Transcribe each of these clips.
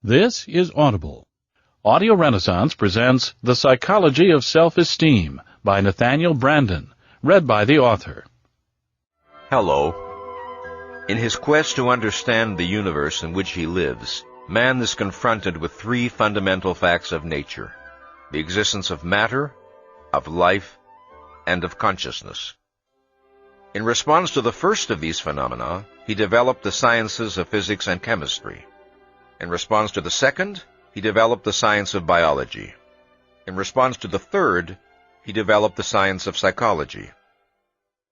This is Audible. Audio Renaissance presents The Psychology of Self-Esteem by Nathaniel Branden, read by the author. Hello. In his quest to understand the universe in which he lives, man is confronted with three fundamental facts of nature: the existence of matter, of life, and of consciousness. In response to the first of these phenomena, he developed the sciences of physics and chemistry. In response to the second, he developed the science of biology. In response to the third, he developed the science of psychology.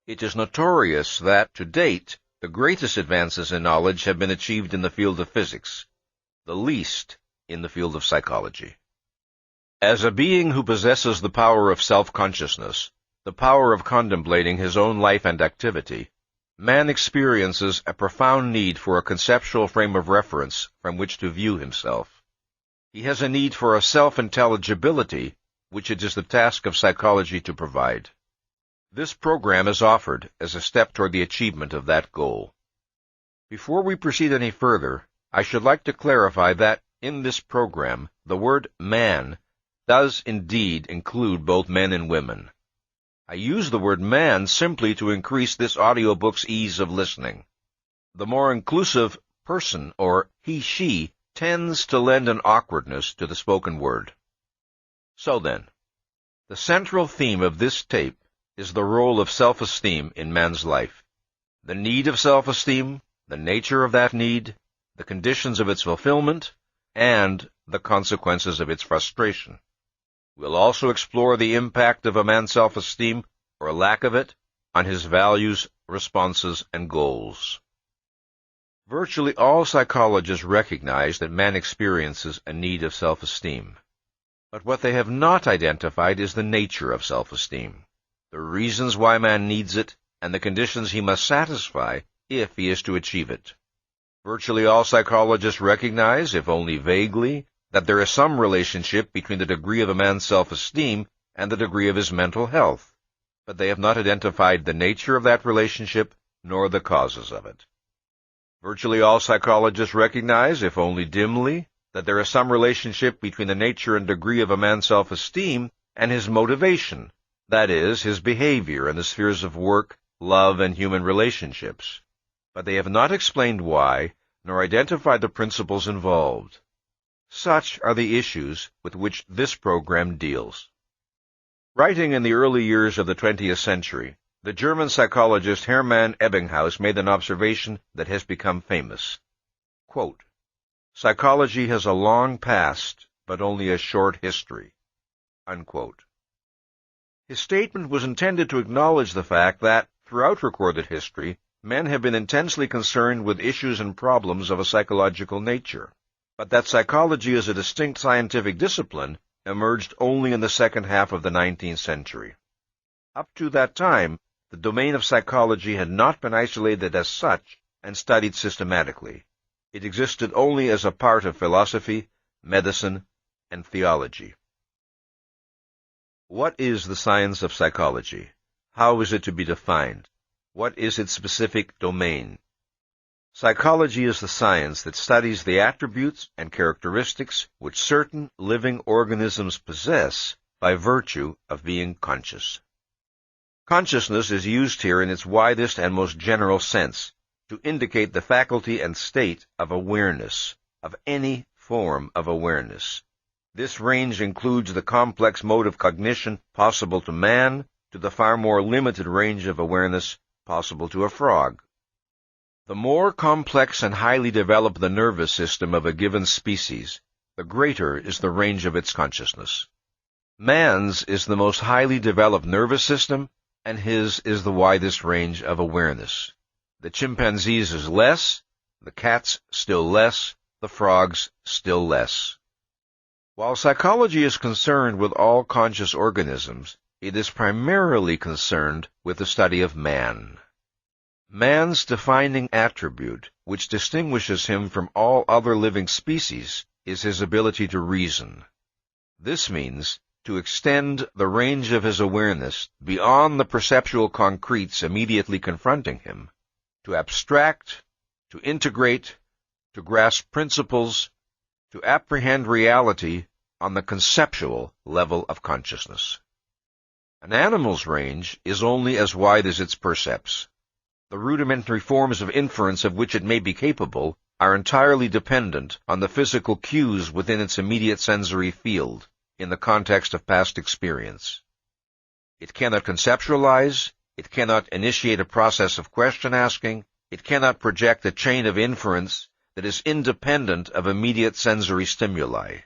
It is notorious that, to date, the greatest advances in knowledge have been achieved in the field of physics, the least in the field of psychology. As a being who possesses the power of self-consciousness, the power of contemplating his own life and activity, man experiences a profound need for a conceptual frame of reference from which to view himself. He has a need for a self-intelligibility, which it is the task of psychology to provide. This program is offered as a step toward the achievement of that goal. Before we proceed any further, I should like to clarify that, in this program, the word man does indeed include both men and women. I use the word man simply to increase this audiobook's ease of listening. The more inclusive person, or he/she, tends to lend an awkwardness to the spoken word. So then, the central theme of this tape is the role of self-esteem in man's life. The need of self-esteem, the nature of that need, the conditions of its fulfillment, and the consequences of its frustration. We'll also explore the impact of a man's self-esteem, or lack of it, on his values, responses, and goals. Virtually all psychologists recognize that man experiences a need of self-esteem. But what they have not identified is the nature of self-esteem, the reasons why man needs it, and the conditions he must satisfy if he is to achieve it. Virtually all psychologists recognize, if only vaguely, that there is some relationship between the degree of a man's self-esteem and the degree of his mental health, but they have not identified the nature of that relationship nor the causes of it. Virtually all psychologists recognize, if only dimly, that there is some relationship between the nature and degree of a man's self-esteem and his motivation, that is, his behavior in the spheres of work, love, and human relationships, but they have not explained why nor identified the principles involved. Such are the issues with which this program deals. Writing in the early years of the 20th century, the German psychologist Hermann Ebbinghaus made an observation that has become famous. Quote, "Psychology has a long past, but only a short history." Unquote. His statement was intended to acknowledge the fact that, throughout recorded history, men have been intensely concerned with issues and problems of a psychological nature, but that psychology as a distinct scientific discipline emerged only in the second half of the 19th century. Up to that time, the domain of psychology had not been isolated as such and studied systematically. It existed only as a part of philosophy, medicine, and theology. What is the science of psychology? How is it to be defined? What is its specific domain? Psychology is the science that studies the attributes and characteristics which certain living organisms possess by virtue of being conscious. Consciousness is used here in its widest and most general sense to indicate the faculty and state of awareness, of any form of awareness. This range includes the complex mode of cognition possible to man to the far more limited range of awareness possible to a frog. The more complex and highly developed the nervous system of a given species, the greater is the range of its consciousness. Man's is the most highly developed nervous system, and his is the widest range of awareness. The chimpanzee's is less, the cat's still less, the frog's still less. While psychology is concerned with all conscious organisms, it is primarily concerned with the study of man. Man's defining attribute, which distinguishes him from all other living species, is his ability to reason. This means to extend the range of his awareness beyond the perceptual concretes immediately confronting him, to abstract, to integrate, to grasp principles, to apprehend reality on the conceptual level of consciousness. An animal's range is only as wide as its percepts. The rudimentary forms of inference of which it may be capable are entirely dependent on the physical cues within its immediate sensory field, in the context of past experience. It cannot conceptualize, it cannot initiate a process of question-asking, it cannot project a chain of inference that is independent of immediate sensory stimuli.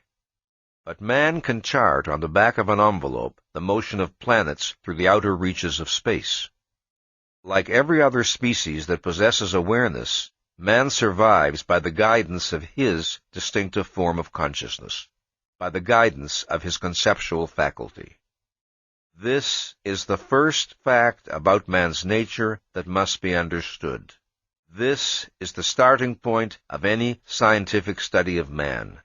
But man can chart on the back of an envelope the motion of planets through the outer reaches of space. Like every other species that possesses awareness, man survives by the guidance of his distinctive form of consciousness, by the guidance of his conceptual faculty. This is the first fact about man's nature that must be understood. This is the starting point of any scientific study of man,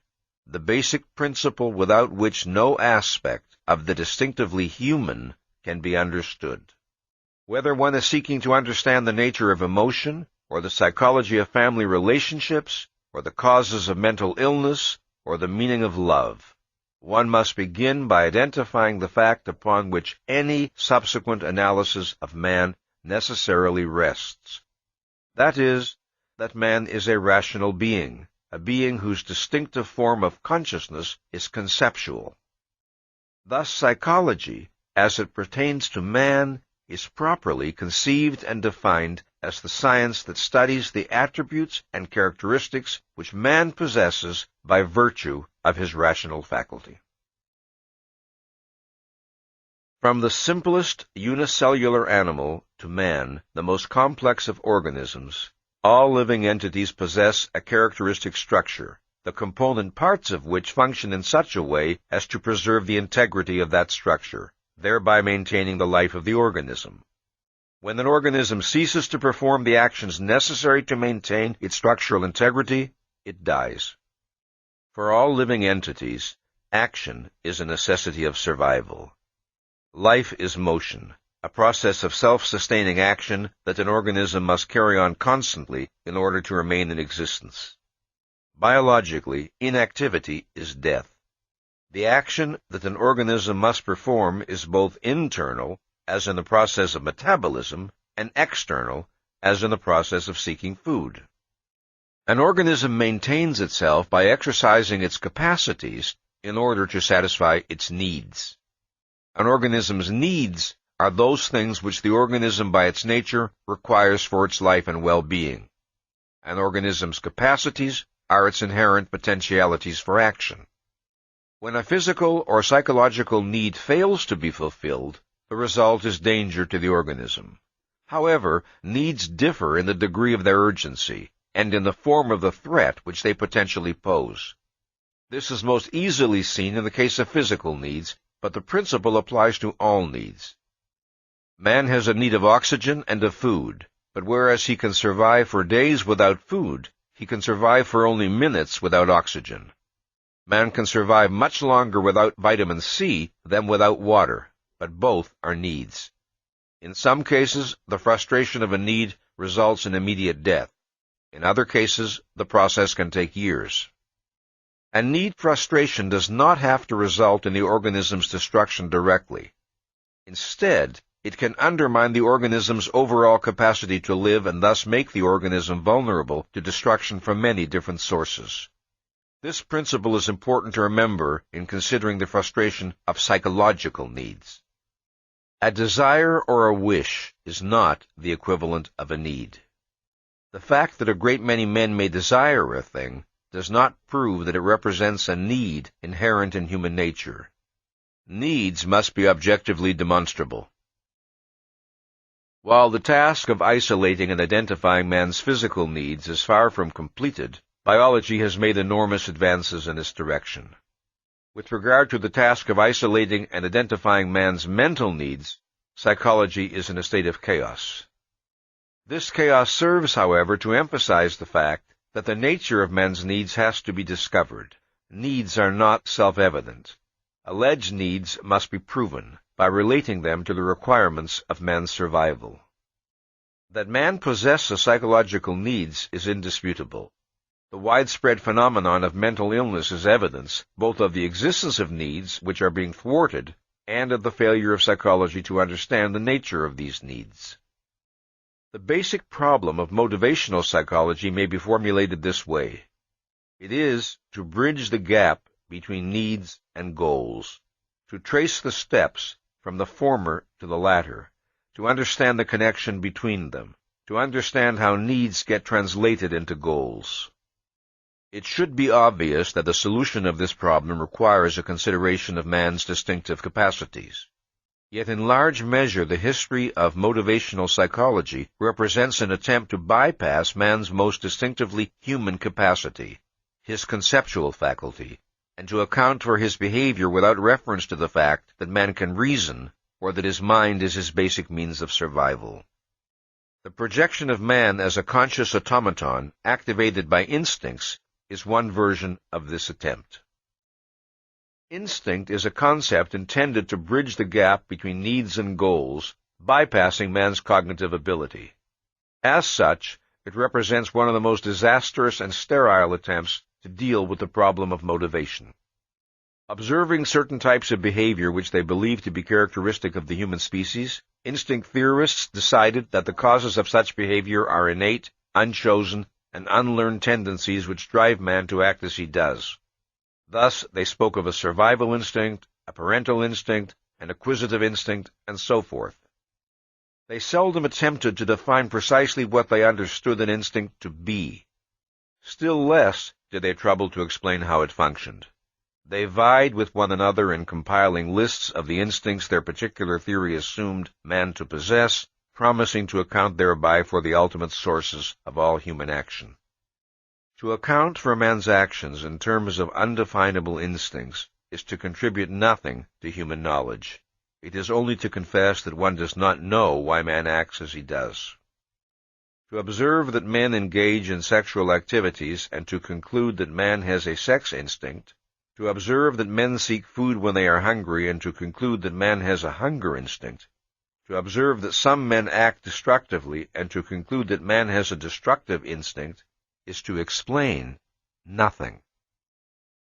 the basic principle without which no aspect of the distinctively human can be understood. Whether one is seeking to understand the nature of emotion, or the psychology of family relationships, or the causes of mental illness, or the meaning of love, one must begin by identifying the fact upon which any subsequent analysis of man necessarily rests. That is, that man is a rational being, a being whose distinctive form of consciousness is conceptual. Thus, psychology, as it pertains to man, is properly conceived and defined as the science that studies the attributes and characteristics which man possesses by virtue of his rational faculty. From the simplest unicellular animal to man, the most complex of organisms, all living entities possess a characteristic structure, the component parts of which function in such a way as to preserve the integrity of that structure, thereby maintaining the life of the organism. When an organism ceases to perform the actions necessary to maintain its structural integrity, it dies. For all living entities, action is a necessity of survival. Life is motion, a process of self-sustaining action that an organism must carry on constantly in order to remain in existence. Biologically, inactivity is death. The action that an organism must perform is both internal, as in the process of metabolism, and external, as in the process of seeking food. An organism maintains itself by exercising its capacities in order to satisfy its needs. An organism's needs are those things which the organism by its nature requires for its life and well-being. An organism's capacities are its inherent potentialities for action. When a physical or psychological need fails to be fulfilled, the result is danger to the organism. However, needs differ in the degree of their urgency and in the form of the threat which they potentially pose. This is most easily seen in the case of physical needs, but the principle applies to all needs. Man has a need of oxygen and of food, but whereas he can survive for days without food, he can survive for only minutes without oxygen. Man can survive much longer without vitamin C than without water, but both are needs. In some cases, the frustration of a need results in immediate death. In other cases, the process can take years. And need frustration does not have to result in the organism's destruction directly. Instead, it can undermine the organism's overall capacity to live and thus make the organism vulnerable to destruction from many different sources. This principle is important to remember in considering the frustration of psychological needs. A desire or a wish is not the equivalent of a need. The fact that a great many men may desire a thing does not prove that it represents a need inherent in human nature. Needs must be objectively demonstrable. While the task of isolating and identifying man's physical needs is far from completed, biology has made enormous advances in this direction. With regard to the task of isolating and identifying man's mental needs, psychology is in a state of chaos. This chaos serves, however, to emphasize the fact that the nature of men's needs has to be discovered. Needs are not self-evident. Alleged needs must be proven by relating them to the requirements of man's survival. That man possesses psychological needs is indisputable. The widespread phenomenon of mental illness is evidence both of the existence of needs which are being thwarted and of the failure of psychology to understand the nature of these needs. The basic problem of motivational psychology may be formulated this way. It is to bridge the gap between needs and goals, to trace the steps from the former to the latter, to understand the connection between them, to understand how needs get translated into goals. It should be obvious that the solution of this problem requires a consideration of man's distinctive capacities. Yet in large measure the history of motivational psychology represents an attempt to bypass man's most distinctively human capacity, his conceptual faculty, and to account for his behavior without reference to the fact that man can reason or that his mind is his basic means of survival. The projection of man as a conscious automaton activated by instincts is one version of this attempt. Instinct is a concept intended to bridge the gap between needs and goals, bypassing man's cognitive ability. As such, it represents one of the most disastrous and sterile attempts to deal with the problem of motivation. Observing certain types of behavior which they believe to be characteristic of the human species, instinct theorists decided that the causes of such behavior are innate, unchosen, and unlearned tendencies which drive man to act as he does. Thus, they spoke of a survival instinct, a parental instinct, an acquisitive instinct, and so forth. They seldom attempted to define precisely what they understood an instinct to be. Still less did they trouble to explain how it functioned. They vied with one another in compiling lists of the instincts their particular theory assumed man to possess, promising to account thereby for the ultimate sources of all human action. To account for man's actions in terms of undefinable instincts is to contribute nothing to human knowledge. It is only to confess that one does not know why man acts as he does. To observe that men engage in sexual activities and to conclude that man has a sex instinct, to observe that men seek food when they are hungry and to conclude that man has a hunger instinct, to observe that some men act destructively and to conclude that man has a destructive instinct, is to explain nothing.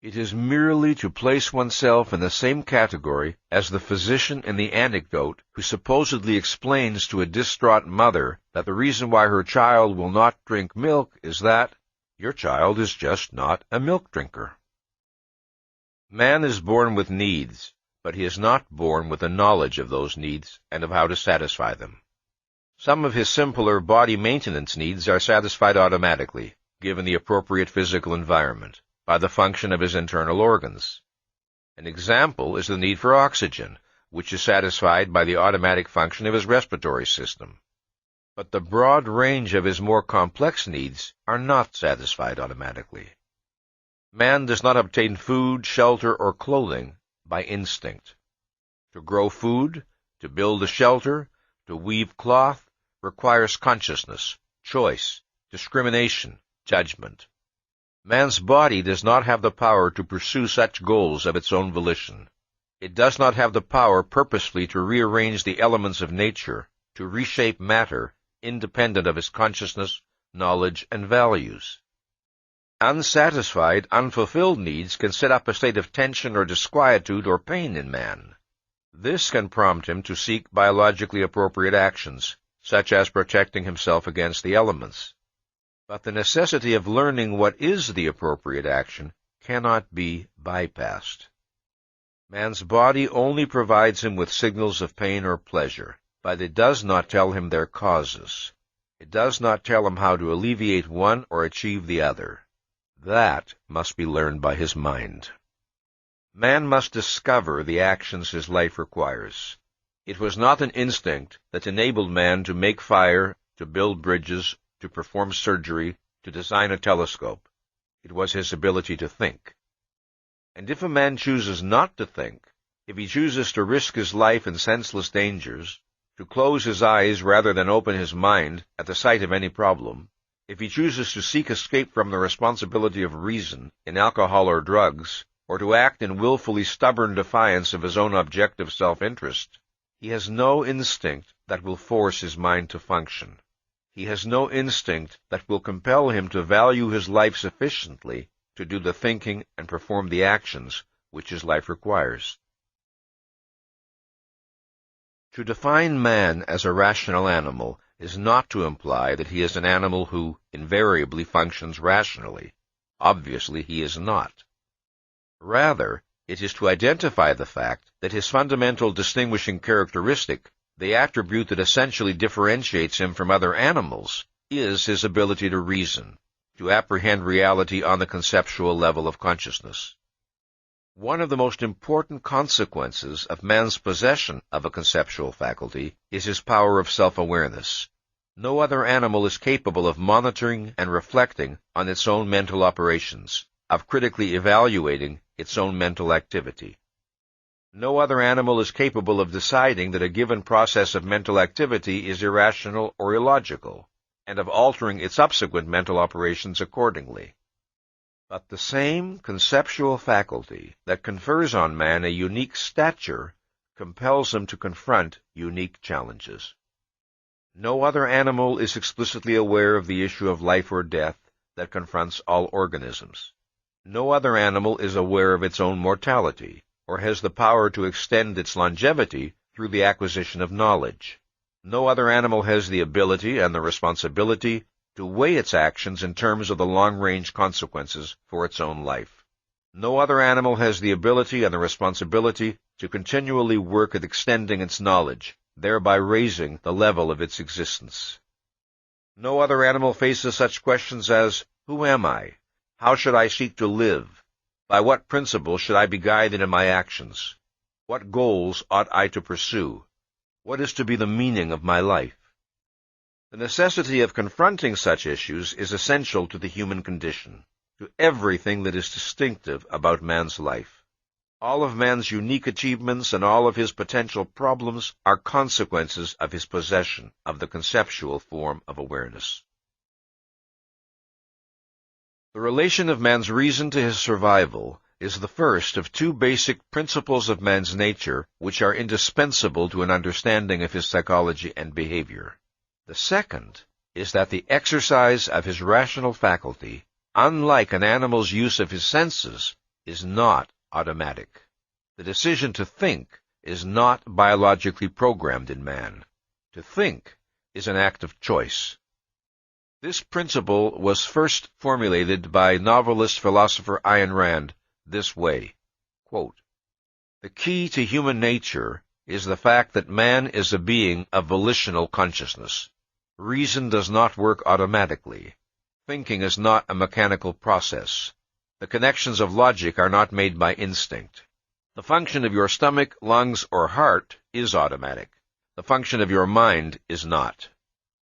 It is merely to place oneself in the same category as the physician in the anecdote who supposedly explains to a distraught mother that the reason why her child will not drink milk is that your child is just not a milk drinker. Man is born with needs, but he is not born with a knowledge of those needs and of how to satisfy them. Some of his simpler body maintenance needs are satisfied automatically, given the appropriate physical environment, by the function of his internal organs. An example is the need for oxygen, which is satisfied by the automatic function of his respiratory system. But the broad range of his more complex needs are not satisfied automatically. Man does not obtain food, shelter, or clothing by instinct. To grow food, to build a shelter, to weave cloth, requires consciousness, choice, discrimination, judgment. Man's body does not have the power to pursue such goals of its own volition. It does not have the power purposefully to rearrange the elements of nature, to reshape matter, independent of its consciousness, knowledge, and values. Unsatisfied, unfulfilled needs can set up a state of tension or disquietude or pain in man. This can prompt him to seek biologically appropriate actions, such as protecting himself against the elements. But the necessity of learning what is the appropriate action cannot be bypassed. Man's body only provides him with signals of pain or pleasure, but it does not tell him their causes. It does not tell him how to alleviate one or achieve the other. That must be learned by his mind. Man must discover the actions his life requires. It was not an instinct that enabled man to make fire, to build bridges, to perform surgery, to design a telescope. It was his ability to think. And if a man chooses not to think, if he chooses to risk his life in senseless dangers, to close his eyes rather than open his mind at the sight of any problem, if he chooses to seek escape from the responsibility of reason in alcohol or drugs, or to act in willfully stubborn defiance of his own objective self-interest, he has no instinct that will force his mind to function. He has no instinct that will compel him to value his life sufficiently to do the thinking and perform the actions which his life requires. To define man as a rational animal is not to imply that he is an animal who invariably functions rationally. Obviously, he is not. Rather, it is to identify the fact that his fundamental distinguishing characteristic, the attribute that essentially differentiates him from other animals, is his ability to reason, to apprehend reality on the conceptual level of consciousness. One of the most important consequences of man's possession of a conceptual faculty is his power of self-awareness. No other animal is capable of monitoring and reflecting on its own mental operations, of critically evaluating its own mental activity. No other animal is capable of deciding that a given process of mental activity is irrational or illogical, and of altering its subsequent mental operations accordingly. But the same conceptual faculty that confers on man a unique stature compels him to confront unique challenges. No other animal is explicitly aware of the issue of life or death that confronts all organisms. No other animal is aware of its own mortality, or has the power to extend its longevity through the acquisition of knowledge. No other animal has the ability and the responsibility to weigh its actions in terms of the long-range consequences for its own life. No other animal has the ability and the responsibility to continually work at extending its knowledge, thereby raising the level of its existence. No other animal faces such questions as, who am I? How should I seek to live? By what principles should I be guided in my actions? What goals ought I to pursue? What is to be the meaning of my life? The necessity of confronting such issues is essential to the human condition, to everything that is distinctive about man's life. All of man's unique achievements and all of his potential problems are consequences of his possession of the conceptual form of awareness. The relation of man's reason to his survival is the first of two basic principles of man's nature which are indispensable to an understanding of his psychology and behavior. The second is that the exercise of his rational faculty, unlike an animal's use of his senses, is not automatic. The decision to think is not biologically programmed in man. To think is an act of choice. This principle was first formulated by novelist-philosopher Ayn Rand this way, quote, "The key to human nature is the fact that man is a being of volitional consciousness. Reason does not work automatically. Thinking is not a mechanical process. The connections of logic are not made by instinct. The function of your stomach, lungs, or heart is automatic. The function of your mind is not.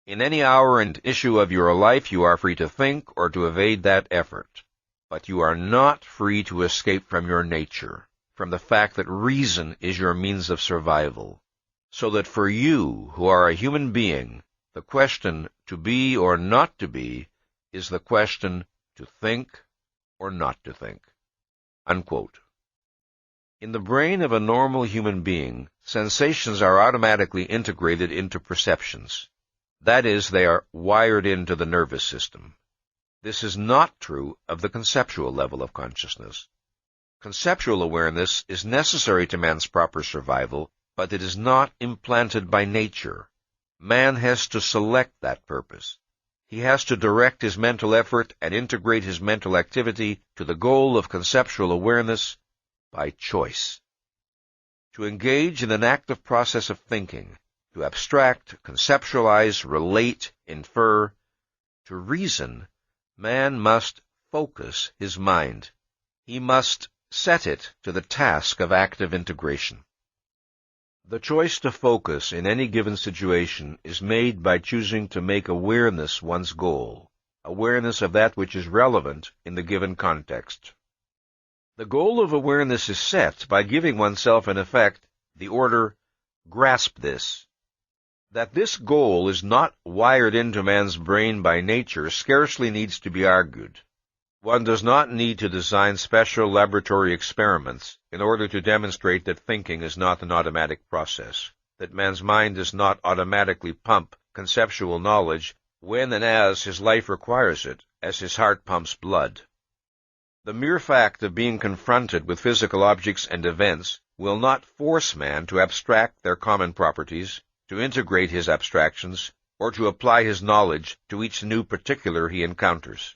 In any hour and issue of your life, you are free to think or to evade that effort. But you are not free to escape from your nature, from the fact that reason is your means of survival. So that for you, who are a human being, the question to be or not to be is the question to think or not to think." Unquote. In the brain of a normal human being, sensations are automatically integrated into perceptions. That is, they are wired into the nervous system. This is not true of the conceptual level of consciousness. Conceptual awareness is necessary to man's proper survival, but it is not implanted by nature. Man has to select that purpose. He has to direct his mental effort and integrate his mental activity to the goal of conceptual awareness by choice. To engage in an active process of thinking, to abstract, conceptualize, relate, infer, to reason, man must focus his mind. He must set it to the task of active integration. The choice to focus in any given situation is made by choosing to make awareness one's goal, awareness of that which is relevant in the given context. The goal of awareness is set by giving oneself, in effect, the order, grasp this. That this goal is not wired into man's brain by nature scarcely needs to be argued. One does not need to design special laboratory experiments in order to demonstrate that thinking is not an automatic process, that man's mind does not automatically pump conceptual knowledge when and as his life requires it, as his heart pumps blood. The mere fact of being confronted with physical objects and events will not force man to abstract their common properties, to integrate his abstractions, or to apply his knowledge to each new particular he encounters.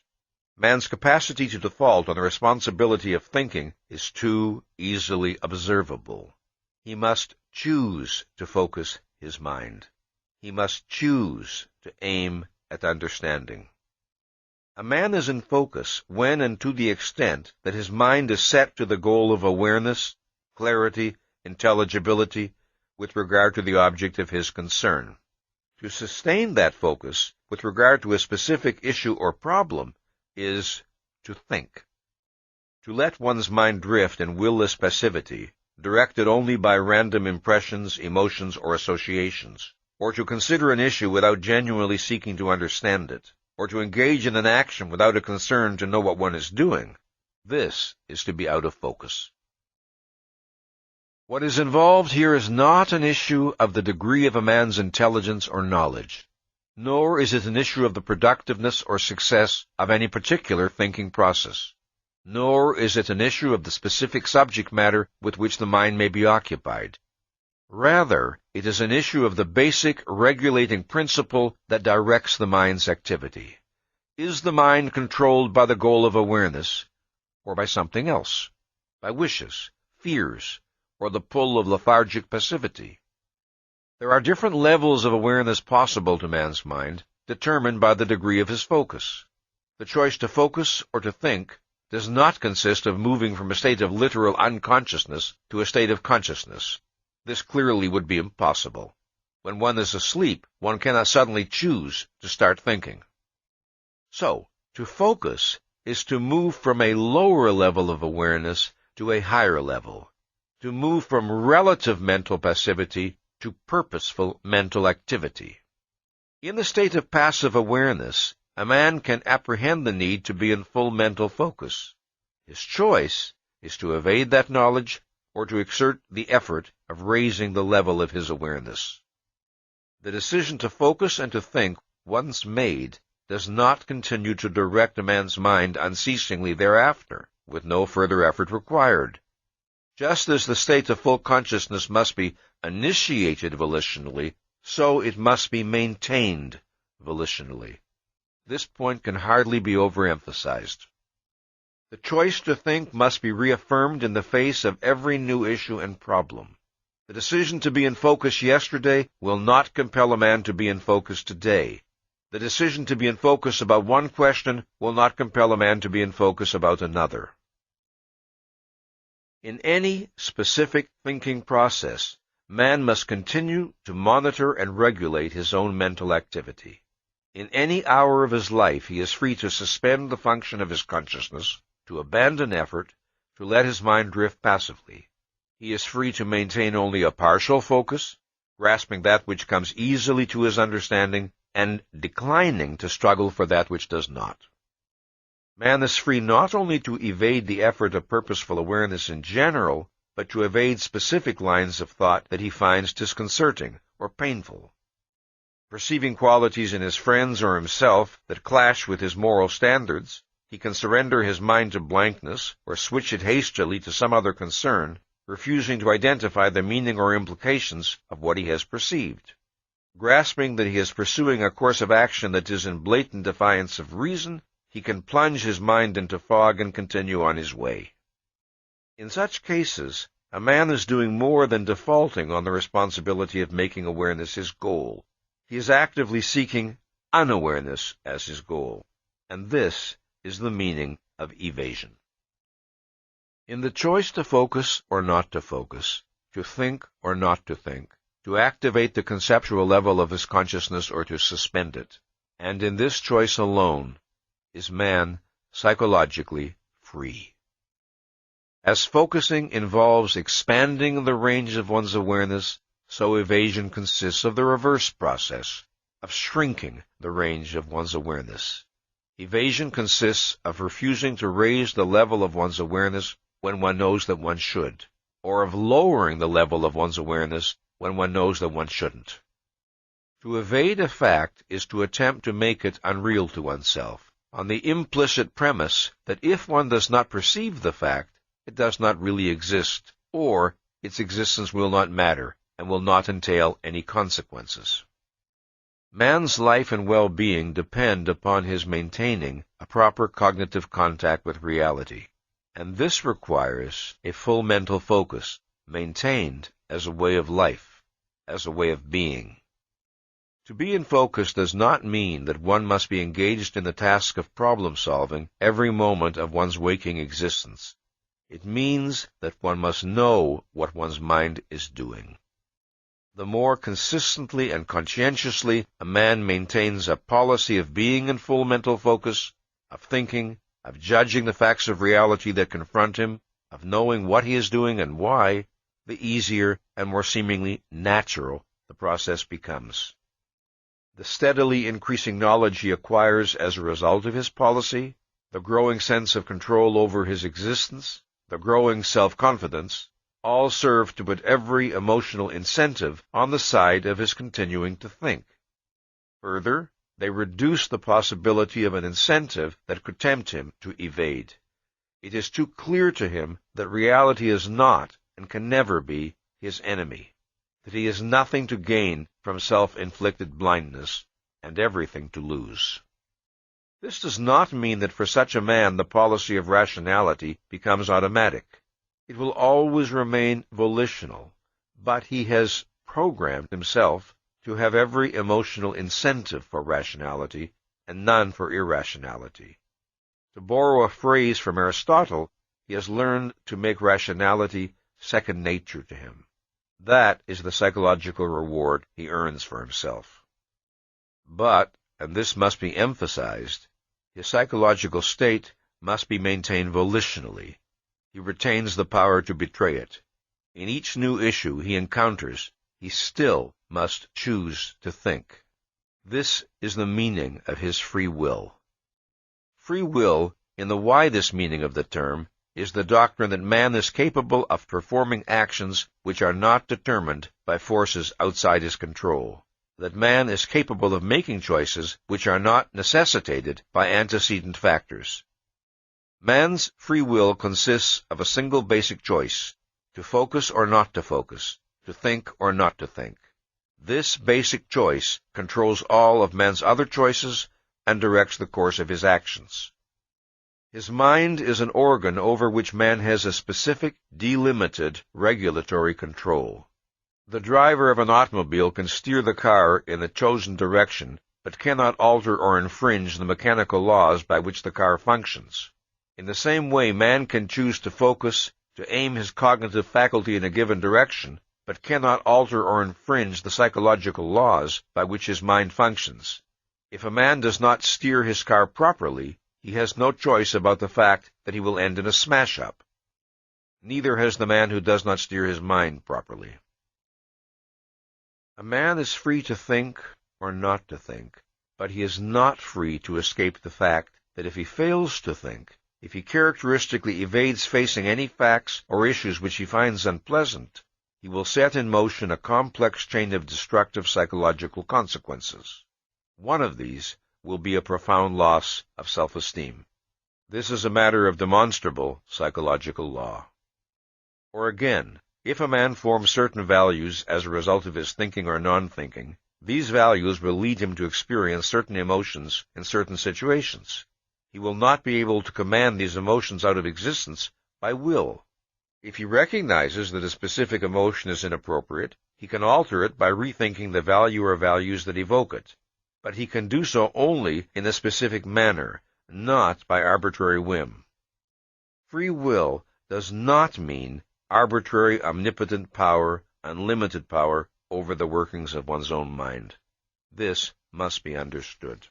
Man's capacity to default on the responsibility of thinking is too easily observable. He must choose to focus his mind. He must choose to aim at understanding. A man is in focus when and to the extent that his mind is set to the goal of awareness, clarity, intelligibility with regard to the object of his concern. To sustain that focus with regard to a specific issue or problem is to think. To let one's mind drift in willless passivity, directed only by random impressions, emotions, or associations, or to consider an issue without genuinely seeking to understand it, or to engage in an action without a concern to know what one is doing, this is to be out of focus. What is involved here is not an issue of the degree of a man's intelligence or knowledge, nor is it an issue of the productiveness or success of any particular thinking process, nor is it an issue of the specific subject matter with which the mind may be occupied. Rather, it is an issue of the basic regulating principle that directs the mind's activity. Is the mind controlled by the goal of awareness, or by something else, by wishes, fears, or the pull of lethargic passivity? There are different levels of awareness possible to man's mind, determined by the degree of his focus. The choice to focus or to think does not consist of moving from a state of literal unconsciousness to a state of consciousness. This clearly would be impossible. When one is asleep, one cannot suddenly choose to start thinking. So, to focus is to move from a lower level of awareness to a higher level, to move from relative mental passivity to purposeful mental activity. In the state of passive awareness, a man can apprehend the need to be in full mental focus. His choice is to evade that knowledge or to exert the effort of raising the level of his awareness. The decision to focus and to think, once made, does not continue to direct a man's mind unceasingly thereafter, with no further effort required. Just as the state of full consciousness must be initiated volitionally, so it must be maintained volitionally. This point can hardly be overemphasized. The choice to think must be reaffirmed in the face of every new issue and problem. The decision to be in focus yesterday will not compel a man to be in focus today. The decision to be in focus about one question will not compel a man to be in focus about another. In any specific thinking process, man must continue to monitor and regulate his own mental activity. In any hour of his life, he is free to suspend the function of his consciousness, to abandon effort, to let his mind drift passively. He is free to maintain only a partial focus, grasping that which comes easily to his understanding, and declining to struggle for that which does not. Man is free not only to evade the effort of purposeful awareness in general, but to evade specific lines of thought that he finds disconcerting or painful. Perceiving qualities in his friends or himself that clash with his moral standards, he can surrender his mind to blankness or switch it hastily to some other concern, refusing to identify the meaning or implications of what he has perceived. Grasping that he is pursuing a course of action that is in blatant defiance of reason, he can plunge his mind into fog and continue on his way. In such cases, a man is doing more than defaulting on the responsibility of making awareness his goal. He is actively seeking unawareness as his goal, and this is the meaning of evasion. In the choice to focus or not to focus, to think or not to think, to activate the conceptual level of his consciousness or to suspend it, and in this choice alone is man psychologically free. As focusing involves expanding the range of one's awareness, so evasion consists of the reverse process, of shrinking the range of one's awareness. Evasion consists of refusing to raise the level of one's awareness when one knows that one should, or of lowering the level of one's awareness when one knows that one shouldn't. To evade a fact is to attempt to make it unreal to oneself, on the implicit premise that if one does not perceive the fact, it does not really exist, or its existence will not matter and will not entail any consequences. Man's life and well-being depend upon his maintaining a proper cognitive contact with reality, and this requires a full mental focus, maintained as a way of life, as a way of being. To be in focus does not mean that one must be engaged in the task of problem-solving every moment of one's waking existence. It means that one must know what one's mind is doing. The more consistently and conscientiously a man maintains a policy of being in full mental focus, of thinking, of judging the facts of reality that confront him, of knowing what he is doing and why, the easier and more seemingly natural the process becomes. The steadily increasing knowledge he acquires as a result of his policy, the growing sense of control over his existence, the growing self-confidence, all serve to put every emotional incentive on the side of his continuing to think. Further, they reduce the possibility of an incentive that could tempt him to evade. It is too clear to him that reality is not, and can never be, his enemy, that he has nothing to gain from self-inflicted blindness, and everything to lose. This does not mean that for such a man the policy of rationality becomes automatic. It will always remain volitional, but he has programmed himself to have every emotional incentive for rationality and none for irrationality. To borrow a phrase from Aristotle, he has learned to make rationality second nature to him. That is the psychological reward he earns for himself. But, and this must be emphasized, his psychological state must be maintained volitionally. He retains the power to betray it. In each new issue he encounters, he still must choose to think. This is the meaning of his free will. Free will, in the widest meaning of the term, is the doctrine that man is capable of performing actions which are not determined by forces outside his control, that man is capable of making choices which are not necessitated by antecedent factors. Man's free will consists of a single basic choice, to focus or not to focus, to think or not to think. This basic choice controls all of man's other choices and directs the course of his actions. His mind is an organ over which man has a specific, delimited regulatory control. The driver of an automobile can steer the car in the chosen direction, but cannot alter or infringe the mechanical laws by which the car functions. In the same way, man can choose to focus, to aim his cognitive faculty in a given direction, but cannot alter or infringe the psychological laws by which his mind functions. If a man does not steer his car properly, he has no choice about the fact that he will end in a smash-up. Neither has the man who does not steer his mind properly. A man is free to think or not to think, but he is not free to escape the fact that if he fails to think, if he characteristically evades facing any facts or issues which he finds unpleasant, he will set in motion a complex chain of destructive psychological consequences. One of these will be a profound loss of self-esteem. This is a matter of demonstrable psychological law. Or again, if a man forms certain values as a result of his thinking or non-thinking, these values will lead him to experience certain emotions in certain situations. He will not be able to command these emotions out of existence by will. If he recognizes that a specific emotion is inappropriate, he can alter it by rethinking the value or values that evoke it. But he can do so only in a specific manner, not by arbitrary whim. Free will does not mean arbitrary, omnipotent power, unlimited power over the workings of one's own mind. This must be understood.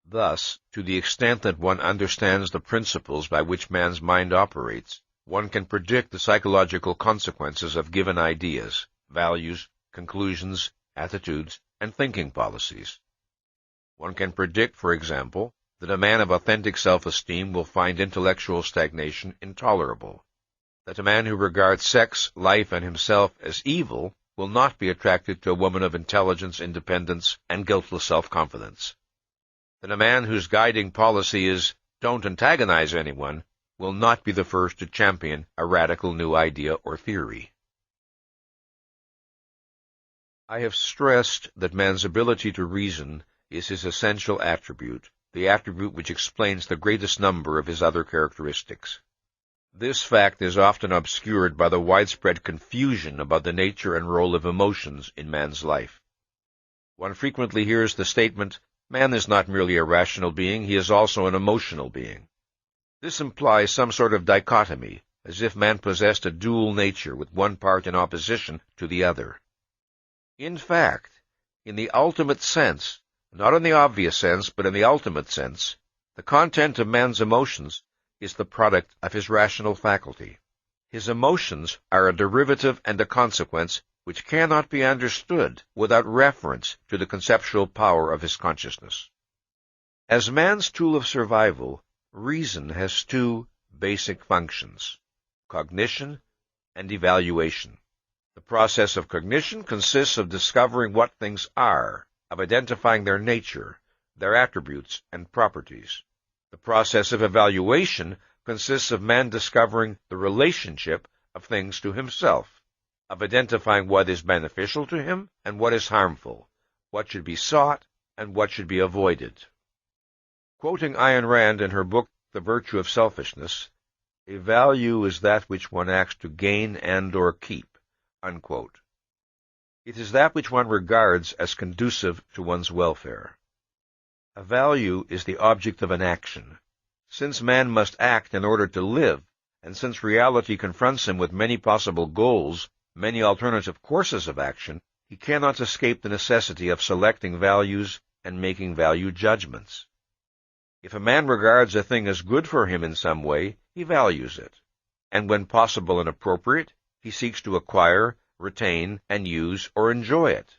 Thus, to the extent that one understands the principles by which man's mind operates, one can predict the psychological consequences of given ideas, values, conclusions, attitudes, and thinking policies. One can predict, for example, that a man of authentic self-esteem will find intellectual stagnation intolerable, that a man who regards sex, life, and himself as evil will not be attracted to a woman of intelligence, independence, and guiltless self-confidence. Then a man whose guiding policy is, "Don't antagonize anyone," will not be the first to champion a radical new idea or theory. I have stressed that man's ability to reason is his essential attribute, the attribute which explains the greatest number of his other characteristics. This fact is often obscured by the widespread confusion about the nature and role of emotions in man's life. One frequently hears the statement, "Man is not merely a rational being, he is also an emotional being." This implies some sort of dichotomy, as if man possessed a dual nature with one part in opposition to the other. In fact, in the ultimate sense, not in the obvious sense, but in the ultimate sense, the content of man's emotions is the product of his rational faculty. His emotions are a derivative and a consequence which cannot be understood without reference to the conceptual power of his consciousness. As man's tool of survival, reason has two basic functions: cognition and evaluation. The process of cognition consists of discovering what things are, of identifying their nature, their attributes, and properties. The process of evaluation consists of man discovering the relationship of things to himself, of identifying what is beneficial to him and what is harmful, what should be sought and what should be avoided. Quoting Ayn Rand in her book, The Virtue of Selfishness, "A value is that which one acts to gain and or keep," unquote. It is that which one regards as conducive to one's welfare. A value is the object of an action. Since man must act in order to live, and since reality confronts him with many possible goals, many alternative courses of action, he cannot escape the necessity of selecting values and making value judgments. If a man regards a thing as good for him in some way, he values it, and when possible and appropriate, he seeks to acquire, retain, and use or enjoy it.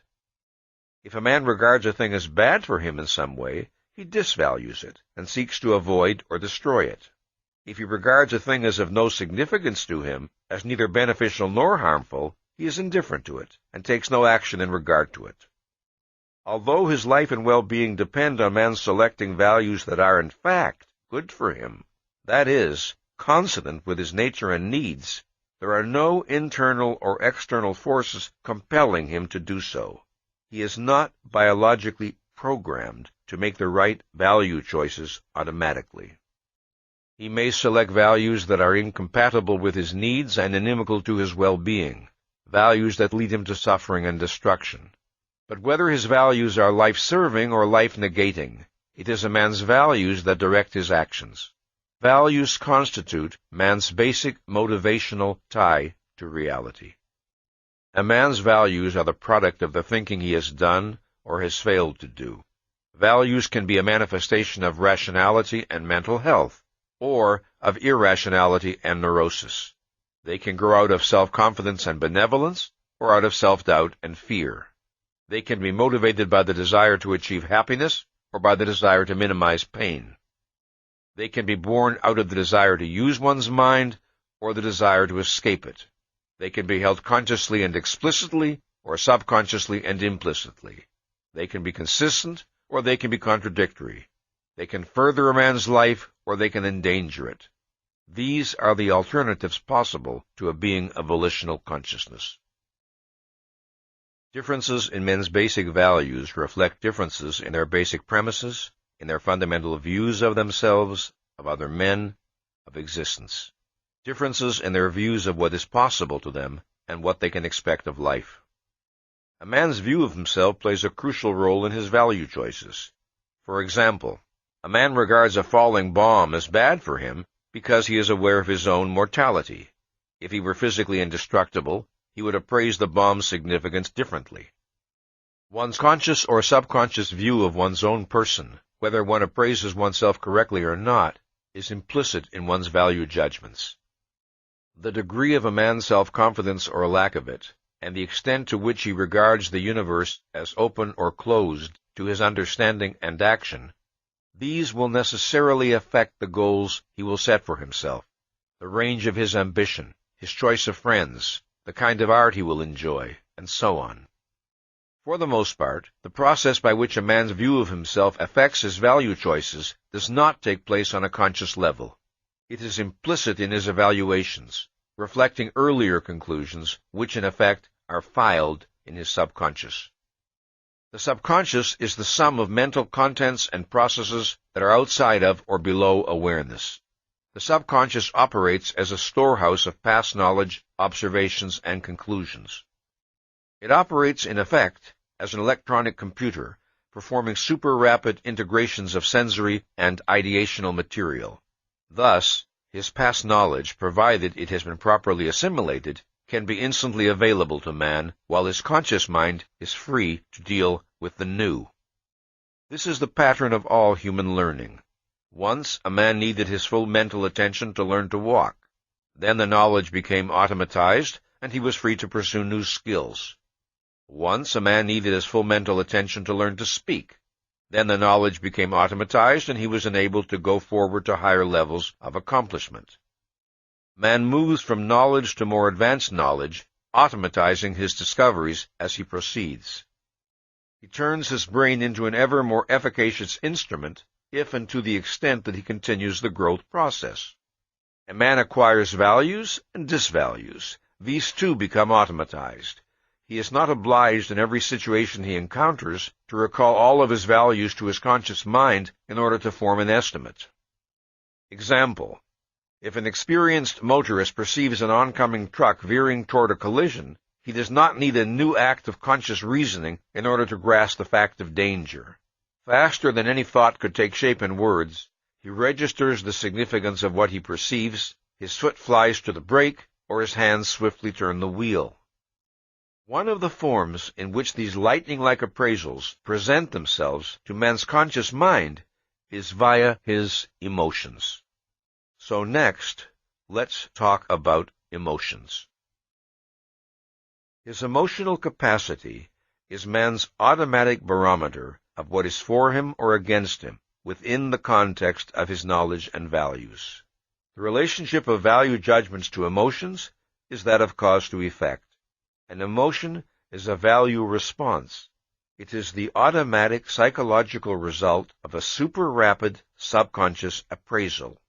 If a man regards a thing as bad for him in some way, he disvalues it and seeks to avoid or destroy it. If he regards a thing as of no significance to him, as neither beneficial nor harmful, he is indifferent to it and takes no action in regard to it. Although his life and well-being depend on man's selecting values that are in fact good for him, that is, consonant with his nature and needs, there are no internal or external forces compelling him to do so. He is not biologically programmed to make the right value choices automatically. He may select values that are incompatible with his needs and inimical to his well-being, values that lead him to suffering and destruction. But whether his values are life-serving or life-negating, it is a man's values that direct his actions. Values constitute man's basic motivational tie to reality. A man's values are the product of the thinking he has done or has failed to do. Values can be a manifestation of rationality and mental health, or of irrationality and neurosis. They can grow out of self-confidence and benevolence, or out of self-doubt and fear. They can be motivated by the desire to achieve happiness, or by the desire to minimize pain. They can be born out of the desire to use one's mind, or the desire to escape it. They can be held consciously and explicitly, or subconsciously and implicitly. They can be consistent, or they can be contradictory. They can further a man's life, or they can endanger it. These are the alternatives possible to a being of volitional consciousness. Differences in men's basic values reflect differences in their basic premises, in their fundamental views of themselves, of other men, of existence. Differences in their views of what is possible to them and what they can expect of life. A man's view of himself plays a crucial role in his value choices. For example, a man regards a falling bomb as bad for him because he is aware of his own mortality. If he were physically indestructible, he would appraise the bomb's significance differently. One's conscious or subconscious view of one's own person, whether one appraises oneself correctly or not, is implicit in one's value judgments. The degree of a man's self-confidence or lack of it, and the extent to which he regards the universe as open or closed to his understanding and action, these will necessarily affect the goals he will set for himself, the range of his ambition, his choice of friends, the kind of art he will enjoy, and so on. For the most part, the process by which a man's view of himself affects his value choices does not take place on a conscious level. It is implicit in his evaluations, reflecting earlier conclusions, which in effect are filed in his subconscious. The subconscious is the sum of mental contents and processes that are outside of or below awareness. The subconscious operates as a storehouse of past knowledge, observations, and conclusions. It operates, in effect, as an electronic computer, performing super-rapid integrations of sensory and ideational material. Thus, his past knowledge, provided it has been properly assimilated, can be instantly available to man, while his conscious mind is free to deal with the new. This is the pattern of all human learning. Once, a man needed his full mental attention to learn to walk. Then the knowledge became automatized, and he was free to pursue new skills. Once, a man needed his full mental attention to learn to speak. Then the knowledge became automatized, and he was enabled to go forward to higher levels of accomplishment. Man moves from knowledge to more advanced knowledge, automatizing his discoveries as he proceeds. He turns his brain into an ever more efficacious instrument, if and to the extent that he continues the growth process. A man acquires values and disvalues. These too become automatized. He is not obliged in every situation he encounters to recall all of his values to his conscious mind in order to form an estimate. Example: if an experienced motorist perceives an oncoming truck veering toward a collision, he does not need a new act of conscious reasoning in order to grasp the fact of danger. Faster than any thought could take shape in words, he registers the significance of what he perceives, his foot flies to the brake, or his hands swiftly turn the wheel. One of the forms in which these lightning-like appraisals present themselves to man's conscious mind is via his emotions. So next, let's talk about emotions. His emotional capacity is man's automatic barometer of what is for him or against him within the context of his knowledge and values. The relationship of value judgments to emotions is that of cause to effect. An emotion is a value response. It is the automatic psychological result of a super-rapid subconscious appraisal.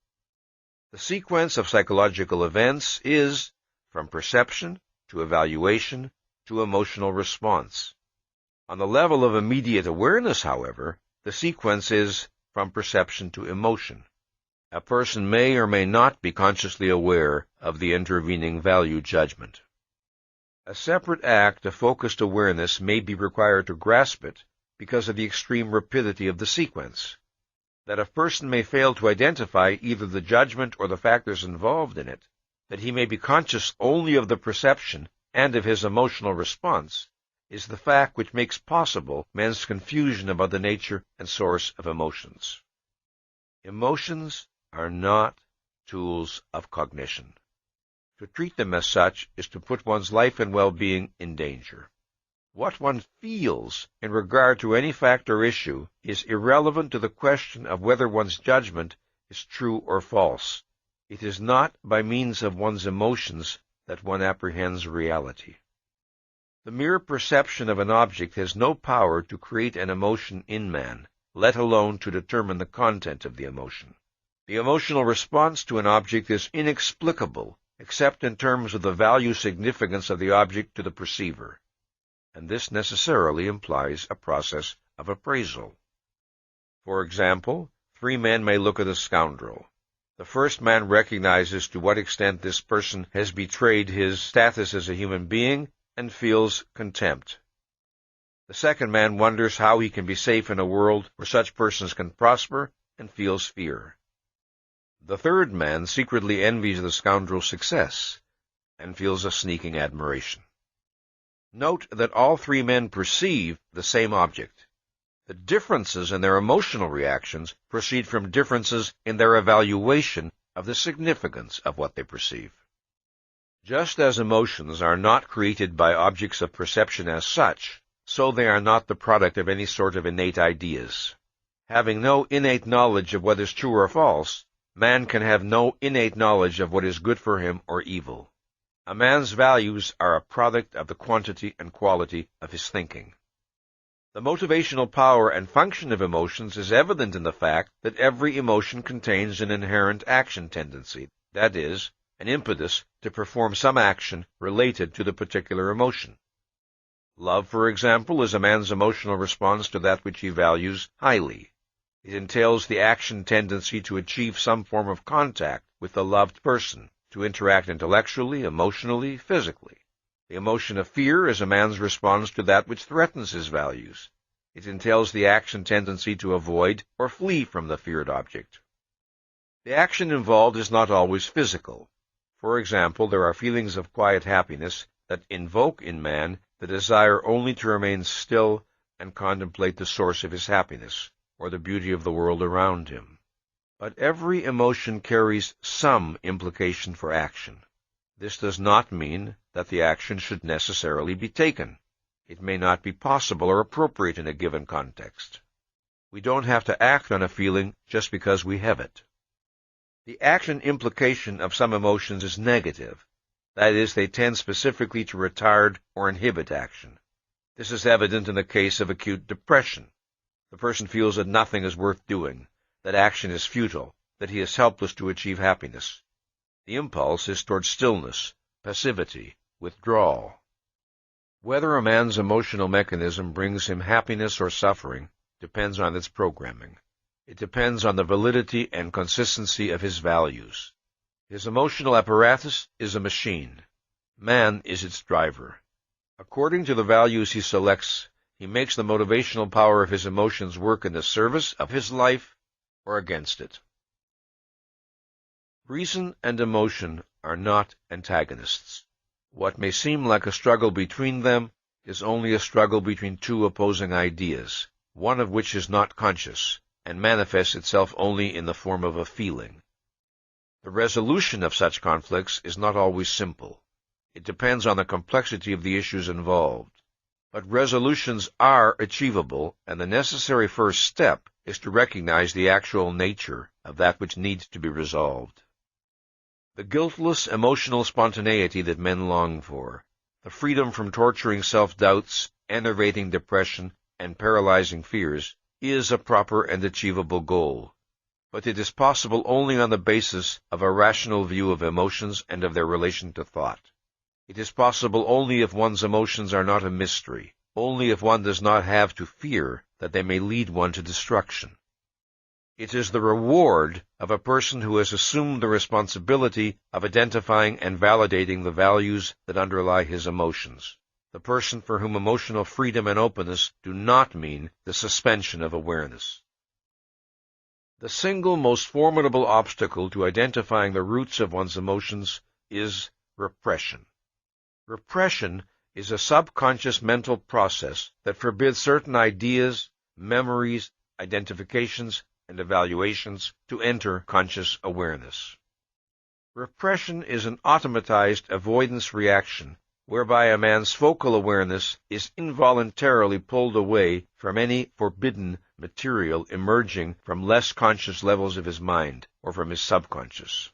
The sequence of psychological events is from perception to evaluation to emotional response. On the level of immediate awareness, however, the sequence is from perception to emotion. A person may or may not be consciously aware of the intervening value judgment. A separate act of focused awareness may be required to grasp it because of the extreme rapidity of the sequence. That a person may fail to identify either the judgment or the factors involved in it, that he may be conscious only of the perception and of his emotional response, is the fact which makes possible man's confusion about the nature and source of emotions. Emotions are not tools of cognition. To treat them as such is to put one's life and well-being in danger. What one feels in regard to any fact or issue is irrelevant to the question of whether one's judgment is true or false. It is not by means of one's emotions that one apprehends reality. The mere perception of an object has no power to create an emotion in man, let alone to determine the content of the emotion. The emotional response to an object is inexplicable, except in terms of the value significance of the object to the perceiver, and this necessarily implies a process of appraisal. For example, 3 men may look at a scoundrel. The first man recognizes to what extent this person has betrayed his status as a human being and feels contempt. The second man wonders how he can be safe in a world where such persons can prosper and feels fear. The third man secretly envies the scoundrel's success and feels a sneaking admiration. Note that all 3 men perceive the same object. The differences in their emotional reactions proceed from differences in their evaluation of the significance of what they perceive. Just as emotions are not created by objects of perception as such, so they are not the product of any sort of innate ideas. Having no innate knowledge of what is true or false, man can have no innate knowledge of what is good for him or evil. A man's values are a product of the quantity and quality of his thinking. The motivational power and function of emotions is evident in the fact that every emotion contains an inherent action tendency, that is, an impetus to perform some action related to the particular emotion. Love, for example, is a man's emotional response to that which he values highly. It entails the action tendency to achieve some form of contact with the loved person, to interact intellectually, emotionally, physically. The emotion of fear is a man's response to that which threatens his values. It entails the action tendency to avoid or flee from the feared object. The action involved is not always physical. For example, there are feelings of quiet happiness that invoke in man the desire only to remain still and contemplate the source of his happiness, or the beauty of the world around him. But every emotion carries some implication for action. This does not mean that the action should necessarily be taken. It may not be possible or appropriate in a given context. We don't have to act on a feeling just because we have it. The action implication of some emotions is negative. That is, they tend specifically to retard or inhibit action. This is evident in the case of acute depression. The person feels that nothing is worth doing, that action is futile, that he is helpless to achieve happiness. The impulse is toward stillness, passivity, withdrawal. Whether a man's emotional mechanism brings him happiness or suffering depends on its programming. It depends on the validity and consistency of his values. His emotional apparatus is a machine. Man is its driver. According to the values he selects, he makes the motivational power of his emotions work in the service of his life or against it. Reason and emotion are not antagonists. What may seem like a struggle between them is only a struggle between two opposing ideas, one of which is not conscious and manifests itself only in the form of a feeling. The resolution of such conflicts is not always simple. It depends on the complexity of the issues involved. But resolutions are achievable, and the necessary first step is to recognize the actual nature of that which needs to be resolved. The guiltless emotional spontaneity that men long for, the freedom from torturing self-doubts, enervating depression, and paralyzing fears, is a proper and achievable goal. But it is possible only on the basis of a rational view of emotions and of their relation to thought. It is possible only if one's emotions are not a mystery, only if one does not have to fear that they may lead one to destruction. It is the reward of a person who has assumed the responsibility of identifying and validating the values that underlie his emotions, the person for whom emotional freedom and openness do not mean the suspension of awareness. The single most formidable obstacle to identifying the roots of one's emotions is repression. Repression is a subconscious mental process that forbids certain ideas, memories, identifications, and evaluations to enter conscious awareness. Repression is an automatized avoidance reaction whereby a man's focal awareness is involuntarily pulled away from any forbidden material emerging from less conscious levels of his mind or from his subconscious.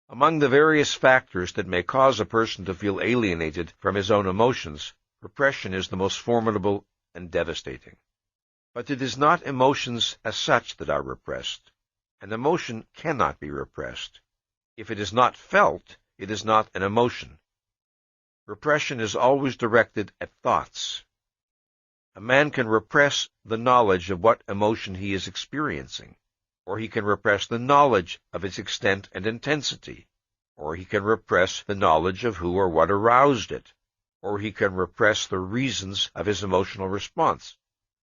Among the various factors that may cause a person to feel alienated from his own emotions, repression is the most formidable and devastating. But it is not emotions as such that are repressed. An emotion cannot be repressed. If it is not felt, it is not an emotion. Repression is always directed at thoughts. A man can repress the knowledge of what emotion he is experiencing, or he can repress the knowledge of its extent and intensity, or he can repress the knowledge of who or what aroused it, or he can repress the reasons of his emotional response,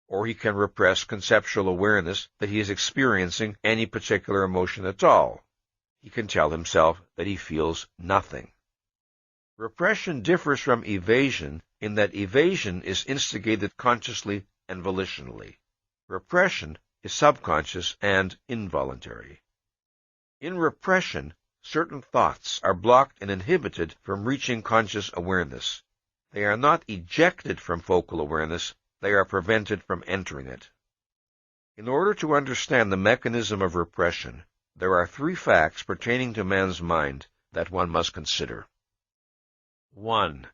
or he can repress conceptual awareness that he is experiencing any particular emotion at all. He can tell himself that he feels nothing. Repression differs from evasion in that evasion is instigated consciously and volitionally. Repression is subconscious and involuntary. In repression, certain thoughts are blocked and inhibited from reaching conscious awareness. They are not ejected from focal awareness, they are prevented from entering it. In order to understand the mechanism of repression, there are three facts pertaining to man's mind that one must consider. 1.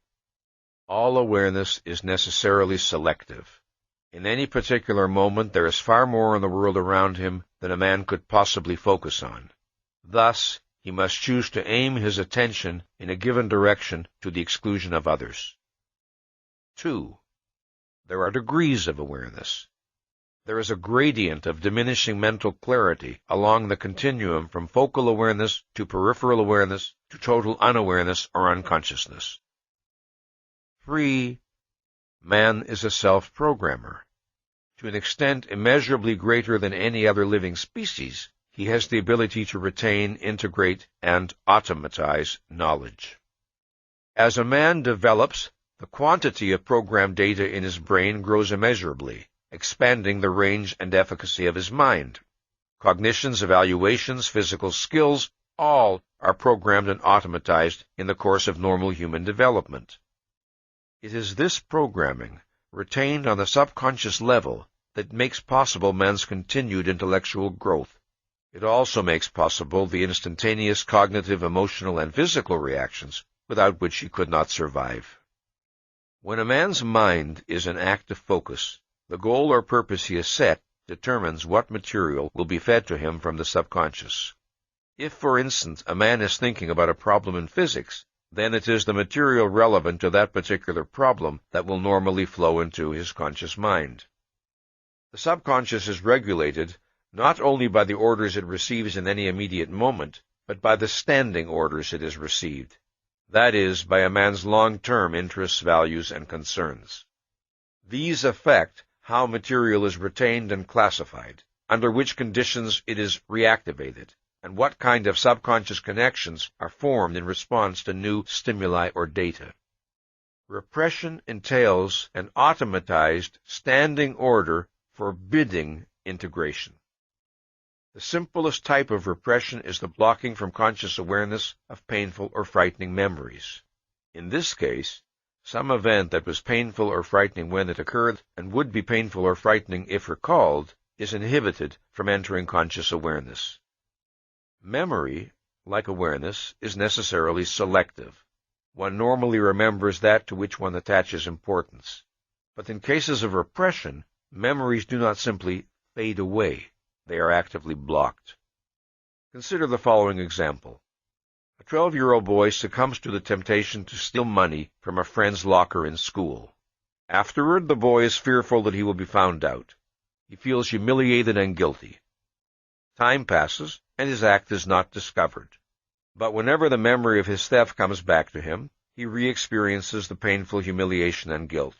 All awareness is necessarily selective. In any particular moment, there is far more in the world around him than a man could possibly focus on. Thus, he must choose to aim his attention in a given direction to the exclusion of others. 2. There are degrees of awareness. There is a gradient of diminishing mental clarity along the continuum from focal awareness to peripheral awareness to total unawareness or unconsciousness. 3. Man is a self-programmer. To an extent immeasurably greater than any other living species, he has the ability to retain, integrate, and automatize knowledge. As a man develops, the quantity of programmed data in his brain grows immeasurably, expanding the range and efficacy of his mind. Cognitions, evaluations, physical skills, all are programmed and automatized in the course of normal human development. It is this programming, retained on the subconscious level, that makes possible man's continued intellectual growth. It also makes possible the instantaneous cognitive, emotional, and physical reactions without which he could not survive. When a man's mind is in active focus, the goal or purpose he has set determines what material will be fed to him from the subconscious. If, for instance, a man is thinking about a problem in physics, then it is the material relevant to that particular problem that will normally flow into his conscious mind. The subconscious is regulated not only by the orders it receives in any immediate moment, but by the standing orders it has received. That is, by a man's long-term interests, values, and concerns. These affect how material is retained and classified, under which conditions it is reactivated, and what kind of subconscious connections are formed in response to new stimuli or data. Repression entails an automatized standing order forbidding integration. The simplest type of repression is the blocking from conscious awareness of painful or frightening memories. In this case, some event that was painful or frightening when it occurred and would be painful or frightening if recalled is inhibited from entering conscious awareness. Memory, like awareness, is necessarily selective. One normally remembers that to which one attaches importance. But in cases of repression, memories do not simply fade away. They are actively blocked. Consider the following example. A 12-year-old boy succumbs to the temptation to steal money from a friend's locker in school. Afterward, the boy is fearful that he will be found out. He feels humiliated and guilty. Time passes, and his act is not discovered. But whenever the memory of his theft comes back to him, he re-experiences the painful humiliation and guilt.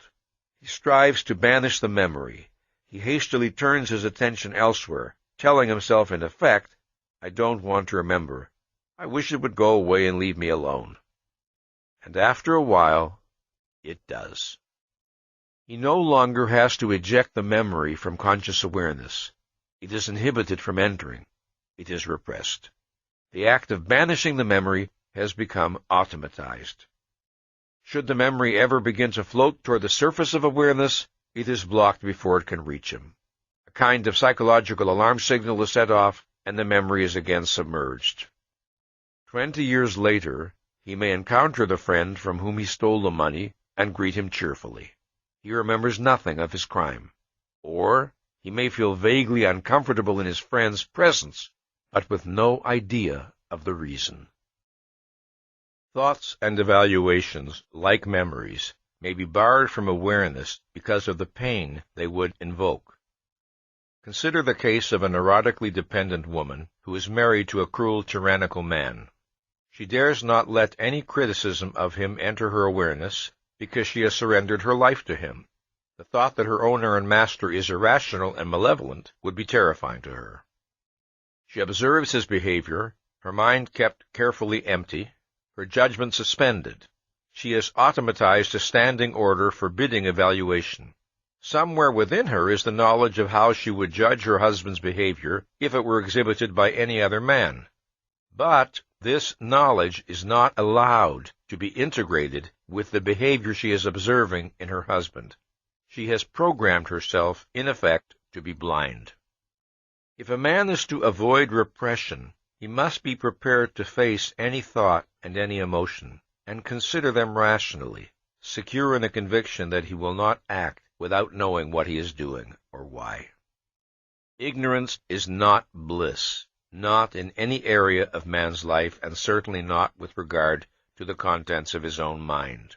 He strives to banish the memory. He hastily turns his attention elsewhere, telling himself in effect, "I don't want to remember. I wish it would go away and leave me alone." And after a while, it does. He no longer has to eject the memory from conscious awareness. It is inhibited from entering. It is repressed. The act of banishing the memory has become automatized. Should the memory ever begin to float toward the surface of awareness, it is blocked before it can reach him. A kind of psychological alarm signal is set off, and the memory is again submerged. 20 years later, he may encounter the friend from whom he stole the money and greet him cheerfully. He remembers nothing of his crime. Or he may feel vaguely uncomfortable in his friend's presence, but with no idea of the reason. Thoughts and evaluations, like memories, may be barred from awareness because of the pain they would invoke. Consider the case of a neurotically dependent woman who is married to a cruel, tyrannical man. She dares not let any criticism of him enter her awareness because she has surrendered her life to him. The thought that her owner and master is irrational and malevolent would be terrifying to her. She observes his behavior, her mind kept carefully empty, her judgment suspended. She has automatized a standing order forbidding evaluation. Somewhere within her is the knowledge of how she would judge her husband's behavior if it were exhibited by any other man. But this knowledge is not allowed to be integrated with the behavior she is observing in her husband. She has programmed herself, in effect, to be blind. If a man is to avoid repression, he must be prepared to face any thought and any emotion, and consider them rationally, secure in a conviction that he will not act without knowing what he is doing or why. Ignorance is not bliss, not in any area of man's life, and certainly not with regard to the contents of his own mind.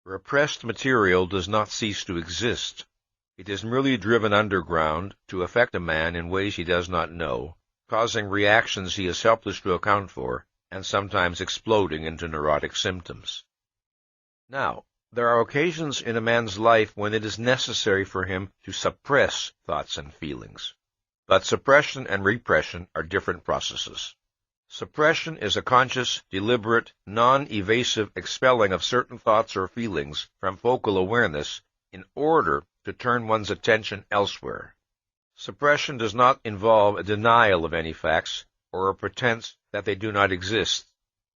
Repressed material does not cease to exist. It is merely driven underground to affect a man in ways he does not know, causing reactions he is helpless to account for, and sometimes exploding into neurotic symptoms. Now, there are occasions in a man's life when it is necessary for him to suppress thoughts and feelings. But suppression and repression are different processes. Suppression is a conscious, deliberate, non-evasive expelling of certain thoughts or feelings from focal awareness in order to turn one's attention elsewhere. Suppression does not involve a denial of any facts or a pretense that they do not exist.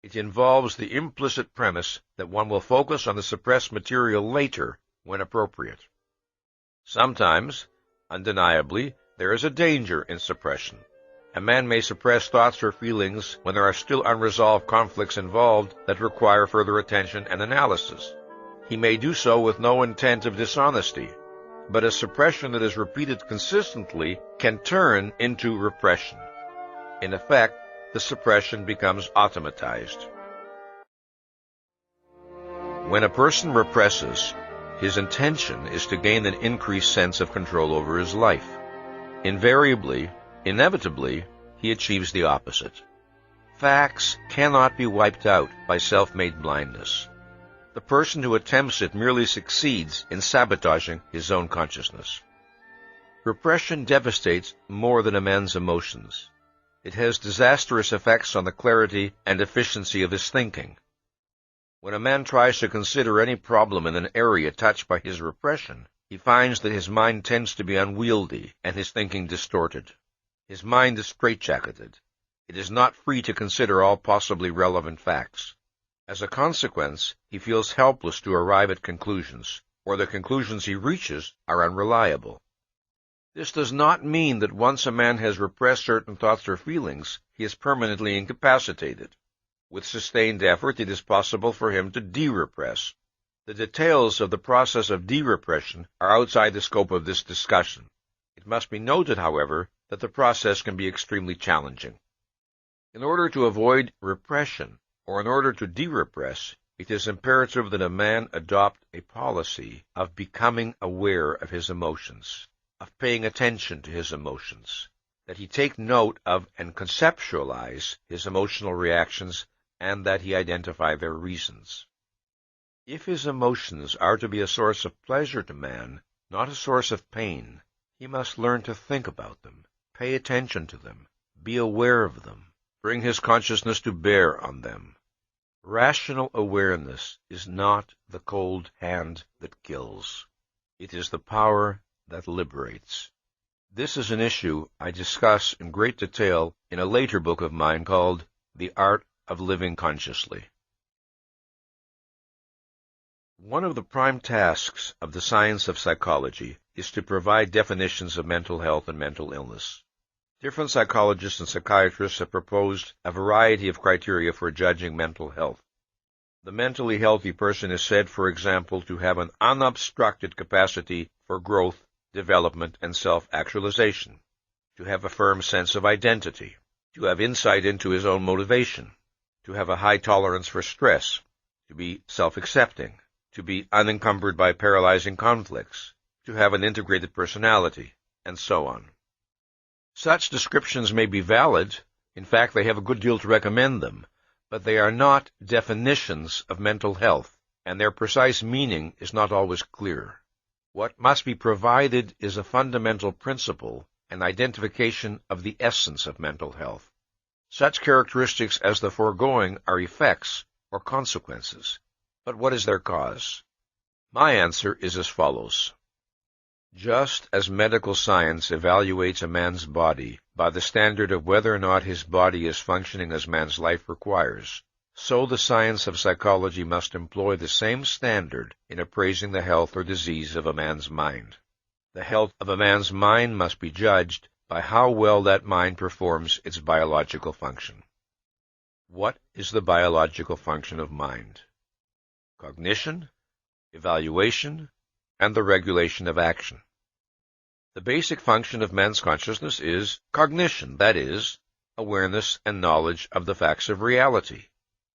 It involves the implicit premise that one will focus on the suppressed material later when appropriate. Sometimes, undeniably, there is a danger in suppression. A man may suppress thoughts or feelings when there are still unresolved conflicts involved that require further attention and analysis. He may do so with no intent of dishonesty, but a suppression that is repeated consistently can turn into repression. In effect, the suppression becomes automatized. When a person represses, his intention is to gain an increased sense of control over his life. Invariably, inevitably, he achieves the opposite. Facts cannot be wiped out by self-made blindness. The person who attempts it merely succeeds in sabotaging his own consciousness. Repression devastates more than amends emotions. It has disastrous effects on the clarity and efficiency of his thinking. When a man tries to consider any problem in an area touched by his repression, he finds that his mind tends to be unwieldy and his thinking distorted. His mind is straitjacketed. It is not free to consider all possibly relevant facts. As a consequence, he feels helpless to arrive at conclusions, or the conclusions he reaches are unreliable. This does not mean that once a man has repressed certain thoughts or feelings, he is permanently incapacitated. With sustained effort, it is possible for him to de-repress. The details of the process of de-repression are outside the scope of this discussion. It must be noted, however, that the process can be extremely challenging. In order to avoid repression, or in order to de-repress, it is imperative that a man adopt a policy of becoming aware of his emotions, of paying attention to his emotions, that he take note of and conceptualize his emotional reactions, and that he identify their reasons. If his emotions are to be a source of pleasure to man, not a source of pain, he must learn to think about them, pay attention to them, be aware of them, bring his consciousness to bear on them. Rational awareness is not the cold hand that kills. It is the power that liberates. This is an issue I discuss in great detail in a later book of mine called The Art of Living Consciously. One of the prime tasks of the science of psychology is to provide definitions of mental health and mental illness. Different psychologists and psychiatrists have proposed a variety of criteria for judging mental health. The mentally healthy person is said, for example, to have an unobstructed capacity for growth, development, and self-actualization, to have a firm sense of identity, to have insight into his own motivation, to have a high tolerance for stress, to be self-accepting, to be unencumbered by paralyzing conflicts, to have an integrated personality, and so on. Such descriptions may be valid. In fact, they have a good deal to recommend them, but they are not definitions of mental health, and their precise meaning is not always clear. What must be provided is a fundamental principle, an identification of the essence of mental health. Such characteristics as the foregoing are effects or consequences. But what is their cause? My answer is as follows. Just as medical science evaluates a man's body by the standard of whether or not his body is functioning as man's life requires, so the science of psychology must employ the same standard in appraising the health or disease of a man's mind. The health of a man's mind must be judged by how well that mind performs its biological function. What is the biological function of mind? cognition, evaluation, and the regulation of action. The basic function of man's consciousness is cognition, that is, awareness and knowledge of the facts of reality.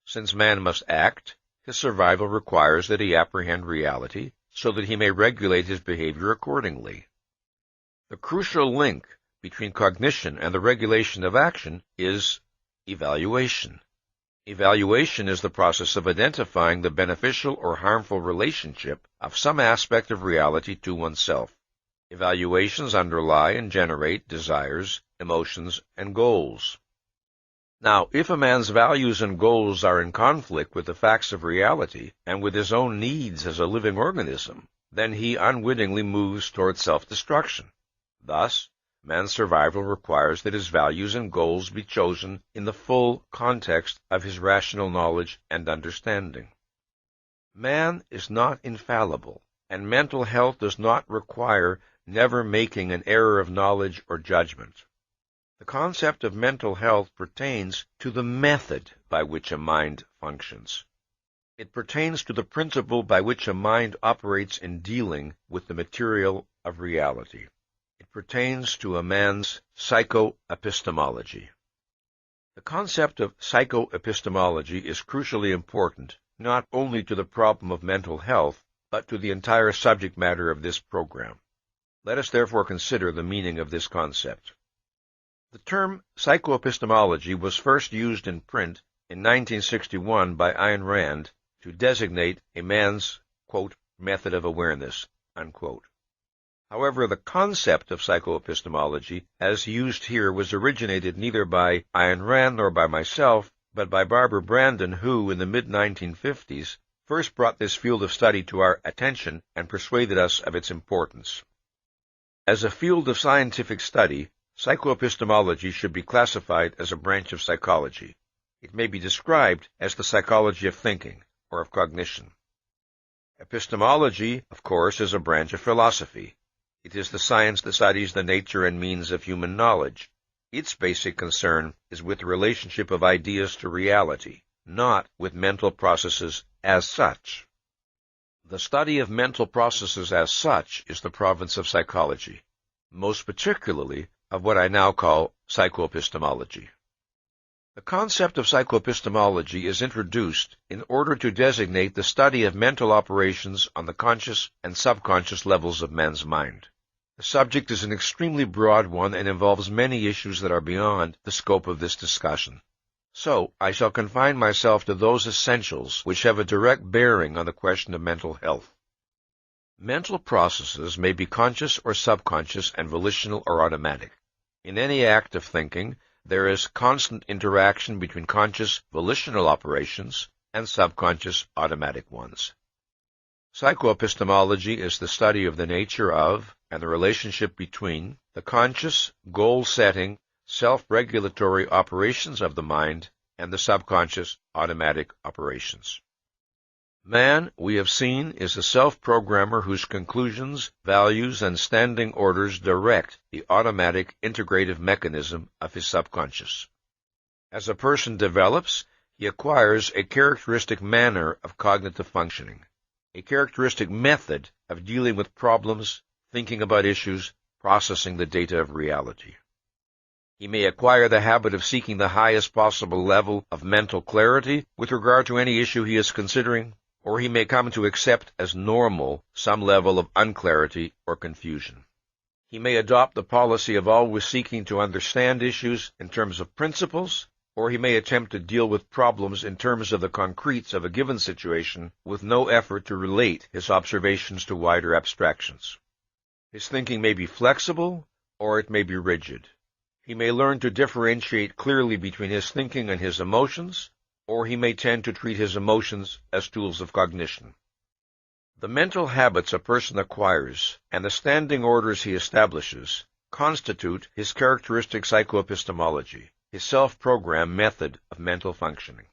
Since man must act, his survival requires that he apprehend reality so that he may regulate his behavior accordingly. The crucial link between cognition and the regulation of action is evaluation. Evaluation is the process of identifying the beneficial or harmful relationship of some aspect of reality to oneself. Evaluations underlie and generate desires, emotions, and goals. Now, if a man's values and goals are in conflict with the facts of reality and with his own needs as a living organism, then he unwittingly moves toward self-destruction. Thus, man's survival requires that his values and goals be chosen in the full context of his rational knowledge and understanding. Man is not infallible, and mental health does not require never making an error of knowledge or judgment. The concept of mental health pertains to the method by which a mind functions. It pertains to the principle by which a mind operates in dealing with the material of reality. It pertains to a man's psychoepistemology. The concept of psychoepistemology is crucially important, not only to the problem of mental health, but to the entire subject matter of this program. Let us therefore consider the meaning of this concept. The term psychoepistemology was first used in print in 1961 by Ayn Rand to designate a man's, quote, method of awareness, unquote. However, the concept of psychoepistemology, as used here, was originated neither by Ayn Rand nor by myself, but by Barbara Branden, who, in the mid-1950s, first brought this field of study to our attention and persuaded us of its importance. As a field of scientific study, psychoepistemology should be classified as a branch of psychology. It may be described as the psychology of thinking, or of cognition. Epistemology, of course, is a branch of philosophy. It is the science that studies the nature and means of human knowledge. Its basic concern is with the relationship of ideas to reality, not with mental processes as such. The study of mental processes as such is the province of psychology, most particularly of what I now call psychoepistemology. The concept of psychoepistemology is introduced in order to designate the study of mental operations on the conscious and subconscious levels of man's mind. The subject is an extremely broad one and involves many issues that are beyond the scope of this discussion. So, I shall confine myself to those essentials which have a direct bearing on the question of mental health. Mental processes may be conscious or subconscious and volitional or automatic. In any act of thinking, there is constant interaction between conscious volitional operations and subconscious automatic ones. Psychoepistemology is the study of the nature of and the relationship between the conscious, goal-setting, self-regulatory operations of the mind and the subconscious automatic operations. Man, we have seen, is a self-programmer whose conclusions, values, and standing orders direct the automatic integrative mechanism of his subconscious. As a person develops, he acquires a characteristic manner of cognitive functioning, a characteristic method of dealing with problems, thinking about issues, processing the data of reality. He may acquire the habit of seeking the highest possible level of mental clarity with regard to any issue he is considering, or he may come to accept as normal some level of unclarity or confusion. He may adopt the policy of always seeking to understand issues in terms of principles, or he may attempt to deal with problems in terms of the concretes of a given situation with no effort to relate his observations to wider abstractions. His thinking may be flexible, or it may be rigid. He may learn to differentiate clearly between his thinking and his emotions, or he may tend to treat his emotions as tools of cognition. The mental habits a person acquires and the standing orders he establishes constitute his characteristic psychoepistemology, his self-program method of mental functioning.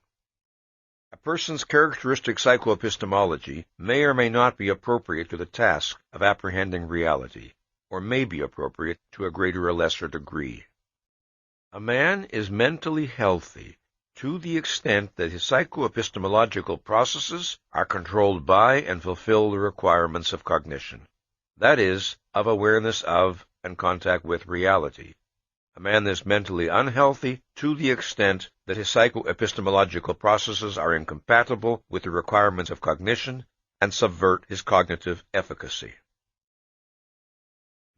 A person's characteristic psychoepistemology may or may not be appropriate to the task of apprehending reality, or may be appropriate to a greater or lesser degree. A man is mentally healthy to the extent that his psychoepistemological processes are controlled by and fulfill the requirements of cognition, that is, of awareness of and contact with reality. A man is mentally unhealthy to the extent that his psychoepistemological processes are incompatible with the requirements of cognition and subvert his cognitive efficacy.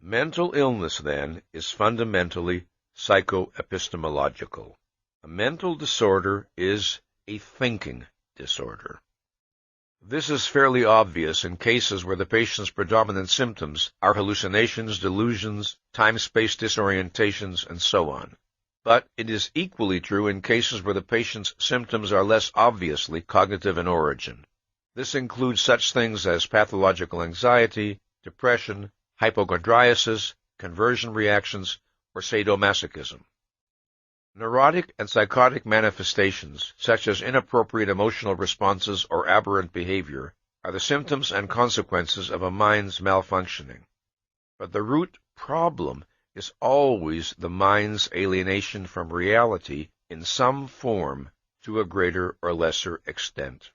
Mental illness, then, is fundamentally psychoepistemological. A mental disorder is a thinking disorder. This is fairly obvious in cases where the patient's predominant symptoms are hallucinations, delusions, time-space disorientations, and so on. But it is equally true in cases where the patient's symptoms are less obviously cognitive in origin. This includes such things as pathological anxiety, depression, hypochondriasis, conversion reactions, or sadomasochism. Neurotic and psychotic manifestations, such as inappropriate emotional responses or aberrant behavior, are the symptoms and consequences of a mind's malfunctioning. But the root problem is always the mind's alienation from reality in some form to a greater or lesser extent.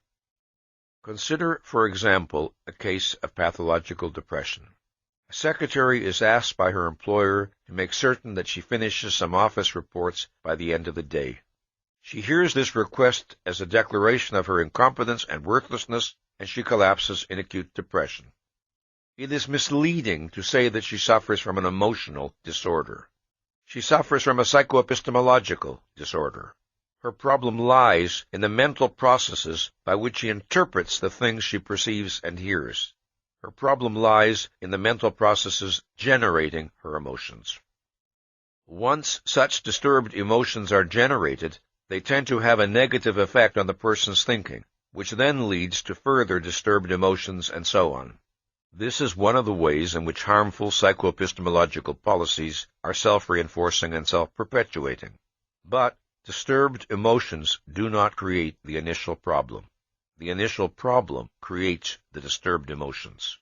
Consider, for example, a case of pathological depression. A secretary is asked by her employer to make certain that she finishes some office reports by the end of the day. She hears this request as a declaration of her incompetence and worthlessness, and she collapses in acute depression. It is misleading to say that she suffers from an emotional disorder. She suffers from a psychoepistemological disorder. Her problem lies in the mental processes by which she interprets the things she perceives and hears. Her problem lies in the mental processes generating her emotions. Once such disturbed emotions are generated, they tend to have a negative effect on the person's thinking, which then leads to further disturbed emotions and so on. This is one of the ways in which harmful psychoepistemological policies are self-reinforcing and self-perpetuating. But disturbed emotions do not create the initial problem. The initial problem creates the disturbed emotions.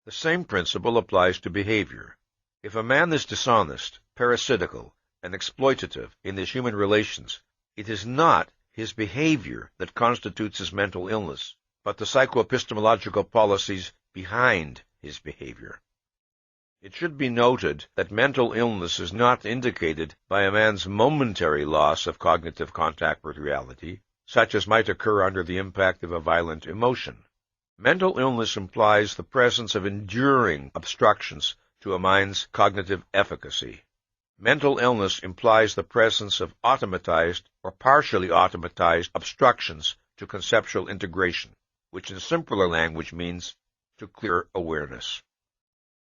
The same principle applies to behavior. If a man is dishonest, parasitical, and exploitative in his human relations, it is not his behavior that constitutes his mental illness, but the psychoepistemological policies behind his behavior. It should be noted that mental illness is not indicated by a man's momentary loss of cognitive contact with reality, such as might occur under the impact of a violent emotion. Mental illness implies the presence of enduring obstructions to a mind's cognitive efficacy. Mental illness implies the presence of automatized or partially automatized obstructions to conceptual integration, which in simpler language means to clear awareness.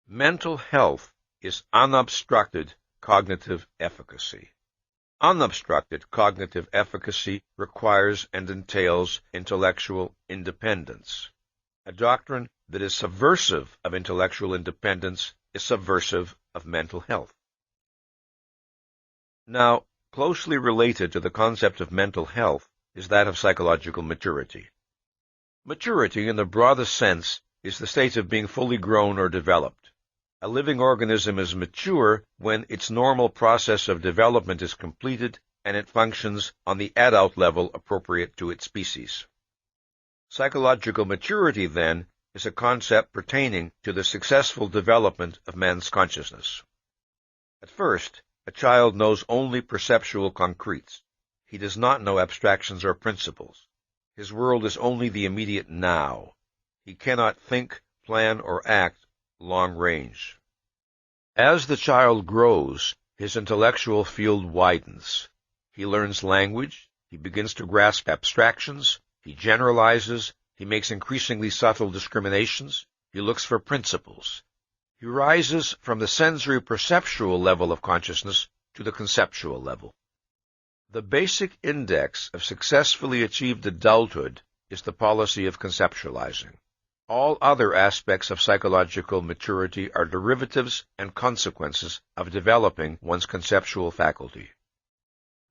Mental health is unobstructed cognitive efficacy. Unobstructed cognitive efficacy requires and entails intellectual independence. A doctrine that is subversive of intellectual independence is subversive of mental health. Now, closely related to the concept of mental health is that of psychological maturity. Maturity, in the broadest sense, is the state of being fully grown or developed. A living organism is mature when its normal process of development is completed and it functions on the adult level appropriate to its species. Psychological maturity, then, is a concept pertaining to the successful development of man's consciousness. At first, a child knows only perceptual concretes. He does not know abstractions or principles. His world is only the immediate now. He cannot think, plan, or act long range. As the child grows, his intellectual field widens. He learns language, he begins to grasp abstractions, he generalizes, he makes increasingly subtle discriminations, he looks for principles. He rises from the sensory-perceptual level of consciousness to the conceptual level. The basic index of successfully achieved adulthood is the policy of conceptualizing. All other aspects of psychological maturity are derivatives and consequences of developing one's conceptual faculty.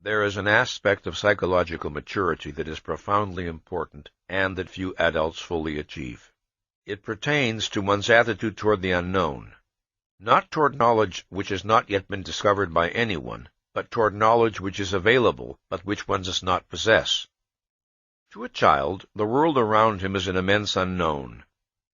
There is an aspect of psychological maturity that is profoundly important and that few adults fully achieve. It pertains to one's attitude toward the unknown, not toward knowledge which has not yet been discovered by anyone, but toward knowledge which is available, but which one does not possess. To a child, the world around him is an immense unknown.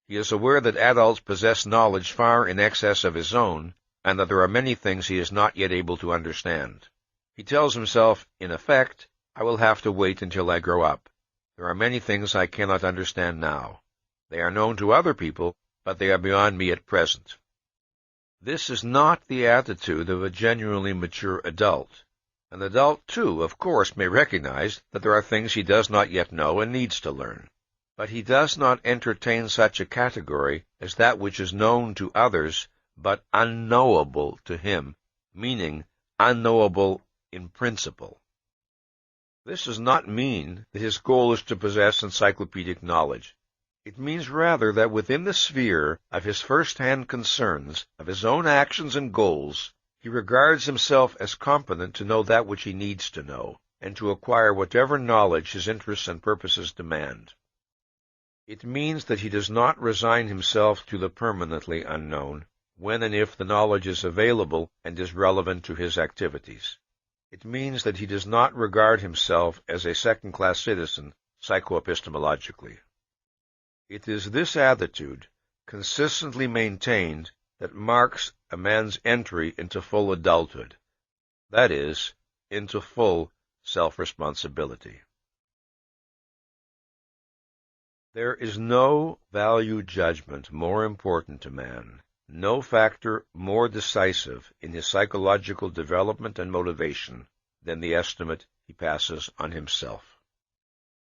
He is aware that adults possess knowledge far in excess of his own, and that there are many things he is not yet able to understand. He tells himself, in effect, I will have to wait until I grow up. There are many things I cannot understand now. They are known to other people, but they are beyond me at present. This is not the attitude of a genuinely mature adult. An adult, too, of course, may recognize that there are things he does not yet know and needs to learn. But he does not entertain such a category as that which is known to others, but unknowable to him, meaning unknowable in principle. This does not mean that his goal is to possess encyclopedic knowledge. It means rather that within the sphere of his first-hand concerns, of his own actions and goals, he regards himself as competent to know that which he needs to know, and to acquire whatever knowledge his interests and purposes demand. It means that he does not resign himself to the permanently unknown, when and if the knowledge is available and is relevant to his activities. It means that he does not regard himself as a second-class citizen psychoepistemologically. It is this attitude, consistently maintained, that marks a man's entry into full adulthood, that is, into full self-responsibility. There is no value judgment more important to man, no factor more decisive in his psychological development and motivation than the estimate he passes on himself.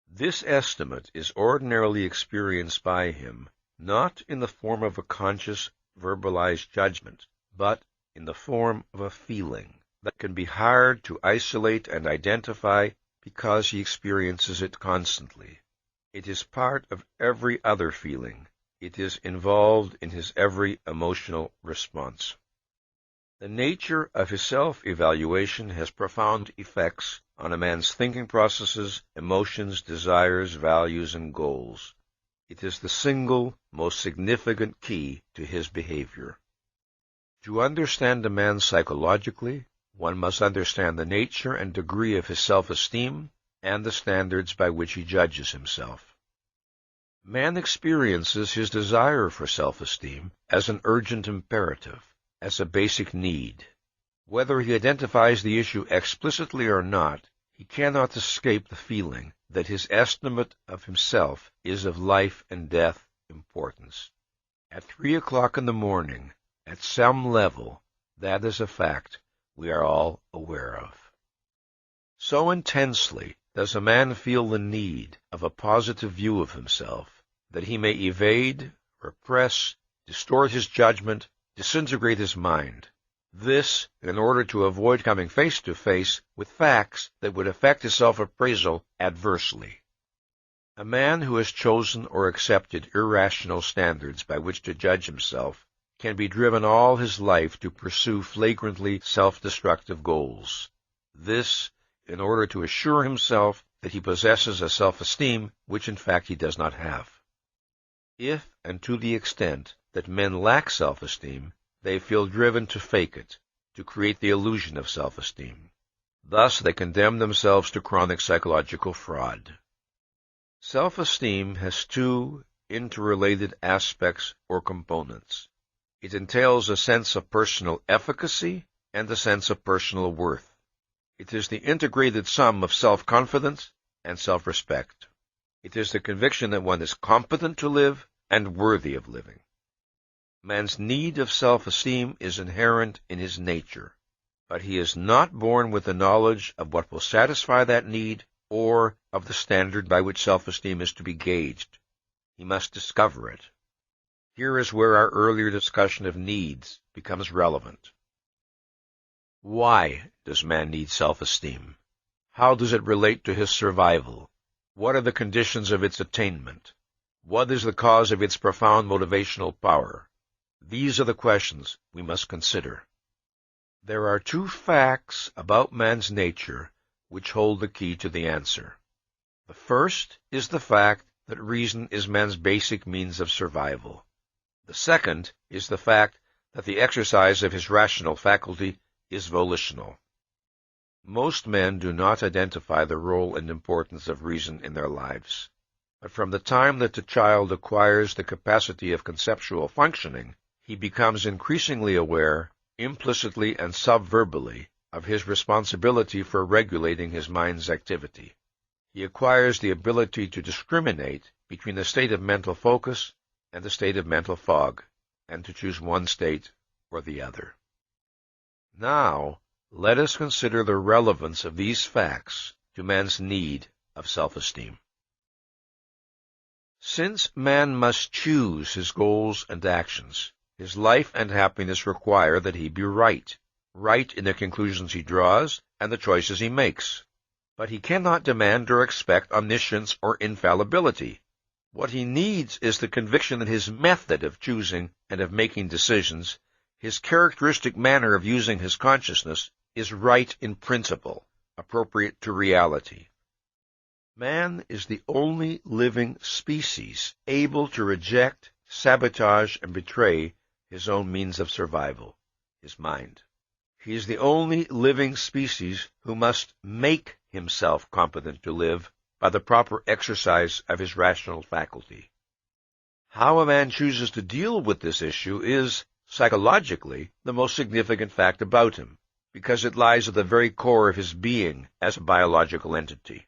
This estimate is ordinarily experienced by him not in the form of a conscious, verbalized judgment, but in the form of a feeling that can be hard to isolate and identify because he experiences it constantly. It is part of every other feeling. It is involved in his every emotional response. The nature of his self-evaluation has profound effects on a man's thinking processes, emotions, desires, values, and goals. It is the single most significant key to his behavior. To understand a man psychologically, one must understand the nature and degree of his self-esteem and the standards by which he judges himself. Man experiences his desire for self-esteem as an urgent imperative, as a basic need. Whether he identifies the issue explicitly or not, he cannot escape the feeling that his estimate of himself is of life and death importance. At 3 o'clock in the morning, at some level, that is a fact we are all aware of. So intensely does a man feel the need of a positive view of himself that he may evade, repress, distort his judgment, disintegrate his mind. This in order to avoid coming face to face with facts that would affect his self-appraisal adversely. A man who has chosen or accepted irrational standards by which to judge himself can be driven all his life to pursue flagrantly self-destructive goals. This in order to assure himself that he possesses a self-esteem which in fact he does not have. If and to the extent that men lack self-esteem, they feel driven to fake it, to create the illusion of self-esteem. Thus they condemn themselves to chronic psychological fraud. Self-esteem has two interrelated aspects or components. It entails a sense of personal efficacy and a sense of personal worth. It is the integrated sum of self-confidence and self-respect. It is the conviction that one is competent to live and worthy of living. Man's need of self-esteem is inherent in his nature, but he is not born with the knowledge of what will satisfy that need or of the standard by which self-esteem is to be gauged. He must discover it. Here is where our earlier discussion of needs becomes relevant. Why does man need self-esteem? How does it relate to his survival? What are the conditions of its attainment? What is the cause of its profound motivational power? These are the questions we must consider. There are two facts about man's nature which hold the key to the answer. The first is the fact that reason is man's basic means of survival. The second is the fact that the exercise of his rational faculty is volitional. Most men do not identify the role and importance of reason in their lives. But from the time that the child acquires the capacity of conceptual functioning, he becomes increasingly aware, implicitly and subverbally, of his responsibility for regulating his mind's activity. He acquires the ability to discriminate between the state of mental focus and the state of mental fog, and to choose one state or the other. Now, let us consider the relevance of these facts to man's need of self-esteem. Since man must choose his goals and actions, his life and happiness require that he be right in the conclusions he draws and the choices he makes. But he cannot demand or expect omniscience or infallibility. What he needs is the conviction that his method of choosing and of making decisions, his characteristic manner of using his consciousness, is right in principle, appropriate to reality. Man is the only living species able to reject, sabotage, and betray his own means of survival, his mind. He is the only living species who must make himself competent to live by the proper exercise of his rational faculty. How a man chooses to deal with this issue is, psychologically, the most significant fact about him, because it lies at the very core of his being as a biological entity.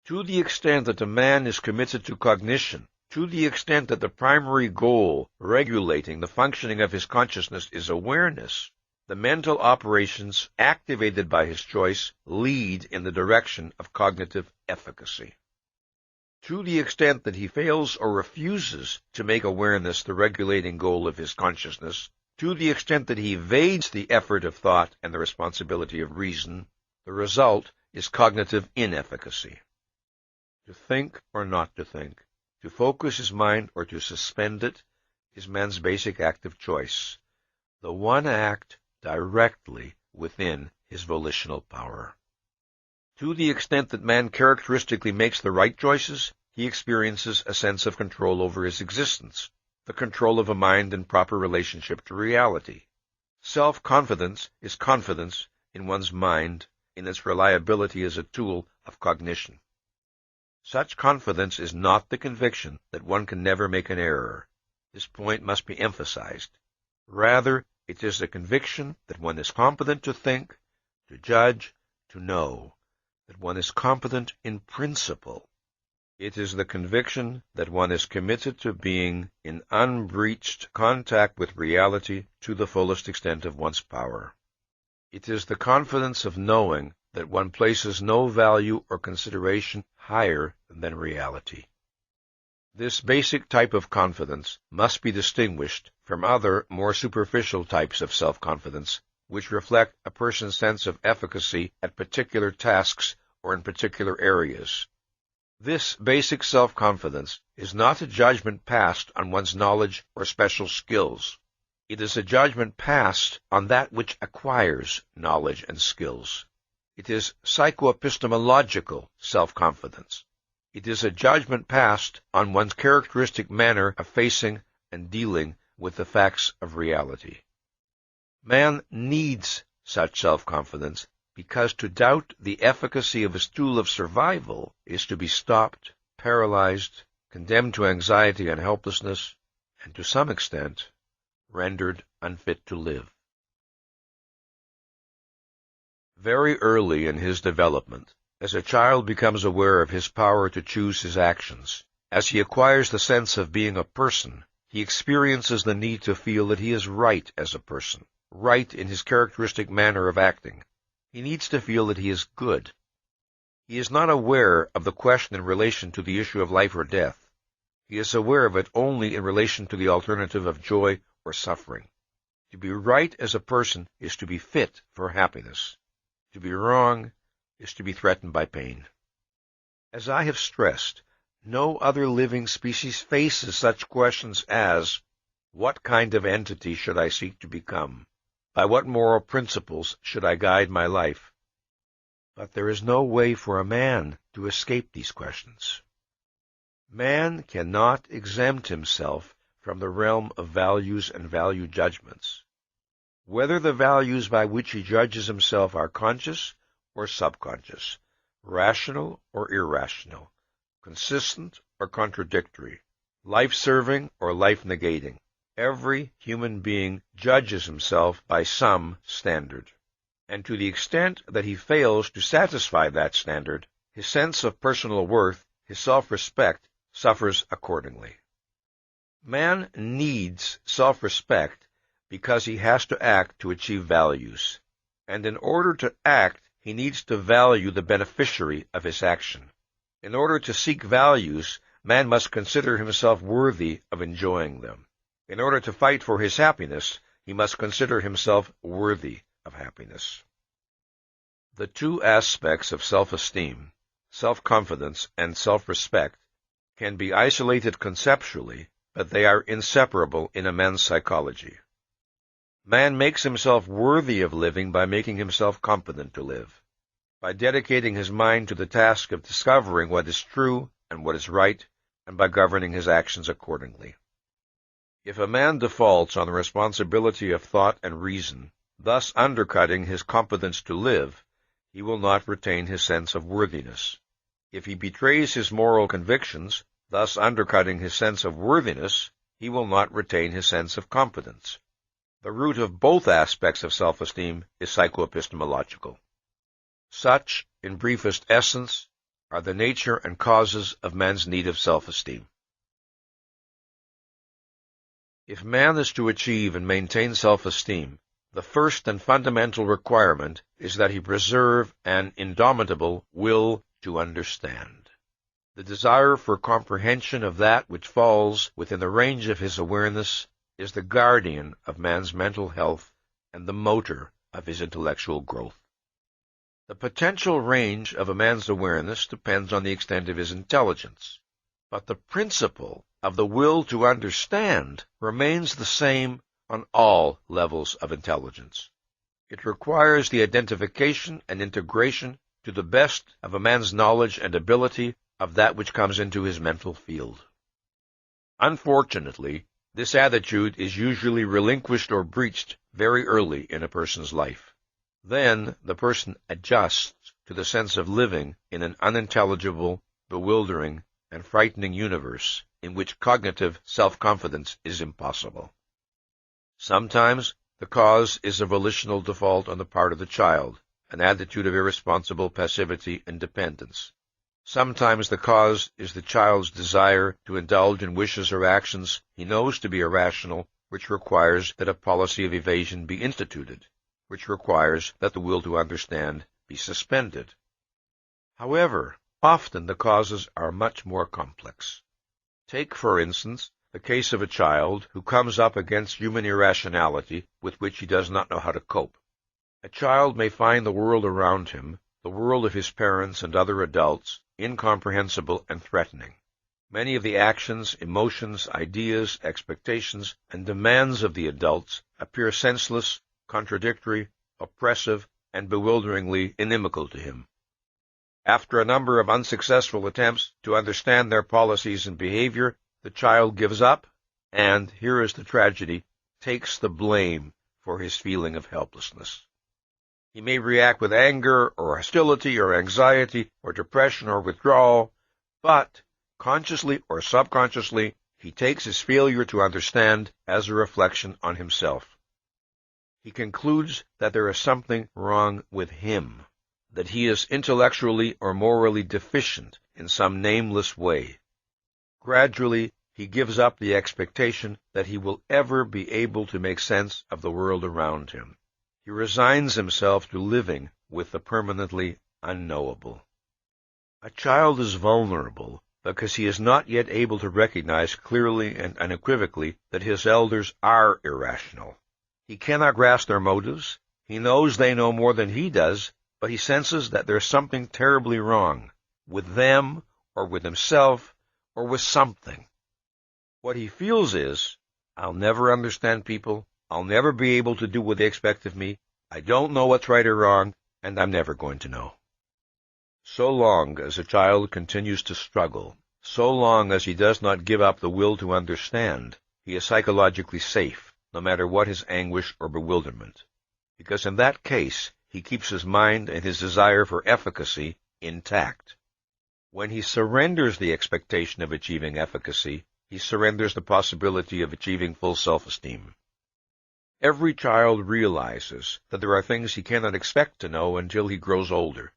To the extent that a man is committed to cognition, to the extent that the primary goal regulating the functioning of his consciousness is awareness, the mental operations activated by his choice lead in the direction of cognitive efficacy. To the extent that he fails or refuses to make awareness the regulating goal of his consciousness, to the extent that he evades the effort of thought and the responsibility of reason, the result is cognitive inefficacy. To think or not to think, to focus his mind or to suspend it, is man's basic act of choice, the one act directly within his volitional power. To the extent that man characteristically makes the right choices, he experiences a sense of control over his existence, the control of a mind in proper relationship to reality. Self-confidence is confidence in one's mind, in its reliability as a tool of cognition. Such confidence is not the conviction that one can never make an error. This point must be emphasized. Rather, it is the conviction that one is competent to think, to judge, to know, that one is competent in principle. It is the conviction that one is committed to being in unbreached contact with reality to the fullest extent of one's power. It is the confidence of knowing that one places no value or consideration higher than reality. This basic type of confidence must be distinguished from other, more superficial types of self-confidence, which reflect a person's sense of efficacy at particular tasks or in particular areas. This basic self-confidence is not a judgment passed on one's knowledge or special skills. It is a judgment passed on that which acquires knowledge and skills. It is psychoepistemological self-confidence. It is a judgment passed on one's characteristic manner of facing and dealing with the facts of reality. Man needs such self-confidence because to doubt the efficacy of his tool of survival is to be stopped, paralyzed, condemned to anxiety and helplessness, and to some extent, rendered unfit to live. Very early in his development, as a child becomes aware of his power to choose his actions, as he acquires the sense of being a person, he experiences the need to feel that he is right as a person, right in his characteristic manner of acting. He needs to feel that he is good. He is not aware of the question in relation to the issue of life or death. He is aware of it only in relation to the alternative of joy or suffering. To be right as a person is to be fit for happiness. To be wrong is to be threatened by pain. As I have stressed, no other living species faces such questions as, what kind of entity should I seek to become? By what moral principles should I guide my life? But there is no way for a man to escape these questions. Man cannot exempt himself from the realm of values and value judgments. Whether the values by which he judges himself are conscious or subconscious, rational or irrational, consistent or contradictory, life-serving or life-negating. Every human being judges himself by some standard, and to the extent that he fails to satisfy that standard, his sense of personal worth, his self-respect, suffers accordingly. Man needs self-respect because he has to act to achieve values, and in order to act, he needs to value the beneficiary of his action. In order to seek values, man must consider himself worthy of enjoying them. In order to fight for his happiness, he must consider himself worthy of happiness. The two aspects of self-esteem, self-confidence, and self-respect, can be isolated conceptually, but they are inseparable in a man's psychology. Man makes himself worthy of living by making himself competent to live, by dedicating his mind to the task of discovering what is true and what is right, and by governing his actions accordingly. If a man defaults on the responsibility of thought and reason, thus undercutting his competence to live, he will not retain his sense of worthiness. If he betrays his moral convictions, thus undercutting his sense of worthiness, he will not retain his sense of competence. The root of both aspects of self-esteem is psychoepistemological. Such, in briefest essence, are the nature and causes of man's need of self-esteem. If man is to achieve and maintain self-esteem, the first and fundamental requirement is that he preserve an indomitable will to understand. The desire for comprehension of that which falls within the range of his awareness is the guardian of man's mental health and the motor of his intellectual growth. The potential range of a man's awareness depends on the extent of his intelligence, but the principle of the will to understand remains the same on all levels of intelligence. It requires the identification and integration to the best of a man's knowledge and ability of that which comes into his mental field. Unfortunately, this attitude is usually relinquished or breached very early in a person's life. Then the person adjusts to the sense of living in an unintelligible, bewildering, and frightening universe in which cognitive self-confidence is impossible. Sometimes the cause is a volitional default on the part of the child, an attitude of irresponsible passivity and dependence. Sometimes the cause is the child's desire to indulge in wishes or actions he knows to be irrational, which requires that a policy of evasion be instituted, which requires that the will to understand be suspended. However, often the causes are much more complex. Take, for instance, the case of a child who comes up against human irrationality with which he does not know how to cope. A child may find the world around him, the world of his parents and other adults, incomprehensible and threatening. Many of the actions, emotions, ideas, expectations, and demands of the adults appear senseless, contradictory, oppressive, and bewilderingly inimical to him. After a number of unsuccessful attempts to understand their policies and behavior, the child gives up, and, here is the tragedy, takes the blame for his feeling of helplessness. He may react with anger, or hostility, or anxiety, or depression, or withdrawal, but, consciously or subconsciously, he takes his failure to understand as a reflection on himself. He concludes that there is something wrong with him, that he is intellectually or morally deficient in some nameless way. Gradually, he gives up the expectation that he will ever be able to make sense of the world around him. He resigns himself to living with the permanently unknowable. A child is vulnerable because he is not yet able to recognize clearly and unequivocally that his elders are irrational. He cannot grasp their motives. He knows they know more than he does, but he senses that there's something terribly wrong with them, or with himself, or with something. What he feels is, I'll never understand people, I'll never be able to do what they expect of me, I don't know what's right or wrong, and I'm never going to know. So long as a child continues to struggle, so long as he does not give up the will to understand, he is psychologically safe, no matter what his anguish or bewilderment, because in that case he keeps his mind and his desire for efficacy intact. When he surrenders the expectation of achieving efficacy, he surrenders the possibility of achieving full self-esteem. Every child realizes that there are things he cannot expect to know until he grows older.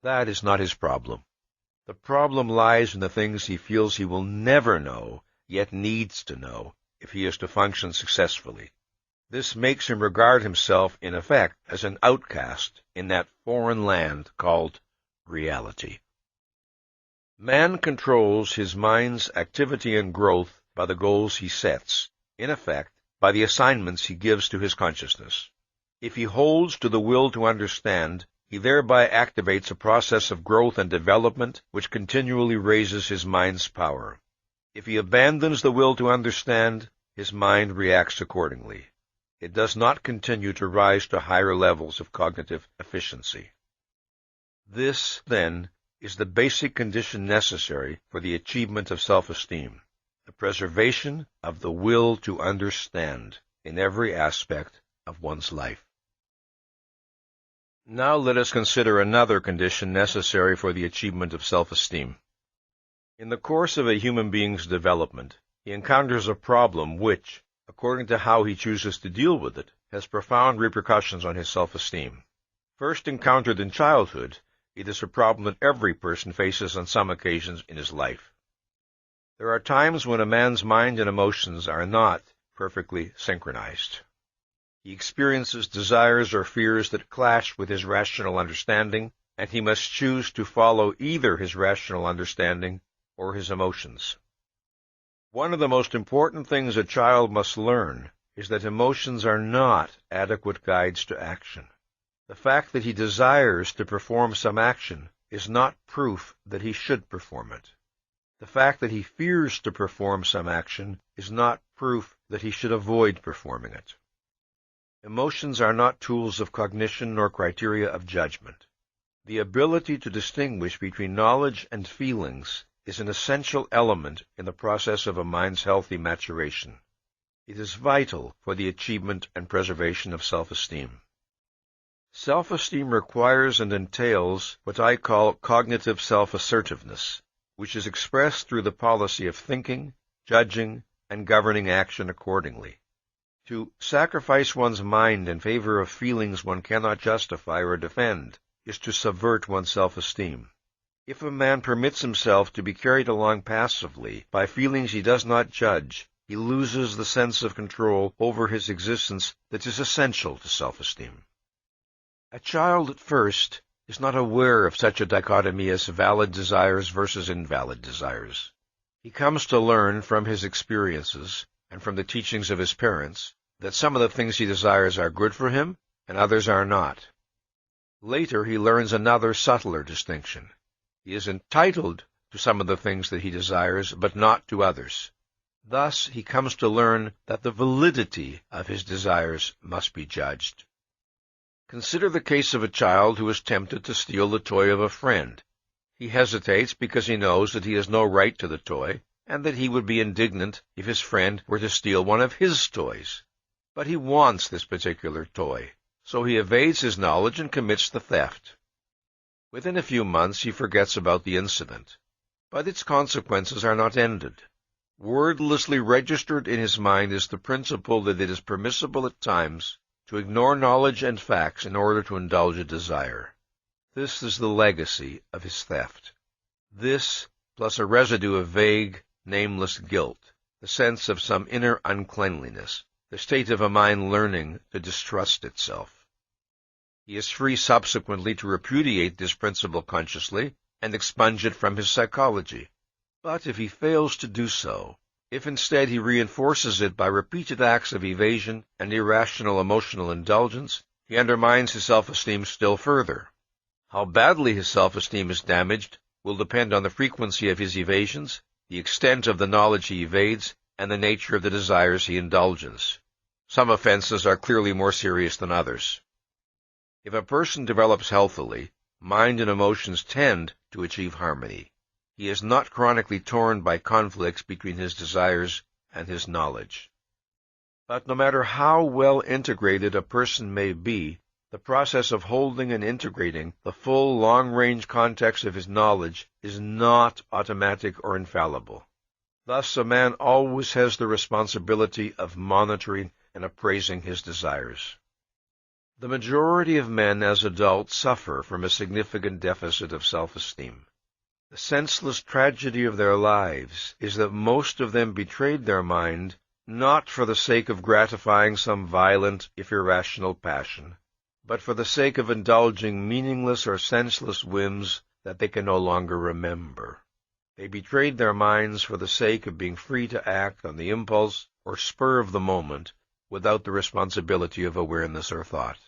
That is not his problem. The problem lies in the things he feels he will never know, yet needs to know, if he is to function successfully. This makes him regard himself, in effect, as an outcast in that foreign land called reality. Man controls his mind's activity and growth by the goals he sets, in effect, by the assignments he gives to his consciousness. If he holds to the will to understand, he thereby activates a process of growth and development which continually raises his mind's power. If he abandons the will to understand, his mind reacts accordingly. It does not continue to rise to higher levels of cognitive efficiency. This, then, is the basic condition necessary for the achievement of self-esteem, the preservation of the will to understand in every aspect of one's life. Now let us consider another condition necessary for the achievement of self-esteem. In the course of a human being's development, he encounters a problem which, according to how he chooses to deal with it, has profound repercussions on his self-esteem. First encountered in childhood, it is a problem that every person faces on some occasions in his life. There are times when a man's mind and emotions are not perfectly synchronized. He experiences desires or fears that clash with his rational understanding, and he must choose to follow either his rational understanding or his emotions. One of the most important things a child must learn is that emotions are not adequate guides to action. The fact that he desires to perform some action is not proof that he should perform it. The fact that he fears to perform some action is not proof that he should avoid performing it. Emotions are not tools of cognition nor criteria of judgment. The ability to distinguish between knowledge and feelings is an essential element in the process of a mind's healthy maturation. It is vital for the achievement and preservation of self-esteem. Self-esteem requires and entails what I call cognitive self-assertiveness, which is expressed through the policy of thinking, judging, and governing action accordingly. To sacrifice one's mind in favor of feelings one cannot justify or defend is to subvert one's self-esteem. If a man permits himself to be carried along passively by feelings he does not judge, he loses the sense of control over his existence that is essential to self-esteem. A child at first is not aware of such a dichotomy as valid desires versus invalid desires. He comes to learn from his experiences and from the teachings of his parents that some of the things he desires are good for him and others are not. Later he learns another subtler distinction. He is entitled to some of the things that he desires, but not to others. Thus he comes to learn that the validity of his desires must be judged. Consider the case of a child who is tempted to steal the toy of a friend. He hesitates because he knows that he has no right to the toy, and that he would be indignant if his friend were to steal one of his toys. But he wants this particular toy, so he evades his knowledge and commits the theft. Within a few months he forgets about the incident, but its consequences are not ended. Wordlessly registered in his mind is the principle that it is permissible at times to ignore knowledge and facts in order to indulge a desire. This is the legacy of his theft. This, plus a residue of vague, nameless guilt, the sense of some inner uncleanliness, the state of a mind learning to distrust itself. He is free subsequently to repudiate this principle consciously and expunge it from his psychology. But if he fails to do so, if instead he reinforces it by repeated acts of evasion and irrational emotional indulgence, he undermines his self-esteem still further. How badly his self-esteem is damaged will depend on the frequency of his evasions, the extent of the knowledge he evades, and the nature of the desires he indulges. Some offenses are clearly more serious than others. If a person develops healthily, mind and emotions tend to achieve harmony. He is not chronically torn by conflicts between his desires and his knowledge. But no matter how well integrated a person may be, The process of holding and integrating the full long-range context of his knowledge is not automatic or infallible. Thus, a man always has the responsibility of monitoring and appraising his desires. The majority of men as adults suffer from a significant deficit of self-esteem. The senseless tragedy of their lives is that most of them betrayed their mind not for the sake of gratifying some violent, if irrational passion, but for the sake of indulging meaningless or senseless whims that they can no longer remember. They betrayed their minds for the sake of being free to act on the impulse or spur of the moment without the responsibility of awareness or thought.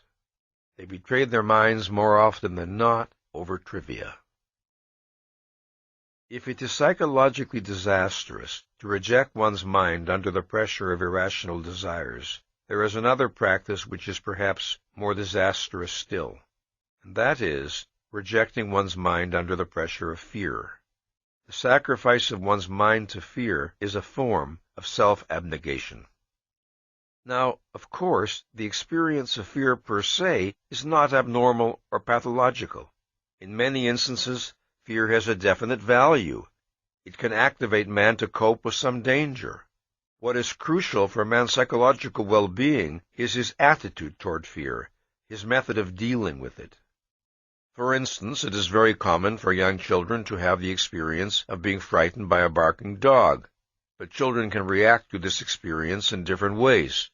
They betrayed their minds more often than not over trivia. If it is psychologically disastrous to reject one's mind under the pressure of irrational desires, there is another practice which is perhaps more disastrous still, and that is rejecting one's mind under the pressure of fear. The sacrifice of one's mind to fear is a form of self-abnegation. Now, of course, the experience of fear per se is not abnormal or pathological. In many instances, fear has a definite value. It can activate man to cope with some danger. What is crucial for man's psychological well-being is his attitude toward fear, his method of dealing with it. For instance, it is very common for young children to have the experience of being frightened by a barking dog, but children can react to this experience in different ways.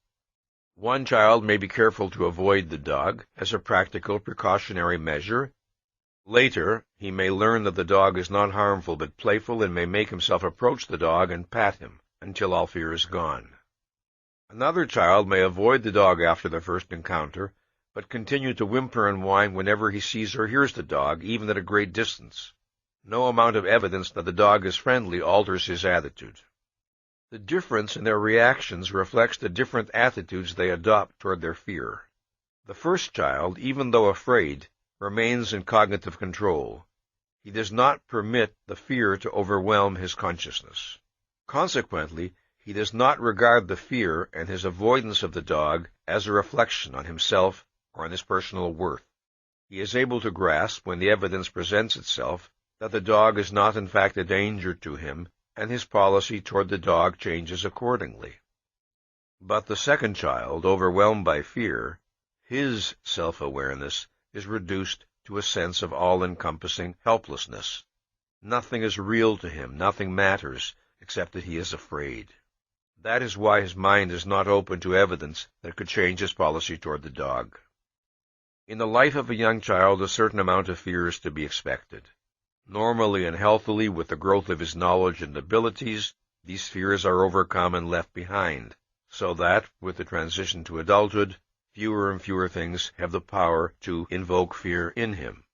One child may be careful to avoid the dog as a practical precautionary measure. Later, he may learn that the dog is not harmful but playful and may make himself approach the dog and pat him until all fear is gone. Another child may avoid the dog after the first encounter, but continue to whimper and whine whenever he sees or hears the dog, even at a great distance. No amount of evidence that the dog is friendly alters his attitude. The difference in their reactions reflects the different attitudes they adopt toward their fear. The first child, even though afraid, remains in cognitive control. He does not permit the fear to overwhelm his consciousness. Consequently, he does not regard the fear and his avoidance of the dog as a reflection on himself or on his personal worth. He is able to grasp, when the evidence presents itself, that the dog is not in fact a danger to him, and his policy toward the dog changes accordingly. But the second child, overwhelmed by fear, his self-awareness is reduced to a sense of all-encompassing helplessness. Nothing is real to him, nothing matters, except that he is afraid. That is why his mind is not open to evidence that could change his policy toward the dog. In the life of a young child, a certain amount of fear is to be expected. Normally and healthily, with the growth of his knowledge and abilities, these fears are overcome and left behind, so that, with the transition to adulthood, fewer and fewer things have the power to invoke fear in him.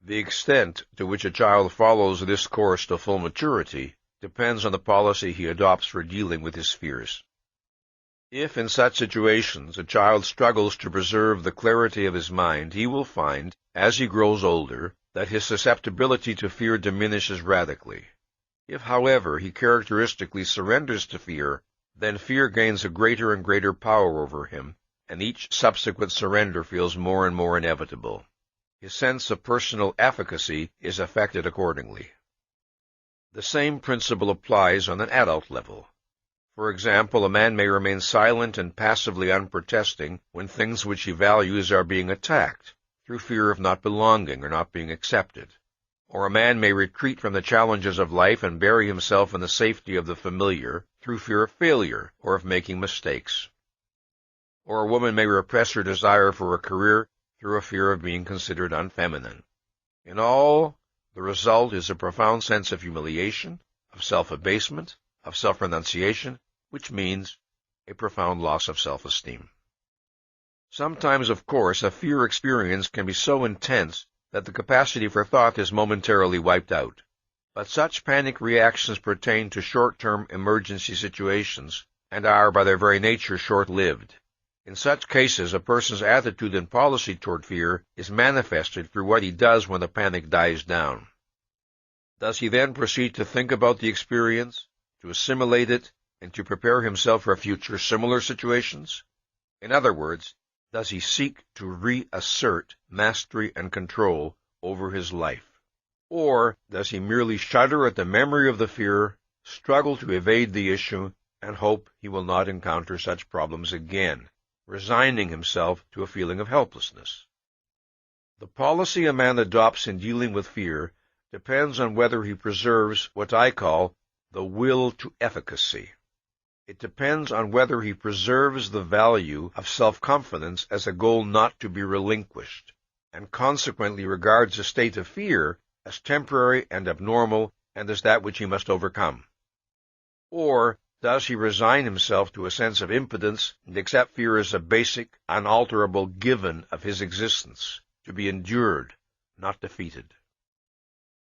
The extent to which a child follows this course to full maturity depends on the policy he adopts for dealing with his fears. If, in such situations, a child struggles to preserve the clarity of his mind, he will find, as he grows older, that his susceptibility to fear diminishes radically. If, however, he characteristically surrenders to fear, then fear gains a greater and greater power over him, and each subsequent surrender feels more and more inevitable. His sense of personal efficacy is affected accordingly. The same principle applies on an adult level. For example, a man may remain silent and passively unprotesting when things which he values are being attacked, through fear of not belonging or not being accepted. Or a man may retreat from the challenges of life and bury himself in the safety of the familiar, through fear of failure or of making mistakes. Or a woman may repress her desire for a career through a fear of being considered unfeminine. In all, the result is a profound sense of humiliation, of self-abasement, of self-renunciation, which means a profound loss of self-esteem. Sometimes, of course, a fear experience can be so intense that the capacity for thought is momentarily wiped out. But such panic reactions pertain to short-term emergency situations and are, by their very nature, short-lived. In such cases, a person's attitude and policy toward fear is manifested through what he does when the panic dies down. Does he then proceed to think about the experience, to assimilate it, and to prepare himself for future similar situations? In other words, does he seek to reassert mastery and control over his life? Or does he merely shudder at the memory of the fear, struggle to evade the issue, and hope he will not encounter such problems again, resigning himself to a feeling of helplessness? The policy a man adopts in dealing with fear depends on whether he preserves what I call the will to efficacy. It depends on whether he preserves the value of self-confidence as a goal not to be relinquished, and consequently regards a state of fear as temporary and abnormal and as that which he must overcome. Or does he resign himself to a sense of impotence and accept fear as a basic, unalterable given of his existence, to be endured, not defeated?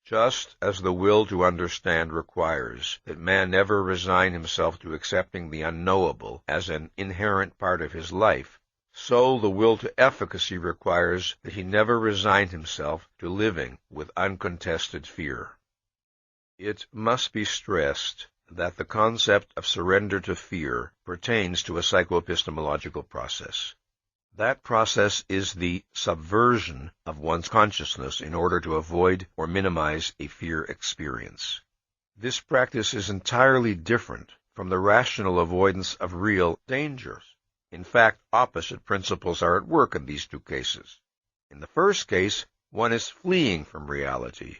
Just as the will to understand requires that man never resign himself to accepting the unknowable as an inherent part of his life, so the will to efficacy requires that he never resign himself to living with uncontested fear. It must be stressed that the concept of surrender to fear pertains to a psychoepistemological process. That process is the subversion of one's consciousness in order to avoid or minimize a fear experience. This practice is entirely different from the rational avoidance of real dangers. In fact, opposite principles are at work in these two cases. In the first case, one is fleeing from reality.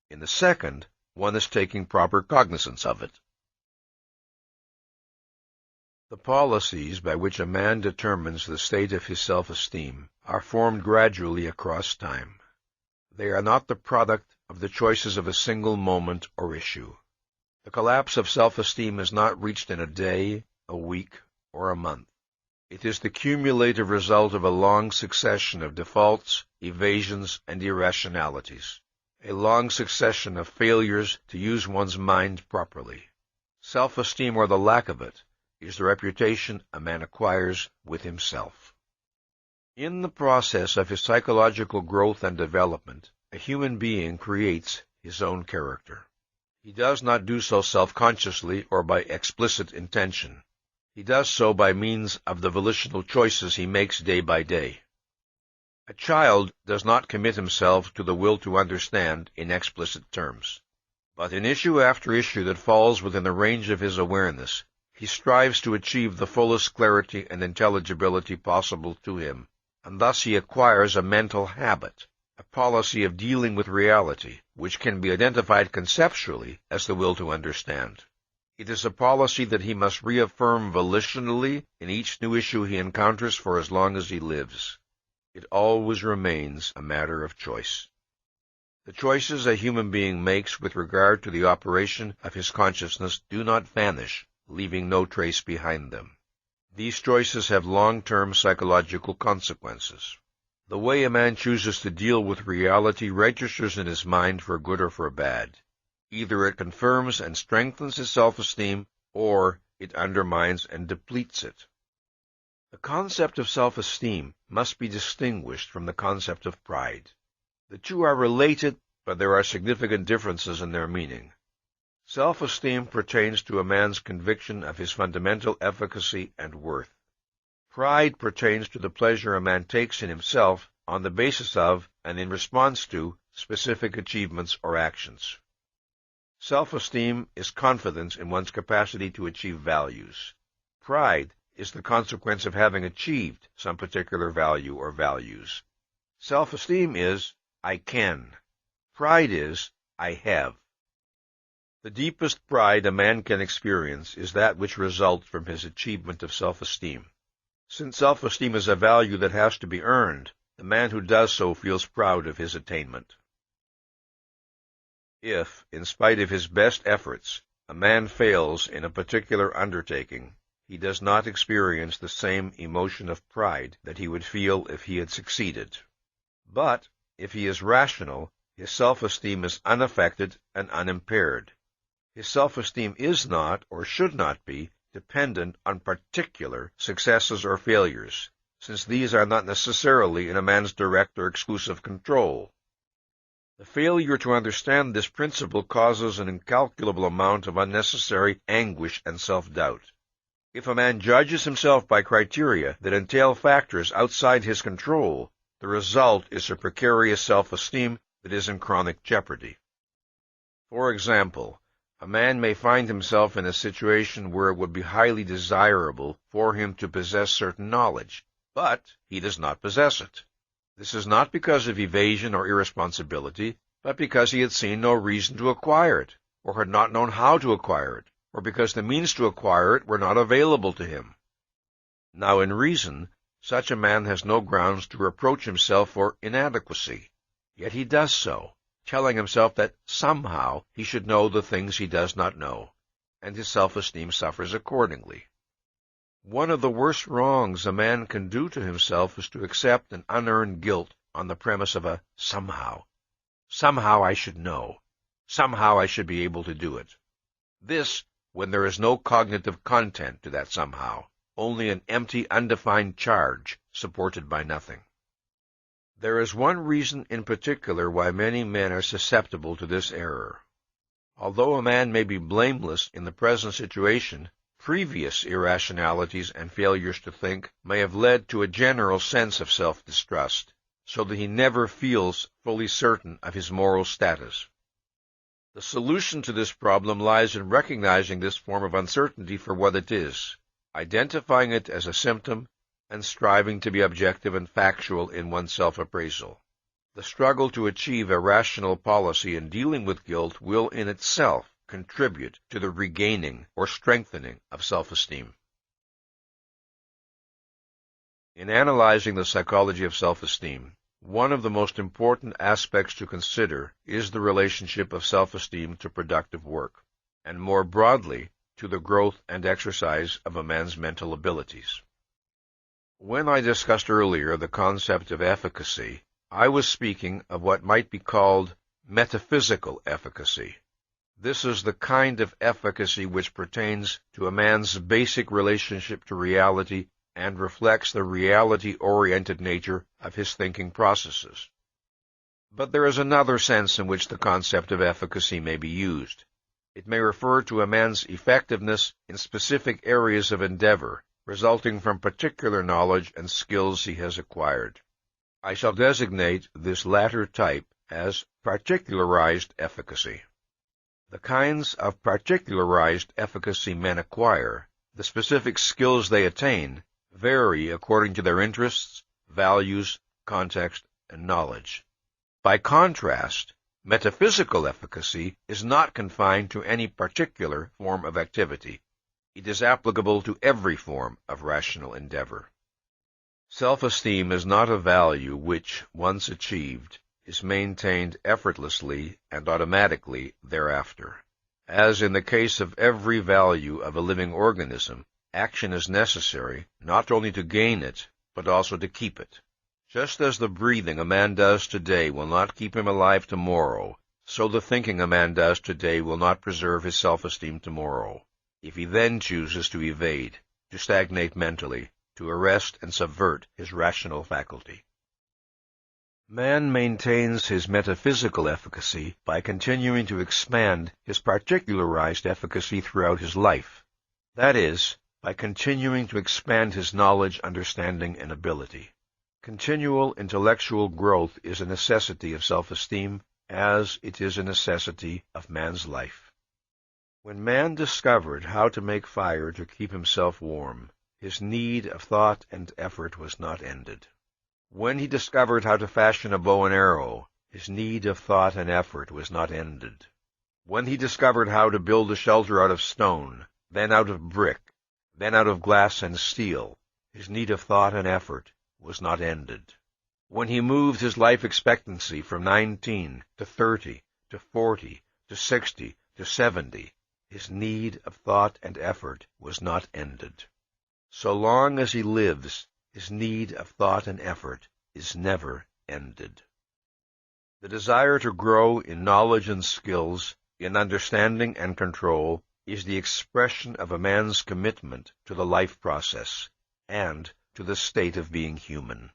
In the second, one is taking proper cognizance of it. The policies by which a man determines the state of his self-esteem are formed gradually across time. They are not the product of the choices of a single moment or issue. The collapse of self-esteem is not reached in a day, a week, or a month. It is the cumulative result of a long succession of defaults, evasions, and irrationalities, a long succession of failures to use one's mind properly. Self-esteem, or the lack of it, is the reputation a man acquires with himself. In the process of his psychological growth and development, a human being creates his own character. He does not do so self-consciously or by explicit intention. He does so by means of the volitional choices he makes day by day. A child does not commit himself to the will to understand in explicit terms, but in issue after issue that falls within the range of his awareness, he strives to achieve the fullest clarity and intelligibility possible to him, and thus he acquires a mental habit, a policy of dealing with reality, which can be identified conceptually as the will to understand. It is a policy that he must reaffirm volitionally in each new issue he encounters for as long as he lives. It always remains a matter of choice. The choices a human being makes with regard to the operation of his consciousness do not vanish, leaving no trace behind them. These choices have long-term psychological consequences. The way a man chooses to deal with reality registers in his mind for good or for bad. Either it confirms and strengthens his self-esteem, or it undermines and depletes it. The concept of self-esteem must be distinguished from the concept of pride. The two are related, but there are significant differences in their meaning. Self-esteem pertains to a man's conviction of his fundamental efficacy and worth. Pride pertains to the pleasure a man takes in himself on the basis of and in response to specific achievements or actions. Self-esteem is confidence in one's capacity to achieve values. Pride is the consequence of having achieved some particular value or values. Self-esteem is, I can. Pride is, I have. The deepest pride a man can experience is that which results from his achievement of self-esteem. Since self-esteem is a value that has to be earned, the man who does so feels proud of his attainment. If, in spite of his best efforts, a man fails in a particular undertaking, he does not experience the same emotion of pride that he would feel if he had succeeded. But, if he is rational, his self-esteem is unaffected and unimpaired. His self-esteem is not, or should not be, dependent on particular successes or failures, since these are not necessarily in a man's direct or exclusive control. The failure to understand this principle causes an incalculable amount of unnecessary anguish and self-doubt. If a man judges himself by criteria that entail factors outside his control, the result is a precarious self-esteem that is in chronic jeopardy. For example, a man may find himself in a situation where it would be highly desirable for him to possess certain knowledge, but he does not possess it. This is not because of evasion or irresponsibility, but because he had seen no reason to acquire it, or had not known how to acquire it, or because the means to acquire it were not available to him. Now in reason, such a man has no grounds to reproach himself for inadequacy, yet he does so, telling himself that somehow he should know the things he does not know, and his self-esteem suffers accordingly. One of the worst wrongs a man can do to himself is to accept an unearned guilt on the premise of a somehow. Somehow I should know. Somehow I should be able to do it. This, when there is no cognitive content to that somehow, only an empty, undefined charge supported by nothing. There is one reason in particular why many men are susceptible to this error. Although a man may be blameless in the present situation, previous irrationalities and failures to think may have led to a general sense of self-distrust, so that he never feels fully certain of his moral status. The solution to this problem lies in recognizing this form of uncertainty for what it is, identifying it as a symptom, and striving to be objective and factual in one's self-appraisal. The struggle to achieve a rational policy in dealing with guilt will in itself contribute to the regaining or strengthening of self-esteem. In analyzing the psychology of self-esteem, one of the most important aspects to consider is the relationship of self-esteem to productive work, and more broadly, to the growth and exercise of a man's mental abilities. When I discussed earlier the concept of efficacy, I was speaking of what might be called metaphysical efficacy. This is the kind of efficacy which pertains to a man's basic relationship to reality and reflects the reality-oriented nature of his thinking processes. But there is another sense in which the concept of efficacy may be used. It may refer to a man's effectiveness in specific areas of endeavor, resulting from particular knowledge and skills he has acquired. I shall designate this latter type as particularized efficacy. The kinds of particularized efficacy men acquire, the specific skills they attain, vary according to their interests, values, context, and knowledge. By contrast, metaphysical efficacy is not confined to any particular form of activity. It is applicable to every form of rational endeavor. Self-esteem is not a value which, once achieved, is maintained effortlessly and automatically thereafter. As in the case of every value of a living organism, action is necessary not only to gain it, but also to keep it. Just as the breathing a man does today will not keep him alive tomorrow, so the thinking a man does today will not preserve his self-esteem tomorrow, if he then chooses to evade, to stagnate mentally, to arrest and subvert his rational faculty. Man maintains his metaphysical efficacy by continuing to expand his particularized efficacy throughout his life. That is, by continuing to expand his knowledge, understanding, and ability. Continual intellectual growth is a necessity of self-esteem, as it is a necessity of man's life. When man discovered how to make fire to keep himself warm, his need of thought and effort was not ended. When he discovered how to fashion a bow and arrow, his need of thought and effort was not ended. When he discovered how to build a shelter out of stone, then out of brick, then out of glass and steel, his need of thought and effort was not ended. When he moved his life expectancy from 19 to 30 to 40 to 60 to 70, his need of thought and effort was not ended. So long as he lives, his need of thought and effort is never ended. The desire to grow in knowledge and skills, in understanding and control, is the expression of a man's commitment to the life process and to the state of being human.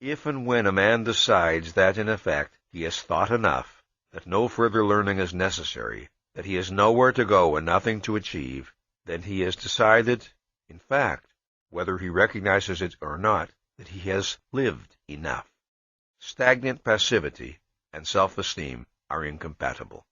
If and when a man decides that, in effect, he has thought enough, that no further learning is necessary, that he has nowhere to go and nothing to achieve, then he has decided, In fact, whether he recognizes it or not, that he has lived enough. Stagnant passivity and self-esteem are incompatible.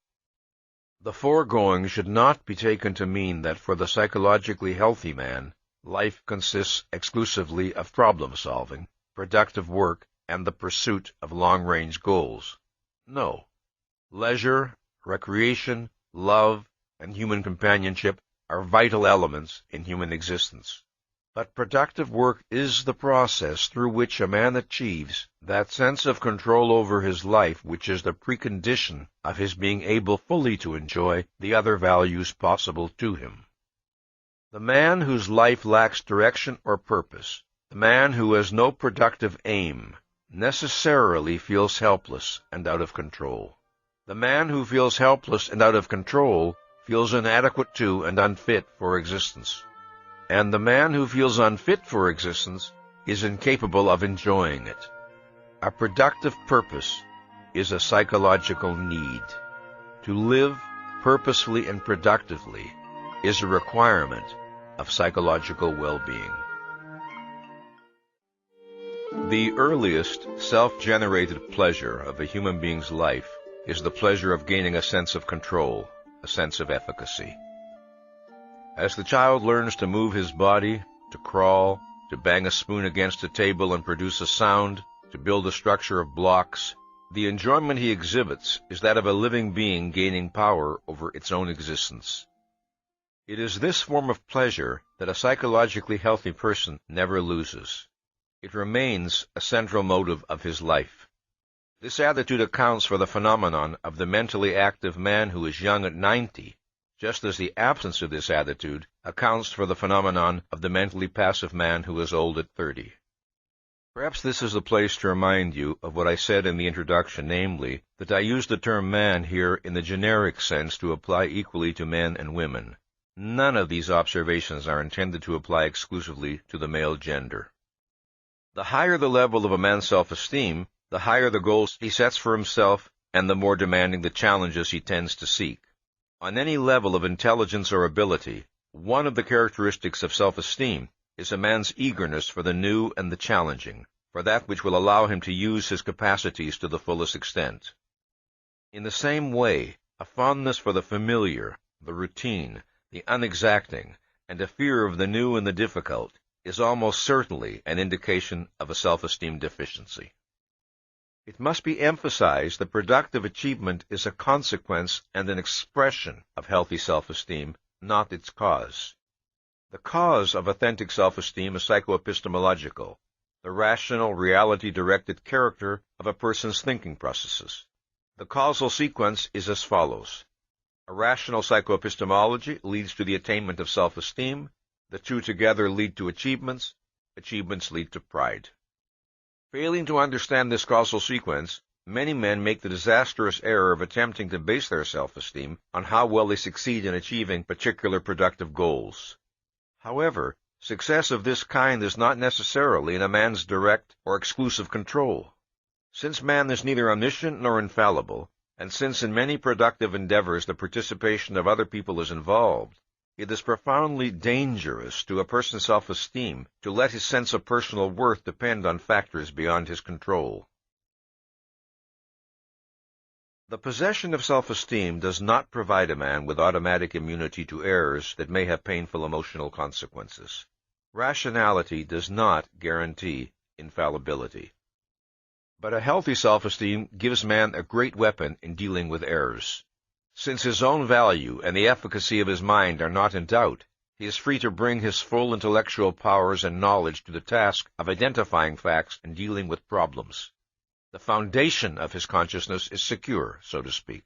The foregoing should not be taken to mean that for the psychologically healthy man, life consists exclusively of problem-solving, productive work, and the pursuit of long-range goals. No. Leisure, recreation, love, and human companionship are vital elements in human existence. But productive work is the process through which a man achieves that sense of control over his life which is the precondition of his being able fully to enjoy the other values possible to him. The man whose life lacks direction or purpose, the man who has no productive aim, necessarily feels helpless and out of control. The man who feels helpless and out of control feels inadequate to and unfit for existence. And the man who feels unfit for existence is incapable of enjoying it. A productive purpose is a psychological need. To live purposefully and productively is a requirement of psychological well-being. The earliest self-generated pleasure of a human being's life is the pleasure of gaining a sense of control, a sense of efficacy. As the child learns to move his body, to crawl, to bang a spoon against a table and produce a sound, to build a structure of blocks, the enjoyment he exhibits is that of a living being gaining power over its own existence. It is this form of pleasure that a psychologically healthy person never loses. It remains a central motive of his life. This attitude accounts for the phenomenon of the mentally active man who is young at 90, just as the absence of this attitude accounts for the phenomenon of the mentally passive man who is old at 30. Perhaps this is the place to remind you of what I said in the introduction, namely, that I use the term man here in the generic sense to apply equally to men and women. None of these observations are intended to apply exclusively to the male gender. The higher the level of a man's self-esteem, the higher the goals he sets for himself, and the more demanding the challenges he tends to seek. On any level of intelligence or ability, one of the characteristics of self-esteem is a man's eagerness for the new and the challenging, for that which will allow him to use his capacities to the fullest extent. In the same way, a fondness for the familiar, the routine, the unexacting, and a fear of the new and the difficult is almost certainly an indication of a self-esteem deficiency. It must be emphasized that productive achievement is a consequence and an expression of healthy self-esteem, not its cause. The cause of authentic self-esteem is psychoepistemological, the rational, reality-directed character of a person's thinking processes. The causal sequence is as follows. A rational psychoepistemology leads to the attainment of self-esteem. The two together lead to achievements. Achievements lead to pride. Failing to understand this causal sequence, many men make the disastrous error of attempting to base their self-esteem on how well they succeed in achieving particular productive goals. However, success of this kind is not necessarily in a man's direct or exclusive control. Since man is neither omniscient nor infallible, and since in many productive endeavors the participation of other people is involved, it is profoundly dangerous to a person's self-esteem to let his sense of personal worth depend on factors beyond his control. The possession of self-esteem does not provide a man with automatic immunity to errors that may have painful emotional consequences. Rationality does not guarantee infallibility. But a healthy self-esteem gives man a great weapon in dealing with errors. Since his own value and the efficacy of his mind are not in doubt, he is free to bring his full intellectual powers and knowledge to the task of identifying facts and dealing with problems. The foundation of his consciousness is secure, so to speak.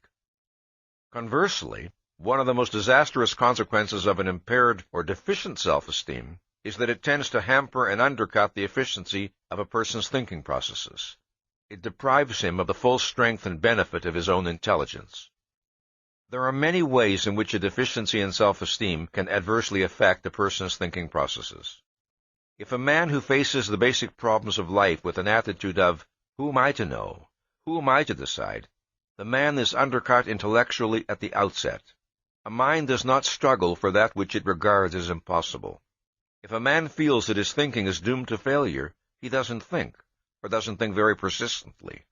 Conversely, one of the most disastrous consequences of an impaired or deficient self-esteem is that it tends to hamper and undercut the efficiency of a person's thinking processes. It deprives him of the full strength and benefit of his own intelligence. There are many ways in which a deficiency in self-esteem can adversely affect a person's thinking processes. If a man who faces the basic problems of life with an attitude of, "Who am I to know? Who am I to decide?" the man is undercut intellectually at the outset. A mind does not struggle for that which it regards as impossible. If a man feels that his thinking is doomed to failure, he doesn't think, or doesn't think very persistently.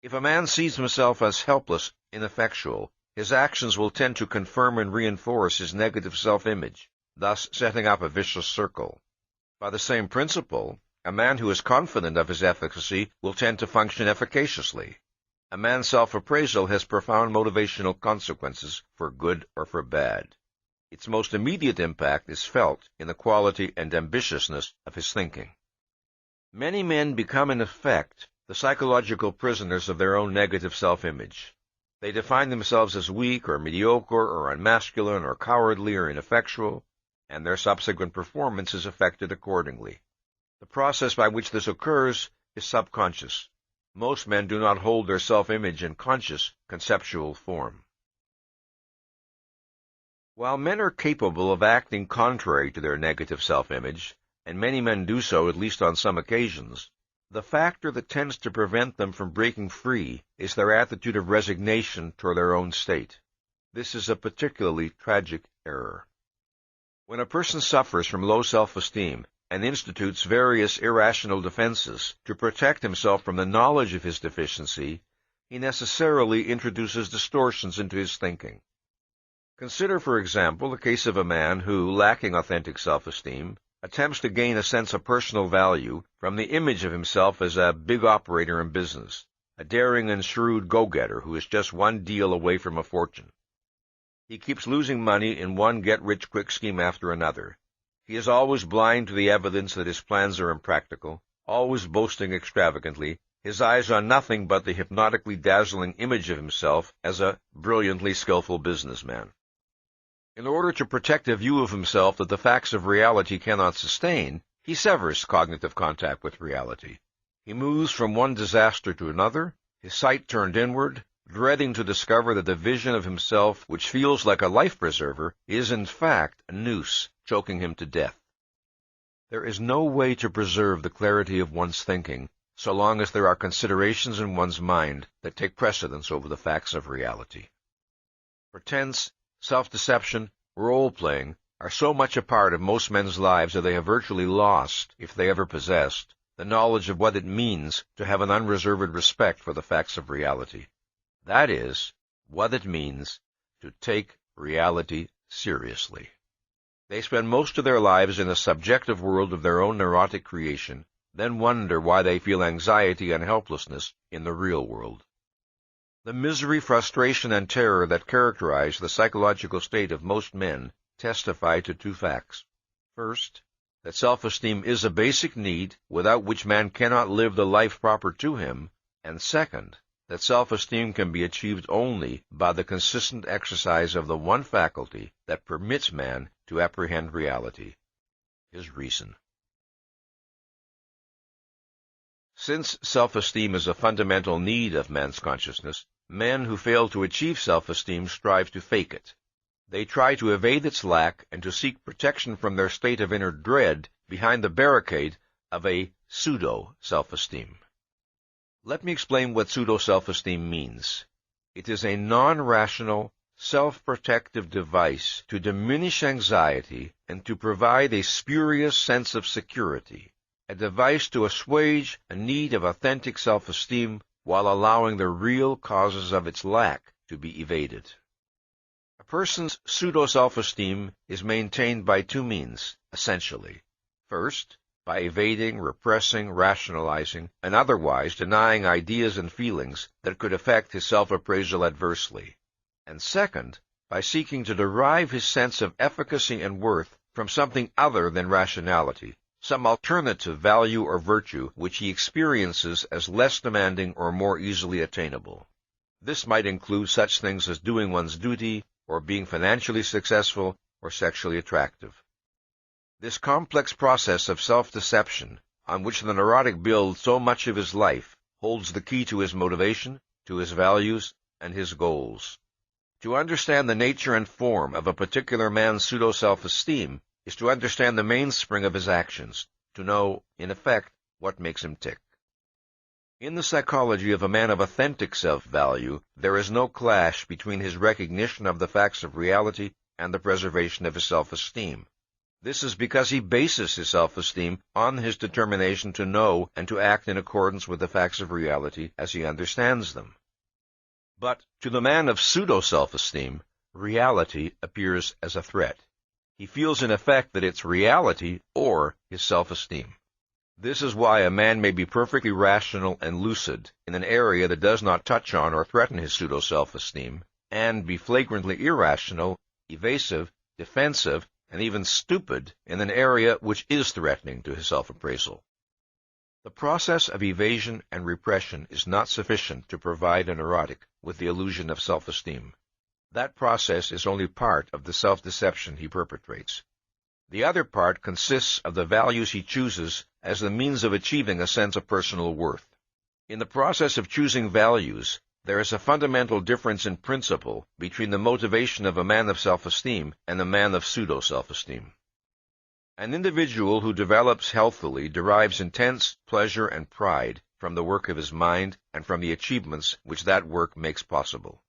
If a man sees himself as helpless, ineffectual, his actions will tend to confirm and reinforce his negative self-image, thus setting up a vicious circle. By the same principle, a man who is confident of his efficacy will tend to function efficaciously. A man's self-appraisal has profound motivational consequences for good or for bad. Its most immediate impact is felt in the quality and ambitiousness of his thinking. Many men become, in effect, the psychological prisoners of their own negative self-image. They define themselves as weak or mediocre or unmasculine or cowardly or ineffectual, and their subsequent performance is affected accordingly. The process by which this occurs is subconscious. Most men do not hold their self-image in conscious, conceptual form. While men are capable of acting contrary to their negative self-image, and many men do so at least on some occasions, the factor that tends to prevent them from breaking free is their attitude of resignation toward their own state. This is a particularly tragic error. When a person suffers from low self-esteem and institutes various irrational defenses to protect himself from the knowledge of his deficiency, he necessarily introduces distortions into his thinking. Consider, for example, the case of a man who, lacking authentic self-esteem, attempts to gain a sense of personal value from the image of himself as a big operator in business, a daring and shrewd go-getter who is just one deal away from a fortune. He keeps losing money in one get-rich-quick scheme after another. He is always blind to the evidence that his plans are impractical, always boasting extravagantly, his eyes on nothing but the hypnotically dazzling image of himself as a brilliantly skillful businessman. In order to protect a view of himself that the facts of reality cannot sustain, he severs cognitive contact with reality. He moves from one disaster to another, his sight turned inward, dreading to discover that the vision of himself, which feels like a life-preserver, is in fact a noose choking him to death. There is no way to preserve the clarity of one's thinking so long as there are considerations in one's mind that take precedence over the facts of reality. Pretense, self-deception, role-playing are so much a part of most men's lives that they have virtually lost, if they ever possessed, the knowledge of what it means to have an unreserved respect for the facts of reality. That is, what it means to take reality seriously. They spend most of their lives in the subjective world of their own neurotic creation, then wonder why they feel anxiety and helplessness in the real world. The misery, frustration, and terror that characterize the psychological state of most men testify to two facts. First, that self-esteem is a basic need without which man cannot live the life proper to him, and second, that self-esteem can be achieved only by the consistent exercise of the one faculty that permits man to apprehend reality, his reason. Since self-esteem is a fundamental need of man's consciousness, men who fail to achieve self-esteem strive to fake it. They try to evade its lack and to seek protection from their state of inner dread behind the barricade of a pseudo-self-esteem. Let me explain what pseudo-self-esteem means. It is a non-rational, self-protective device to diminish anxiety and to provide a spurious sense of security, a device to assuage a need of authentic self-esteem while allowing the real causes of its lack to be evaded. A person's pseudo-self-esteem is maintained by two means, essentially. First, by evading, repressing, rationalizing, and otherwise denying ideas and feelings that could affect his self-appraisal adversely. And second, by seeking to derive his sense of efficacy and worth from something other than rationality, some alternative value or virtue which he experiences as less demanding or more easily attainable. This might include such things as doing one's duty, or being financially successful, or sexually attractive. This complex process of self-deception, on which the neurotic builds so much of his life, holds the key to his motivation, to his values, and his goals. To understand the nature and form of a particular man's pseudo-self-esteem is to understand the mainspring of his actions, to know, in effect, what makes him tick. In the psychology of a man of authentic self-value, there is no clash between his recognition of the facts of reality and the preservation of his self-esteem. This is because he bases his self-esteem on his determination to know and to act in accordance with the facts of reality as he understands them. But to the man of pseudo-self-esteem, reality appears as a threat. He feels in effect that it's reality or his self-esteem. This is why a man may be perfectly rational and lucid in an area that does not touch on or threaten his pseudo-self-esteem, and be flagrantly irrational, evasive, defensive, and even stupid in an area which is threatening to his self-appraisal. The process of evasion and repression is not sufficient to provide a neurotic with the illusion of self-esteem. That process is only part of the self-deception he perpetrates. The other part consists of the values he chooses as the means of achieving a sense of personal worth. In the process of choosing values, there is a fundamental difference in principle between the motivation of a man of self-esteem and a man of pseudo-self-esteem. An individual who develops healthily derives intense pleasure and pride from the work of his mind and from the achievements which that work makes possible.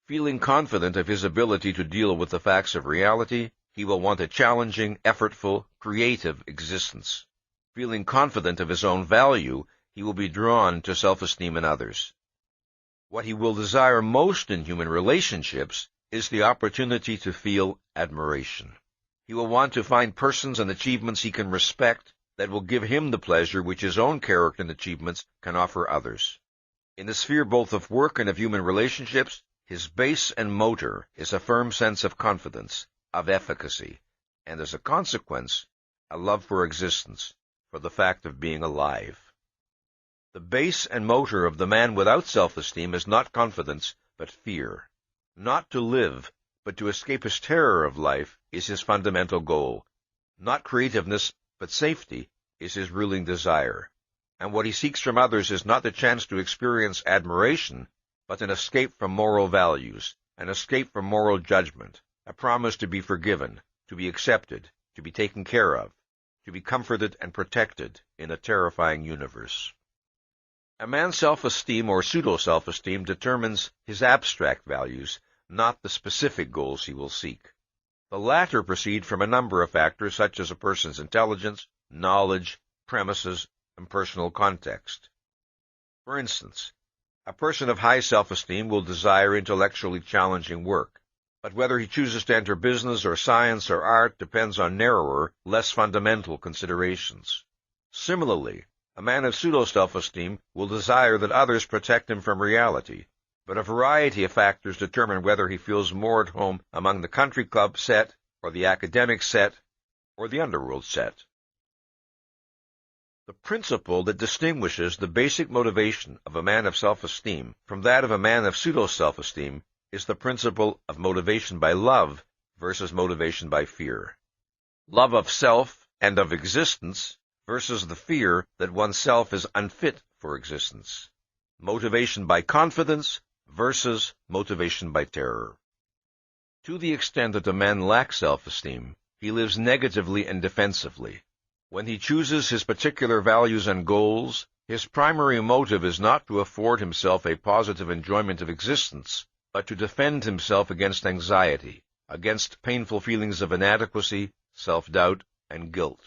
Feeling confident of his ability to deal with the facts of reality, he will want a challenging, effortful, creative existence. Feeling confident of his own value, he will be drawn to self-esteem in others. What he will desire most in human relationships is the opportunity to feel admiration. He will want to find persons and achievements he can respect that will give him the pleasure which his own character and achievements can offer others. In the sphere both of work and of human relationships, his base and motor is a firm sense of confidence, of efficacy, and as a consequence, a love for existence, for the fact of being alive. The base and motor of the man without self-esteem is not confidence, but fear. Not to live, but to escape his terror of life is his fundamental goal. Not creativeness, but safety is his ruling desire. And what he seeks from others is not the chance to experience admiration, but an escape from moral values, an escape from moral judgment, a promise to be forgiven, to be accepted, to be taken care of, to be comforted and protected in a terrifying universe. A man's self-esteem or pseudo-self-esteem determines his abstract values, not the specific goals he will seek. The latter proceed from a number of factors such as a person's intelligence, knowledge, premises, and personal context. For instance, a person of high self-esteem will desire intellectually challenging work, but whether he chooses to enter business or science or art depends on narrower, less fundamental considerations. Similarly, a man of pseudo-self-esteem will desire that others protect him from reality, but a variety of factors determine whether he feels more at home among the country club set, or the academic set, or the underworld set. The principle that distinguishes the basic motivation of a man of self-esteem from that of a man of pseudo-self-esteem is the principle of motivation by love versus motivation by fear. Love of self and of existence versus the fear that oneself is unfit for existence. Motivation by confidence versus motivation by terror. To the extent that a man lacks self-esteem, he lives negatively and defensively. When he chooses his particular values and goals, his primary motive is not to afford himself a positive enjoyment of existence, but to defend himself against anxiety, against painful feelings of inadequacy, self-doubt, and guilt.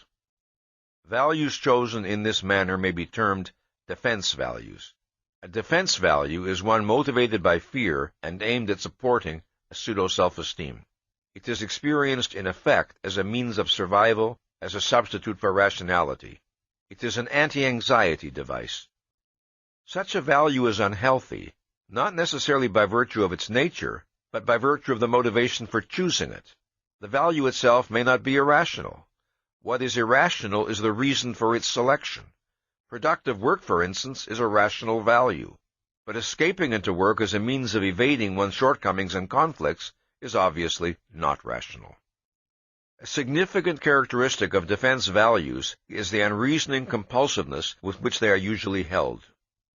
Values chosen in this manner may be termed defense values. A defense value is one motivated by fear and aimed at supporting a pseudo-self-esteem. It is experienced in effect as a means of survival, as a substitute for rationality. It is an anti-anxiety device. Such a value is unhealthy, not necessarily by virtue of its nature, but by virtue of the motivation for choosing it. The value itself may not be irrational. What is irrational is the reason for its selection. Productive work, for instance, is a rational value. But escaping into work as a means of evading one's shortcomings and conflicts is obviously not rational. A significant characteristic of defense values is the unreasoning compulsiveness with which they are usually held.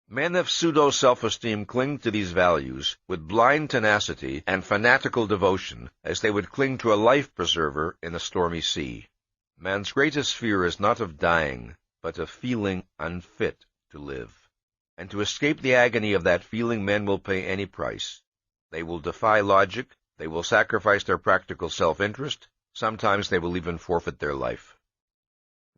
Men of pseudo-self-esteem cling to these values with blind tenacity and fanatical devotion as they would cling to a life-preserver in a stormy sea. Man's greatest fear is not of dying, but of feeling unfit to live. And to escape the agony of that feeling, men will pay any price. They will defy logic, they will sacrifice their practical self-interest, Sometimes they will even forfeit their life.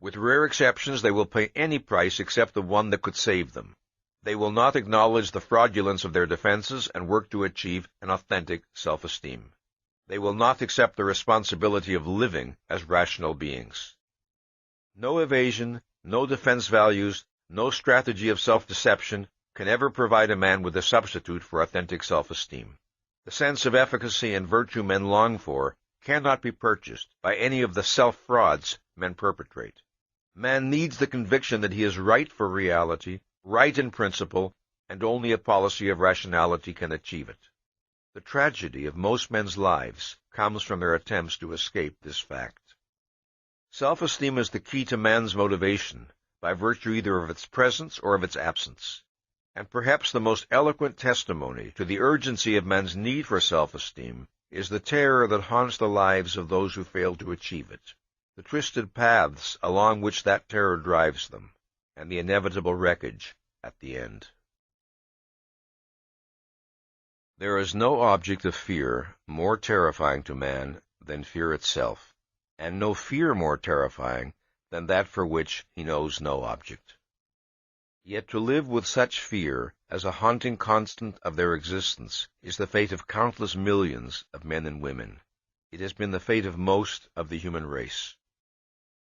With rare exceptions, they will pay any price except the one that could save them. They will not acknowledge the fraudulence of their defenses and work to achieve an authentic self-esteem. They will not accept the responsibility of living as rational beings. No evasion, no defense values, no strategy of self-deception can ever provide a man with a substitute for authentic self-esteem. The sense of efficacy and virtue men long for cannot be purchased by any of the self-frauds men perpetrate. Man needs the conviction that he is right for reality, right in principle, and only a policy of rationality can achieve it. The tragedy of most men's lives comes from their attempts to escape this fact. Self-esteem is the key to man's motivation, by virtue either of its presence or of its absence. And perhaps the most eloquent testimony to the urgency of man's need for self-esteem is the terror that haunts the lives of those who fail to achieve it, the twisted paths along which that terror drives them, and the inevitable wreckage at the end. There is no object of fear more terrifying to man than fear itself, and no fear more terrifying than that for which he knows no object. Yet to live with such fear as a haunting constant of their existence is the fate of countless millions of men and women. It has been the fate of most of the human race.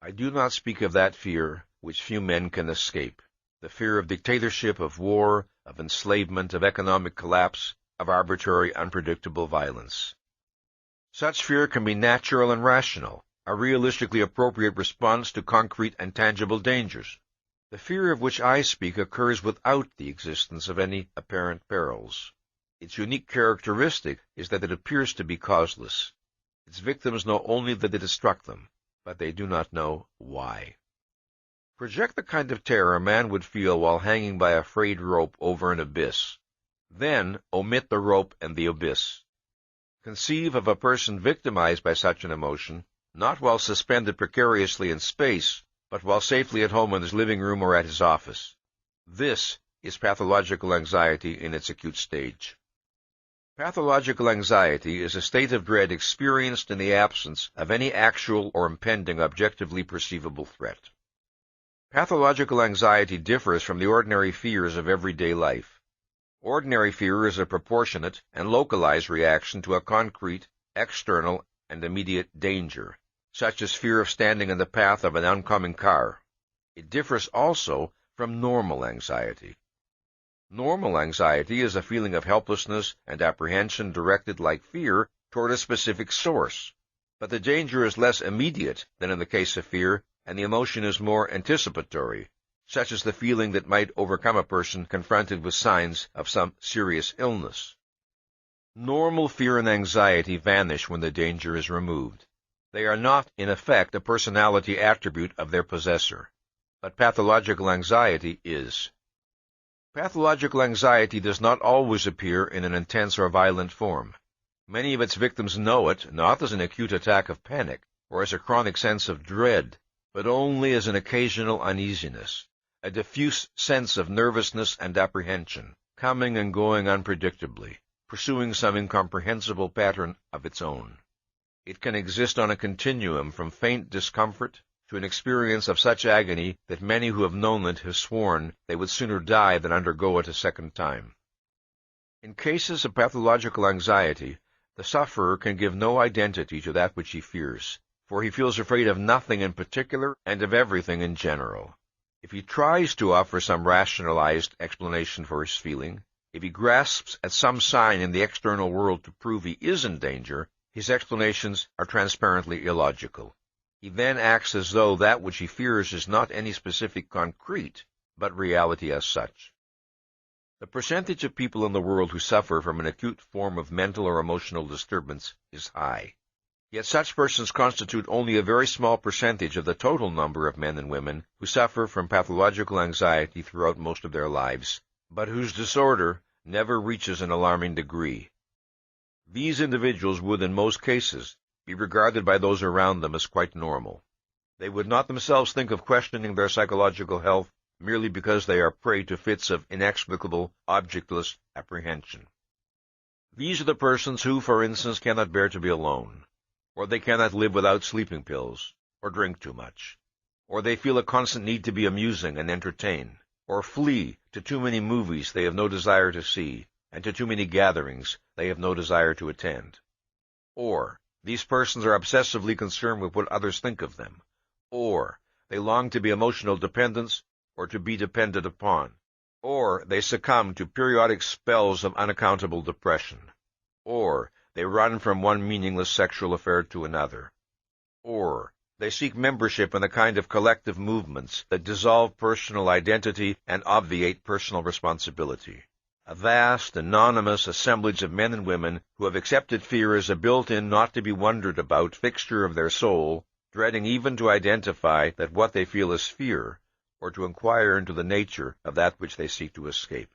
I do not speak of that fear which few men can escape, the fear of dictatorship, of war, of enslavement, of economic collapse, of arbitrary, unpredictable violence. Such fear can be natural and rational, a realistically appropriate response to concrete and tangible dangers. The fear of which I speak occurs without the existence of any apparent perils. Its unique characteristic is that it appears to be causeless. Its victims know only that it has struck them, but they do not know why. Project the kind of terror a man would feel while hanging by a frayed rope over an abyss. Then omit the rope and the abyss. Conceive of a person victimized by such an emotion, not while suspended precariously in space, but while safely at home in his living room or at his office. This is pathological anxiety in its acute stage. Pathological anxiety is a state of dread experienced in the absence of any actual or impending objectively perceivable threat. Pathological anxiety differs from the ordinary fears of everyday life. Ordinary fear is a proportionate and localized reaction to a concrete, external, and immediate danger, such as fear of standing in the path of an oncoming car. It differs also from normal anxiety. Normal anxiety is a feeling of helplessness and apprehension directed, like fear, toward a specific source. But the danger is less immediate than in the case of fear, and the emotion is more anticipatory, such as the feeling that might overcome a person confronted with signs of some serious illness. Normal fear and anxiety vanish when the danger is removed. They are not, in effect, a personality attribute of their possessor, but pathological anxiety is. Pathological anxiety does not always appear in an intense or violent form. Many of its victims know it not as an acute attack of panic or as a chronic sense of dread, but only as an occasional uneasiness, a diffuse sense of nervousness and apprehension, coming and going unpredictably, pursuing some incomprehensible pattern of its own. It can exist on a continuum from faint discomfort to an experience of such agony that many who have known it have sworn they would sooner die than undergo it a second time. In cases of pathological anxiety, the sufferer can give no identity to that which he fears, for he feels afraid of nothing in particular and of everything in general. If he tries to offer some rationalized explanation for his feeling, if he grasps at some sign in the external world to prove he is in danger, his explanations are transparently illogical. He then acts as though that which he fears is not any specific concrete, but reality as such. The percentage of people in the world who suffer from an acute form of mental or emotional disturbance is high. Yet such persons constitute only a very small percentage of the total number of men and women who suffer from pathological anxiety throughout most of their lives, but whose disorder never reaches an alarming degree. These individuals would, in most cases, be regarded by those around them as quite normal. They would not themselves think of questioning their psychological health merely because they are prey to fits of inexplicable, objectless apprehension. These are the persons who, for instance, cannot bear to be alone, or they cannot live without sleeping pills, or drink too much, or they feel a constant need to be amusing and entertain, or flee to too many movies they have no desire to see, and to too many gatherings they have no desire to attend. Or these persons are obsessively concerned with what others think of them, or they long to be emotional dependents or to be depended upon, or they succumb to periodic spells of unaccountable depression, or they run from one meaningless sexual affair to another, or they seek membership in a kind of collective movements that dissolve personal identity and obviate personal responsibility. A vast, anonymous assemblage of men and women who have accepted fear as a built-in, not to be wondered about fixture of their soul, dreading even to identify that what they feel is fear, or to inquire into the nature of that which they seek to escape.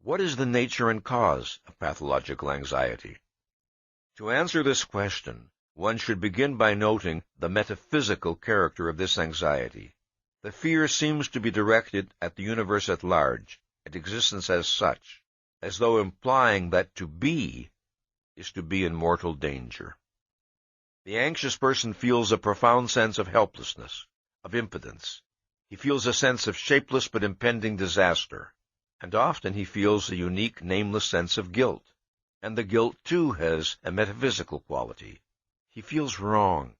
What is the nature and cause of pathological anxiety? To answer this question, one should begin by noting the metaphysical character of this anxiety. The fear seems to be directed at the universe at large, at existence as such, as though implying that to be is to be in mortal danger. The anxious person feels a profound sense of helplessness, of impotence. He feels a sense of shapeless but impending disaster, and often he feels a unique, nameless sense of guilt. And the guilt, too, has a metaphysical quality. He feels wrong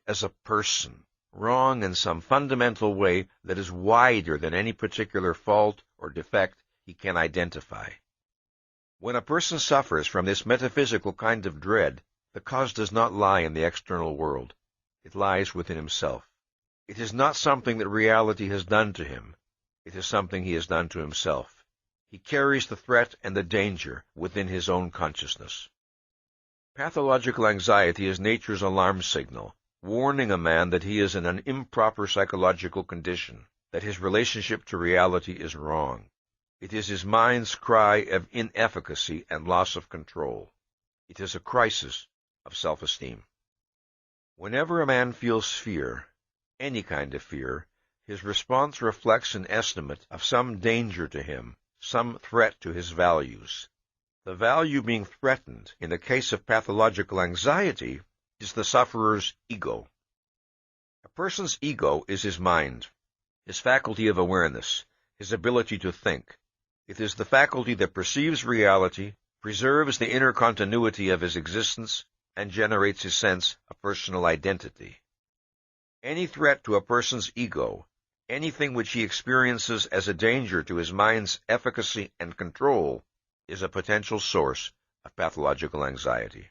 as a person, wrong in some fundamental way that is wider than any particular fault or defect he can identify. When a person suffers from this metaphysical kind of dread, the cause does not lie in the external world. It lies within himself. It is not something that reality has done to him. It is something he has done to himself. He carries the threat and the danger within his own consciousness. Pathological anxiety is nature's alarm signal, warning a man that he is in an improper psychological condition, that his relationship to reality is wrong. It is his mind's cry of inefficacy and loss of control. It is a crisis of self-esteem. Whenever a man feels fear, any kind of fear, his response reflects an estimate of some danger to him, some threat to his values. The value being threatened, in the case of pathological anxiety, is the sufferer's ego. A person's ego is his mind, his faculty of awareness, his ability to think. It is the faculty that perceives reality, preserves the inner continuity of his existence, and generates his sense of personal identity. Any threat to a person's ego, anything which he experiences as a danger to his mind's efficacy and control, is a potential source of pathological anxiety.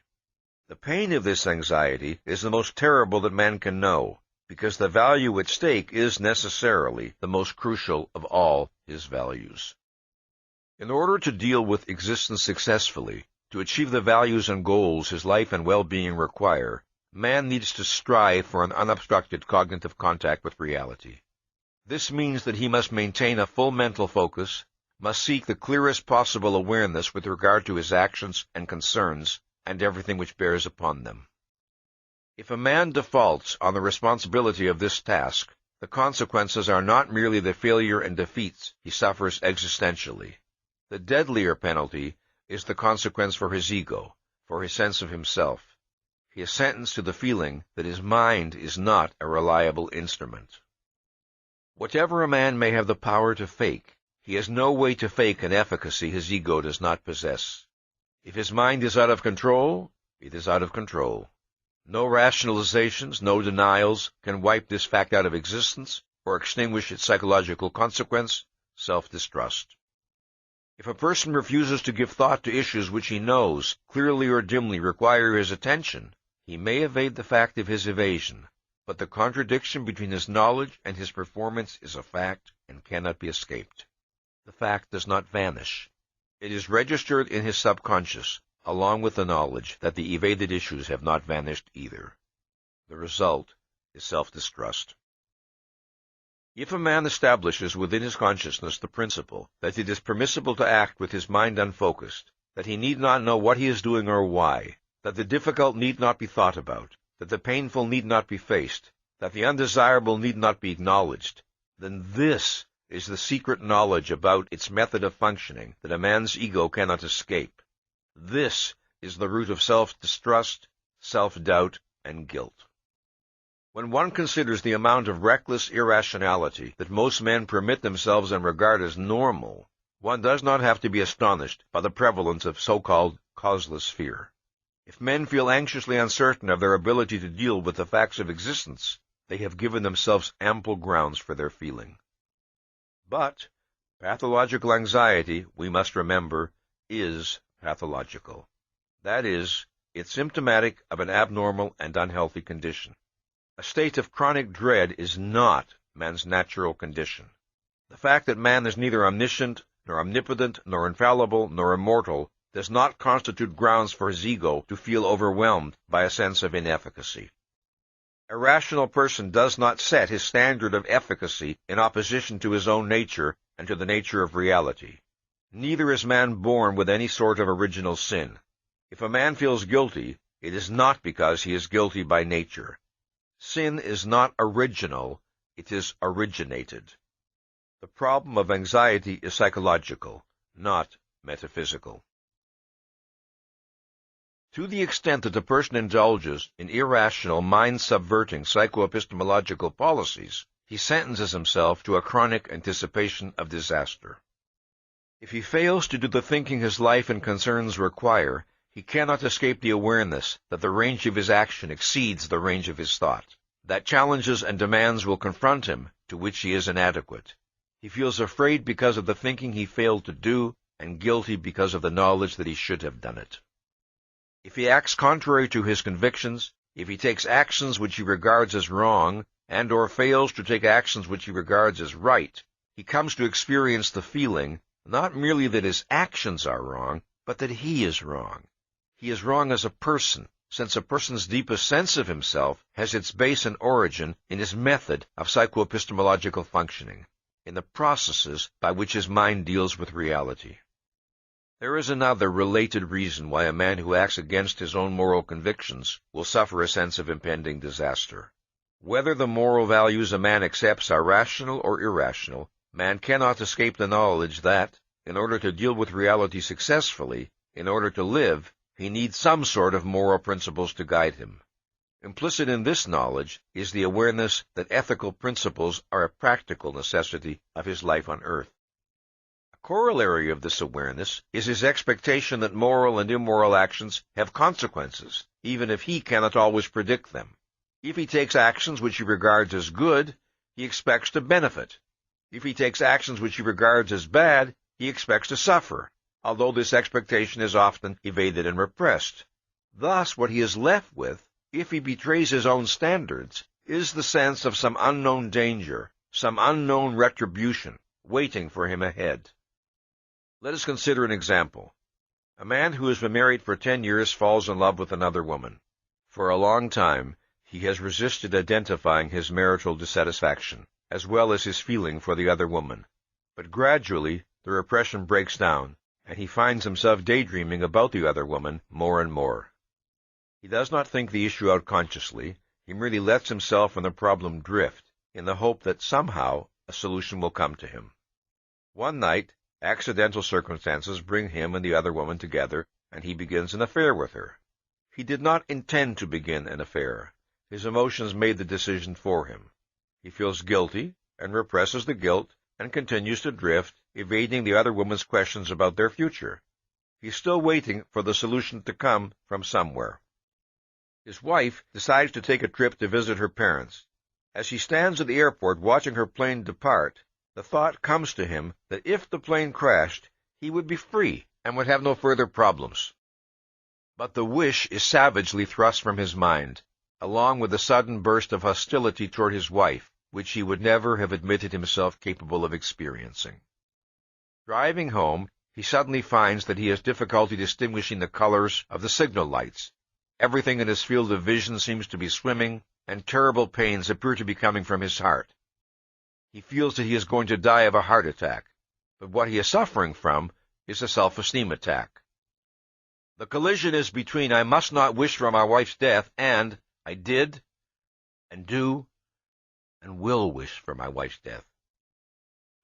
The pain of this anxiety is the most terrible that man can know, because the value at stake is necessarily the most crucial of all his values. In order to deal with existence successfully, to achieve the values and goals his life and well-being require, man needs to strive for an unobstructed cognitive contact with reality. This means that he must maintain a full mental focus, must seek the clearest possible awareness with regard to his actions and concerns, and everything which bears upon them. If a man defaults on the responsibility of this task, the consequences are not merely the failure and defeats he suffers existentially. The deadlier penalty is the consequence for his ego, for his sense of himself. He is sentenced to the feeling that his mind is not a reliable instrument. Whatever a man may have the power to fake, he has no way to fake an efficacy his ego does not possess. If his mind is out of control, it is out of control. No rationalizations, no denials can wipe this fact out of existence or extinguish its psychological consequence, self-distrust. If a person refuses to give thought to issues which he knows, clearly or dimly, require his attention, he may evade the fact of his evasion, but the contradiction between his knowledge and his performance is a fact and cannot be escaped. The fact does not vanish. It is registered in his subconscious, along with the knowledge that the evaded issues have not vanished either. The result is self-distrust. If a man establishes within his consciousness the principle that it is permissible to act with his mind unfocused, that he need not know what he is doing or why, that the difficult need not be thought about, that the painful need not be faced, that the undesirable need not be acknowledged, then this is the secret knowledge about its method of functioning that a man's ego cannot escape. This is the root of self-distrust, self-doubt, and guilt. When one considers the amount of reckless irrationality that most men permit themselves and regard as normal, one does not have to be astonished by the prevalence of so-called causeless fear. If men feel anxiously uncertain of their ability to deal with the facts of existence, they have given themselves ample grounds for their feeling. But pathological anxiety, we must remember, is pathological. That is, it's symptomatic of an abnormal and unhealthy condition. A state of chronic dread is not man's natural condition. The fact that man is neither omniscient, nor omnipotent, nor infallible, nor immortal does not constitute grounds for his ego to feel overwhelmed by a sense of inefficacy. A rational person does not set his standard of efficacy in opposition to his own nature and to the nature of reality. Neither is man born with any sort of original sin. If a man feels guilty, it is not because he is guilty by nature. Sin is not original, it is originated. The problem of anxiety is psychological, not metaphysical. To the extent that a person indulges in irrational, mind-subverting psychoepistemological policies, he sentences himself to a chronic anticipation of disaster. If he fails to do the thinking his life and concerns require, he cannot escape the awareness that the range of his action exceeds the range of his thought, that challenges and demands will confront him to which he is inadequate. He feels afraid because of the thinking he failed to do, and guilty because of the knowledge that he should have done it. If he acts contrary to his convictions, if he takes actions which he regards as wrong, and/or fails to take actions which he regards as right, he comes to experience the feeling not merely that his actions are wrong, but that he is wrong. He is wrong as a person, since a person's deepest sense of himself has its base and origin in his method of psychoepistemological functioning, in the processes by which his mind deals with reality. There is another related reason why a man who acts against his own moral convictions will suffer a sense of impending disaster. Whether the moral values a man accepts are rational or irrational, man cannot escape the knowledge that, in order to deal with reality successfully, in order to live, he needs some sort of moral principles to guide him. Implicit in this knowledge is the awareness that ethical principles are a practical necessity of his life on earth. A corollary of this awareness is his expectation that moral and immoral actions have consequences, even if he cannot always predict them. If he takes actions which he regards as good, he expects to benefit. If he takes actions which he regards as bad, he expects to suffer, although this expectation is often evaded and repressed. Thus, what he is left with, if he betrays his own standards, is the sense of some unknown danger, some unknown retribution, waiting for him ahead. Let us consider an example. A man who has been married for 10 years falls in love with another woman. For a long time, he has resisted identifying his marital dissatisfaction, as well as his feeling for the other woman. But gradually, the repression breaks down, and he finds himself daydreaming about the other woman more and more. He does not think the issue out consciously, he merely lets himself and the problem drift, in the hope that somehow a solution will come to him. One night, accidental circumstances bring him and the other woman together, and he begins an affair with her. He did not intend to begin an affair. His emotions made the decision for him. He feels guilty, and represses the guilt, and continues to drift, evading the other woman's questions about their future. He is still waiting for the solution to come from somewhere. His wife decides to take a trip to visit her parents. As he stands at the airport watching her plane depart, the thought comes to him that if the plane crashed, he would be free and would have no further problems. But the wish is savagely thrust from his mind, along with a sudden burst of hostility toward his wife, which he would never have admitted himself capable of experiencing. Driving home, he suddenly finds that he has difficulty distinguishing the colors of the signal lights. Everything in his field of vision seems to be swimming, and terrible pains appear to be coming from his heart. He feels that he is going to die of a heart attack, but what he is suffering from is a self-esteem attack. The collision is between I must not wish for my wife's death and I did, and do, and will wish for my wife's death.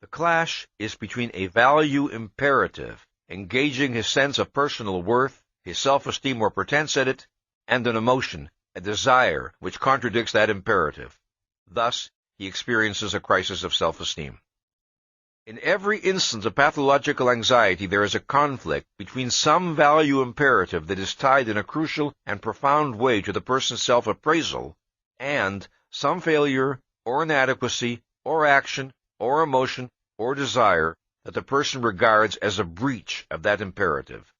The clash is between a value imperative, engaging his sense of personal worth, his self-esteem or pretense at it, and an emotion, a desire, which contradicts that imperative. Thus, he experiences a crisis of self-esteem. In every instance of pathological anxiety, there is a conflict between some value imperative that is tied in a crucial and profound way to the person's self-appraisal and some failure or inadequacy or action or emotion or desire that the person regards as a breach of that imperative.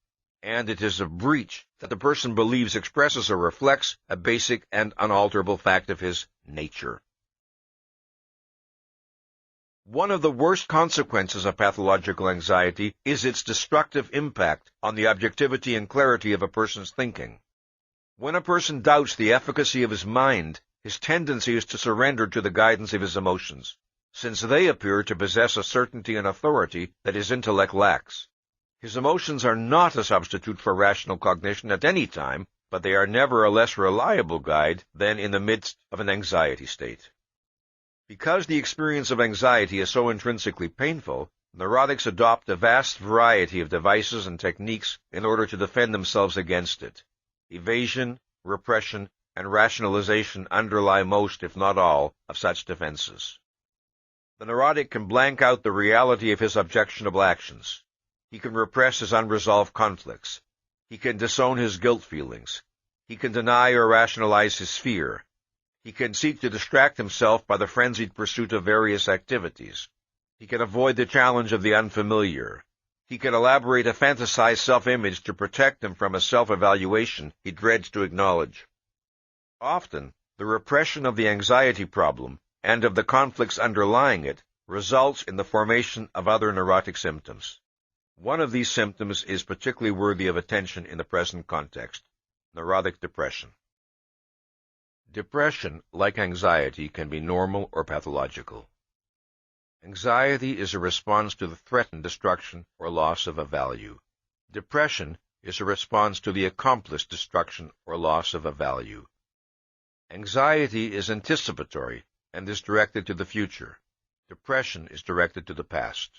And it is a breach that the person believes expresses or reflects a basic and unalterable fact of his nature. One of the worst consequences of pathological anxiety is its destructive impact on the objectivity and clarity of a person's thinking. When a person doubts the efficacy of his mind, his tendency is to surrender to the guidance of his emotions, since they appear to possess a certainty and authority that his intellect lacks. His emotions are not a substitute for rational cognition at any time, but they are never a less reliable guide than in the midst of an anxiety state. Because the experience of anxiety is so intrinsically painful, neurotics adopt a vast variety of devices and techniques in order to defend themselves against it. Evasion, repression, and rationalization underlie most, if not all, of such defenses. The neurotic can blank out the reality of his objectionable actions. He can repress his unresolved conflicts. He can disown his guilt feelings. He can deny or rationalize his fear. He can seek to distract himself by the frenzied pursuit of various activities. He can avoid the challenge of the unfamiliar. He can elaborate a fantasized self-image to protect him from a self-evaluation he dreads to acknowledge. Often, the repression of the anxiety problem and of the conflicts underlying it results in the formation of other neurotic symptoms. One of these symptoms is particularly worthy of attention in the present context: neurotic depression. Depression, like anxiety, can be normal or pathological. Anxiety is a response to the threatened destruction or loss of a value. Depression is a response to the accomplished destruction or loss of a value. Anxiety is anticipatory and is directed to the future. Depression is directed to the past.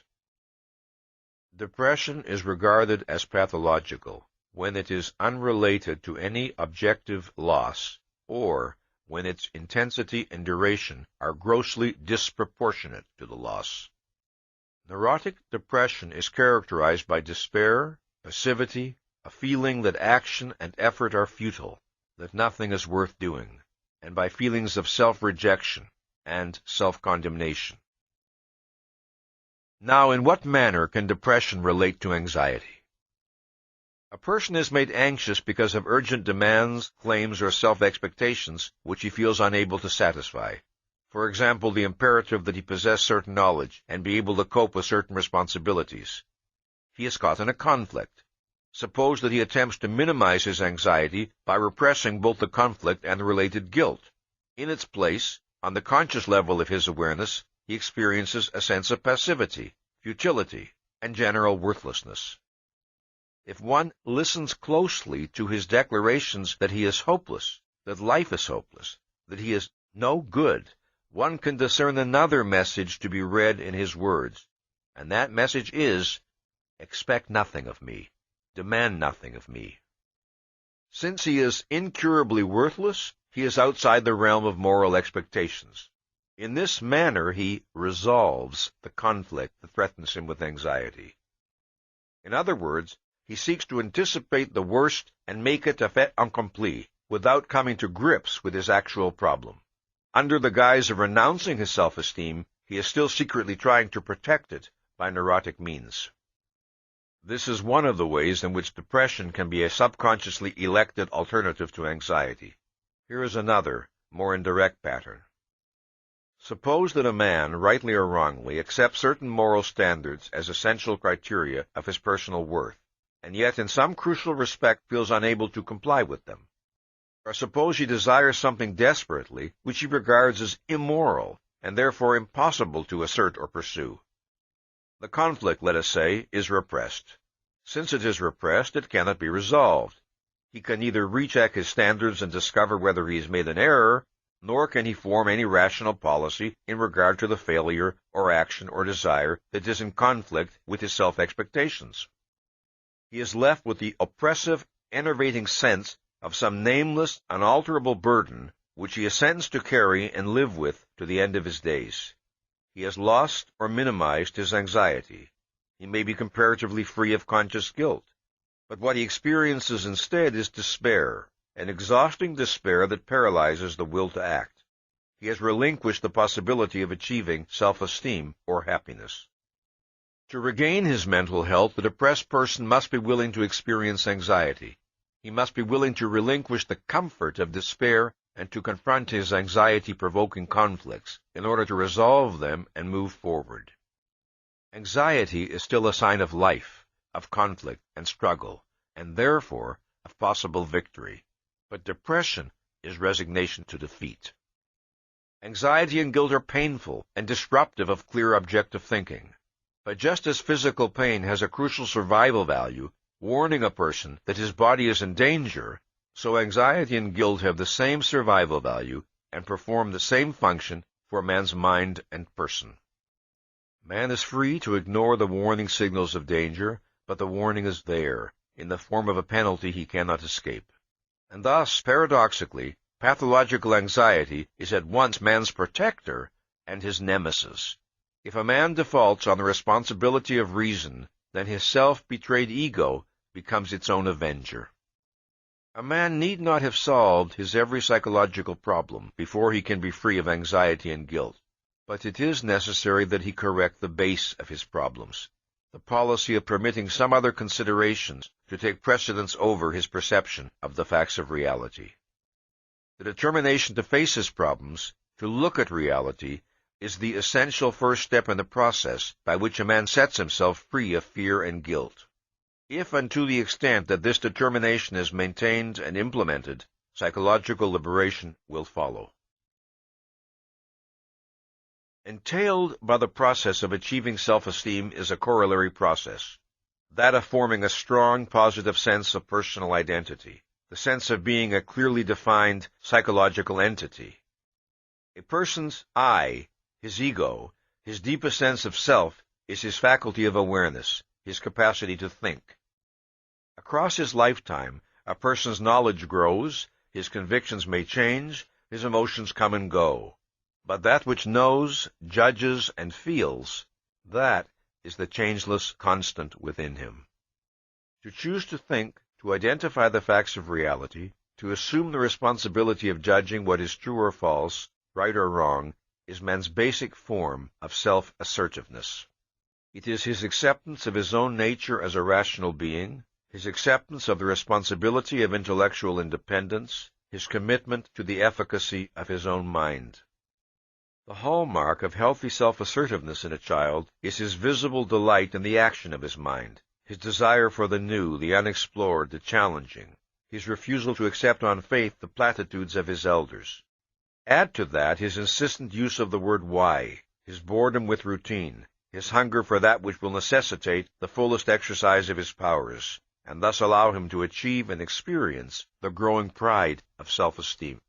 Depression is regarded as pathological when it is unrelated to any objective loss, or when its intensity and duration are grossly disproportionate to the loss. Neurotic depression is characterized by despair, passivity, a feeling that action and effort are futile, that nothing is worth doing, and by feelings of self-rejection and self-condemnation. Now, in what manner can depression relate to anxiety? A person is made anxious because of urgent demands, claims, or self-expectations which he feels unable to satisfy. For example, the imperative that he possess certain knowledge and be able to cope with certain responsibilities. He is caught in a conflict. Suppose that he attempts to minimize his anxiety by repressing both the conflict and the related guilt. In its place, on the conscious level of his awareness, he experiences a sense of passivity, futility, and general worthlessness. If one listens closely to his declarations that he is hopeless, that life is hopeless, that he is no good, one can discern another message to be read in his words, and that message is, "Expect nothing of me, demand nothing of me." Since he is incurably worthless, he is outside the realm of moral expectations. In this manner he resolves the conflict that threatens him with anxiety. In other words, he seeks to anticipate the worst and make it a fait accompli without coming to grips with his actual problem. Under the guise of renouncing his self-esteem, he is still secretly trying to protect it by neurotic means. This is one of the ways in which depression can be a subconsciously elected alternative to anxiety. Here is another, more indirect pattern. Suppose that a man, rightly or wrongly, accepts certain moral standards as essential criteria of his personal worth, and yet in some crucial respect feels unable to comply with them. Or suppose he desires something desperately which he regards as immoral, and therefore impossible to assert or pursue. The conflict, let us say, is repressed. Since it is repressed, it cannot be resolved. He can neither recheck his standards and discover whether he has made an error, nor can he form any rational policy in regard to the failure or action or desire that is in conflict with his self-expectations. He is left with the oppressive enervating sense of some nameless, unalterable burden which he assents to carry and live with to the end of his days. He has lost or minimized his anxiety. He may be comparatively free of conscious guilt, but what he experiences instead is despair, an exhausting despair that paralyzes the will to act. He has relinquished the possibility of achieving self-esteem or happiness. To regain his mental health, the depressed person must be willing to experience anxiety. He must be willing to relinquish the comfort of despair and to confront his anxiety-provoking conflicts in order to resolve them and move forward. Anxiety is still a sign of life, of conflict and struggle, and therefore of possible victory. But depression is resignation to defeat. Anxiety and guilt are painful and disruptive of clear objective thinking. But just as physical pain has a crucial survival value, warning a person that his body is in danger, so anxiety and guilt have the same survival value and perform the same function for man's mind and person. Man is free to ignore the warning signals of danger, but the warning is there, in the form of a penalty he cannot escape. And thus, paradoxically, pathological anxiety is at once man's protector and his nemesis. If a man defaults on the responsibility of reason, then his self-betrayed ego becomes its own avenger. A man need not have solved his every psychological problem before he can be free of anxiety and guilt, but it is necessary that he correct the base of his problems, the policy of permitting some other considerations to take precedence over his perception of the facts of reality. The determination to face his problems, to look at reality, is the essential first step in the process by which a man sets himself free of fear and guilt. If and to the extent that this determination is maintained and implemented, psychological liberation will follow. Entailed by the process of achieving self-esteem is a corollary process, that of forming a strong, positive sense of personal identity, the sense of being a clearly defined psychological entity. A person's I, his ego, his deepest sense of self, is his faculty of awareness, his capacity to think. Across his lifetime, a person's knowledge grows, his convictions may change, his emotions come and go. But that which knows, judges, and feels, that is the changeless constant within him. To choose to think, to identify the facts of reality, to assume the responsibility of judging what is true or false, right or wrong, is man's basic form of self-assertiveness. It is his acceptance of his own nature as a rational being, his acceptance of the responsibility of intellectual independence, his commitment to the efficacy of his own mind. The hallmark of healthy self-assertiveness in a child is his visible delight in the action of his mind, his desire for the new, the unexplored, the challenging, his refusal to accept on faith the platitudes of his elders. Add to that his insistent use of the word why, his boredom with routine, his hunger for that which will necessitate the fullest exercise of his powers, and thus allow him to achieve and experience the growing pride of self-esteem.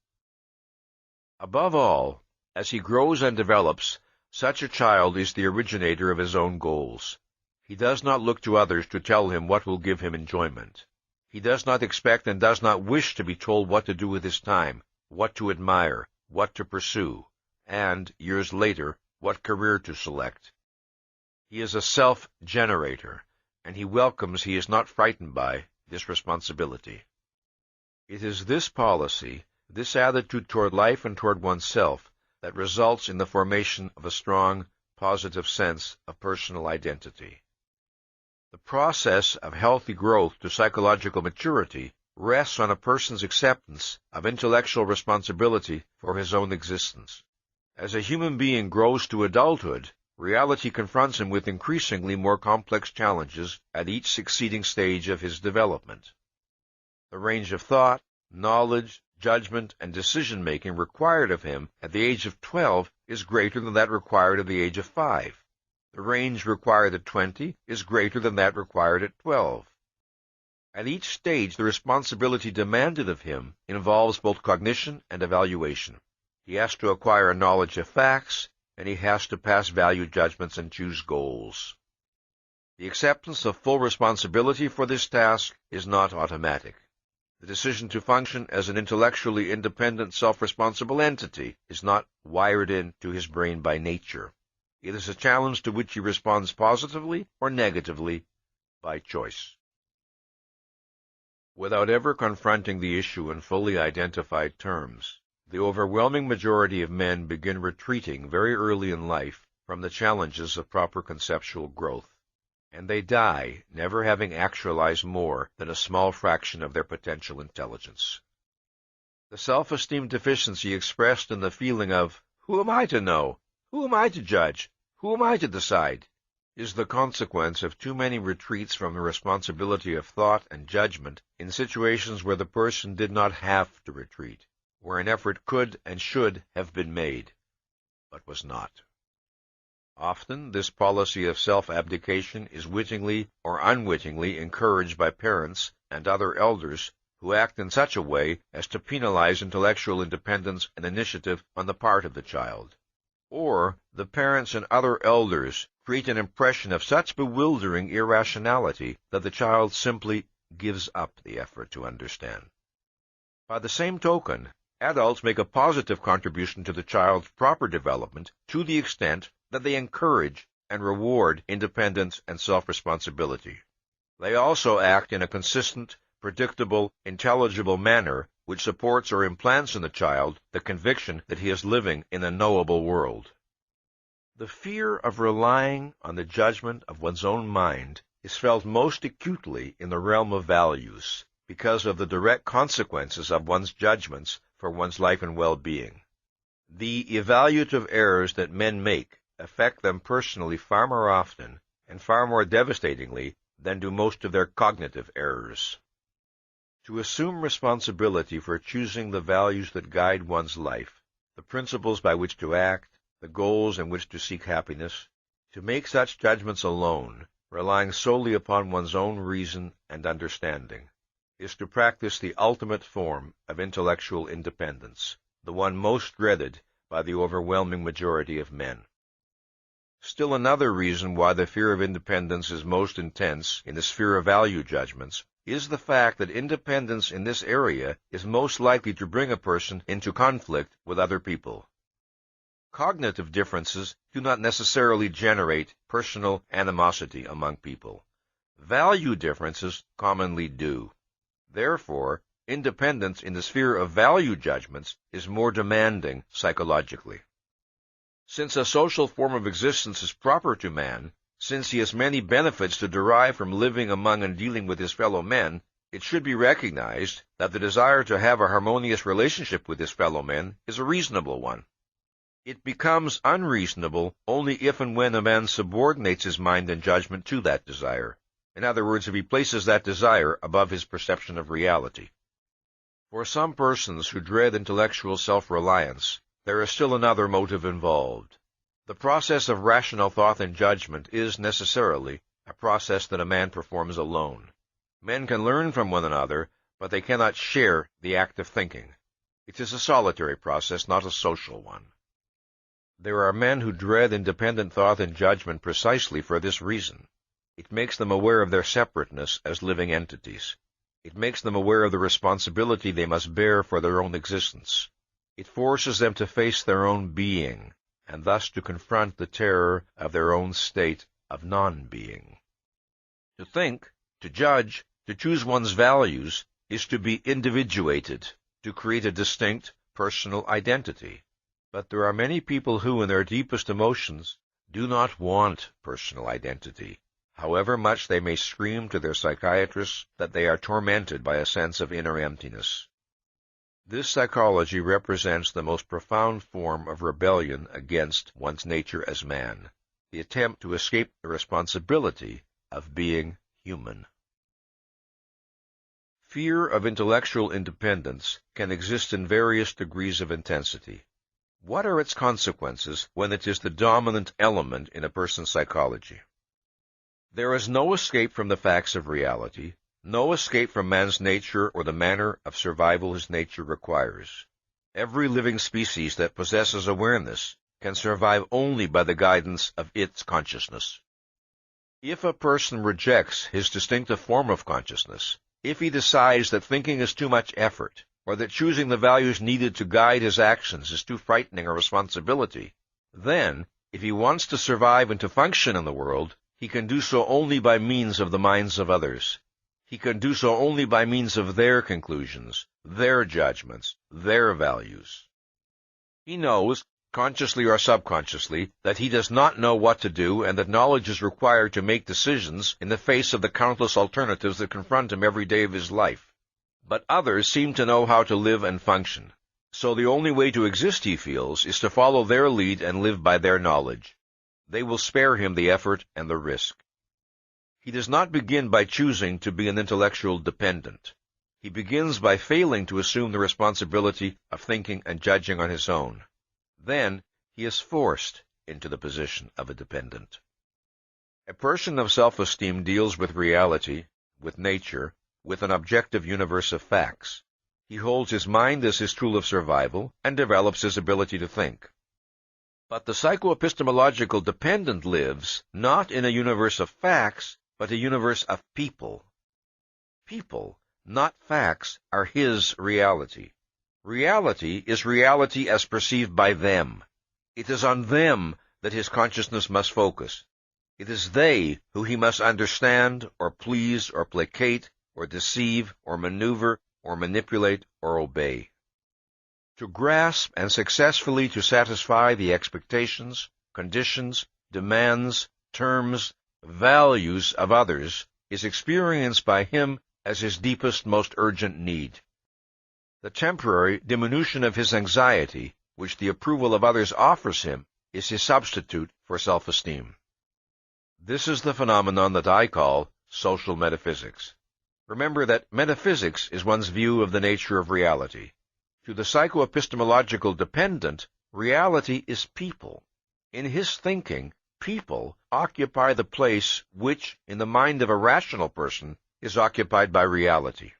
Above all, as he grows and develops, such a child is the originator of his own goals. He does not look to others to tell him what will give him enjoyment. He does not expect and does not wish to be told what to do with his time, what to admire, what to pursue, and, years later, what career to select. He is a self-generator, and he is not frightened by, this responsibility. It is this policy, this attitude toward life and toward oneself, that results in the formation of a strong, positive sense of personal identity. The process of healthy growth to psychological maturity rests on a person's acceptance of intellectual responsibility for his own existence. As a human being grows to adulthood, reality confronts him with increasingly more complex challenges at each succeeding stage of his development. The range of thought, knowledge, judgment, and decision-making required of him at the age of 12 is greater than that required at the age of 5. The range required at 20 is greater than that required at 12. At each stage, the responsibility demanded of him involves both cognition and evaluation. He has to acquire a knowledge of facts, and he has to pass value judgments and choose goals. The acceptance of full responsibility for this task is not automatic. The decision to function as an intellectually independent, self-responsible entity is not wired into his brain by nature. It is a challenge to which he responds positively or negatively by choice. Without ever confronting the issue in fully identified terms, the overwhelming majority of men begin retreating very early in life from the challenges of proper conceptual growth, and they die never having actualized more than a small fraction of their potential intelligence. The self-esteem deficiency expressed in the feeling of, "Who am I to know? Who am I to judge? Who am I to decide?" is the consequence of too many retreats from the responsibility of thought and judgment in situations where the person did not have to retreat, where an effort could and should have been made, but was not. Often this policy of self-abdication is wittingly or unwittingly encouraged by parents and other elders who act in such a way as to penalize intellectual independence and initiative on the part of the child. Or the parents and other elders create an impression of such bewildering irrationality that the child simply gives up the effort to understand. By the same token, adults make a positive contribution to the child's proper development to the extent that they encourage and reward independence and self-responsibility. They also act in a consistent, predictable, intelligible manner which supports or implants in the child the conviction that he is living in a knowable world. The fear of relying on the judgment of one's own mind is felt most acutely in the realm of values, because of the direct consequences of one's judgments for one's life and well-being. The evaluative errors that men make affect them personally far more often and far more devastatingly than do most of their cognitive errors. To assume responsibility for choosing the values that guide one's life, the principles by which to act, the goals in which to seek happiness, to make such judgments alone, relying solely upon one's own reason and understanding, is to practice the ultimate form of intellectual independence, the one most dreaded by the overwhelming majority of men. Still another reason why the fear of independence is most intense in the sphere of value judgments is the fact that independence in this area is most likely to bring a person into conflict with other people. Cognitive differences do not necessarily generate personal animosity among people. Value differences commonly do. Therefore, independence in the sphere of value judgments is more demanding psychologically. Since a social form of existence is proper to man, since he has many benefits to derive from living among and dealing with his fellow men, it should be recognized that the desire to have a harmonious relationship with his fellow men is a reasonable one. It becomes unreasonable only if and when a man subordinates his mind and judgment to that desire. In other words, if he places that desire above his perception of reality. For some persons who dread intellectual self-reliance, there is still another motive involved. The process of rational thought and judgment is necessarily a process that a man performs alone. Men can learn from one another, but they cannot share the act of thinking. It is a solitary process, not a social one. There are men who dread independent thought and judgment precisely for this reason. It makes them aware of their separateness as living entities. It makes them aware of the responsibility they must bear for their own existence. It forces them to face their own being, and thus to confront the terror of their own state of non-being. To think, to judge, to choose one's values, is to be individuated, to create a distinct, personal identity. But there are many people who, in their deepest emotions, do not want personal identity, however much they may scream to their psychiatrists that they are tormented by a sense of inner emptiness. This psychology represents the most profound form of rebellion against one's nature as man, the attempt to escape the responsibility of being human. Fear of intellectual independence can exist in various degrees of intensity. What are its consequences when it is the dominant element in a person's psychology? There is no escape from the facts of reality, no escape from man's nature or the manner of survival his nature requires. Every living species that possesses awareness can survive only by the guidance of its consciousness. If a person rejects his distinctive form of consciousness, If he decides that thinking is too much effort, or that choosing the values needed to guide his actions is too frightening a responsibility, then, if he wants to survive and to function in the world, he can do so only by means of the minds of others. He can do so only by means of their conclusions, their judgments, their values. He knows, consciously or subconsciously, that he does not know what to do and that knowledge is required to make decisions in the face of the countless alternatives that confront him every day of his life. But others seem to know how to live and function. So the only way to exist, he feels, is to follow their lead and live by their knowledge. They will spare him the effort and the risk. He does not begin by choosing to be an intellectual dependent. He begins by failing to assume the responsibility of thinking and judging on his own. Then he is forced into the position of a dependent. A person of self-esteem deals with reality, with nature, with an objective universe of facts. He holds his mind as his tool of survival and develops his ability to think. But the psychoepistemological dependent lives not in a universe of facts, but a universe of people. People, not facts, are his reality. Reality is reality as perceived by them. It is on them that his consciousness must focus. It is they who he must understand, or please, or placate, or deceive, or maneuver, or manipulate, or obey. To grasp and successfully to satisfy the expectations, conditions, demands, terms, values of others is experienced by him as his deepest, most urgent need. The temporary diminution of his anxiety, which the approval of others offers him, is his substitute for self-esteem. This is the phenomenon that I call social metaphysics. Remember that metaphysics is one's view of the nature of reality. To the psychoepistemological dependent, reality is people. In his thinking, people occupy the place which, in the mind of a rational person, is occupied by reality.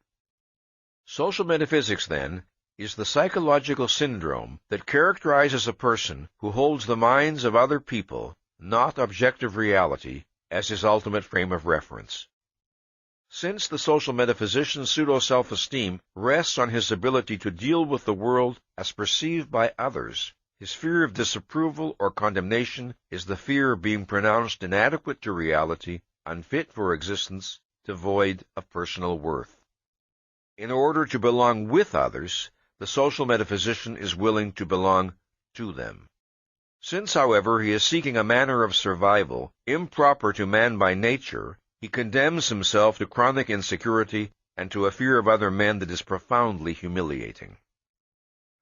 Social metaphysics, then, is the psychological syndrome that characterizes a person who holds the minds of other people, not objective reality, as his ultimate frame of reference. Since the social metaphysician's pseudo-self-esteem rests on his ability to deal with the world as perceived by others, his fear of disapproval or condemnation is the fear of being pronounced inadequate to reality, unfit for existence, devoid of personal worth. In order to belong with others, the social metaphysician is willing to belong to them. Since, however, he is seeking a manner of survival improper to man by nature, he condemns himself to chronic insecurity and to a fear of other men that is profoundly humiliating.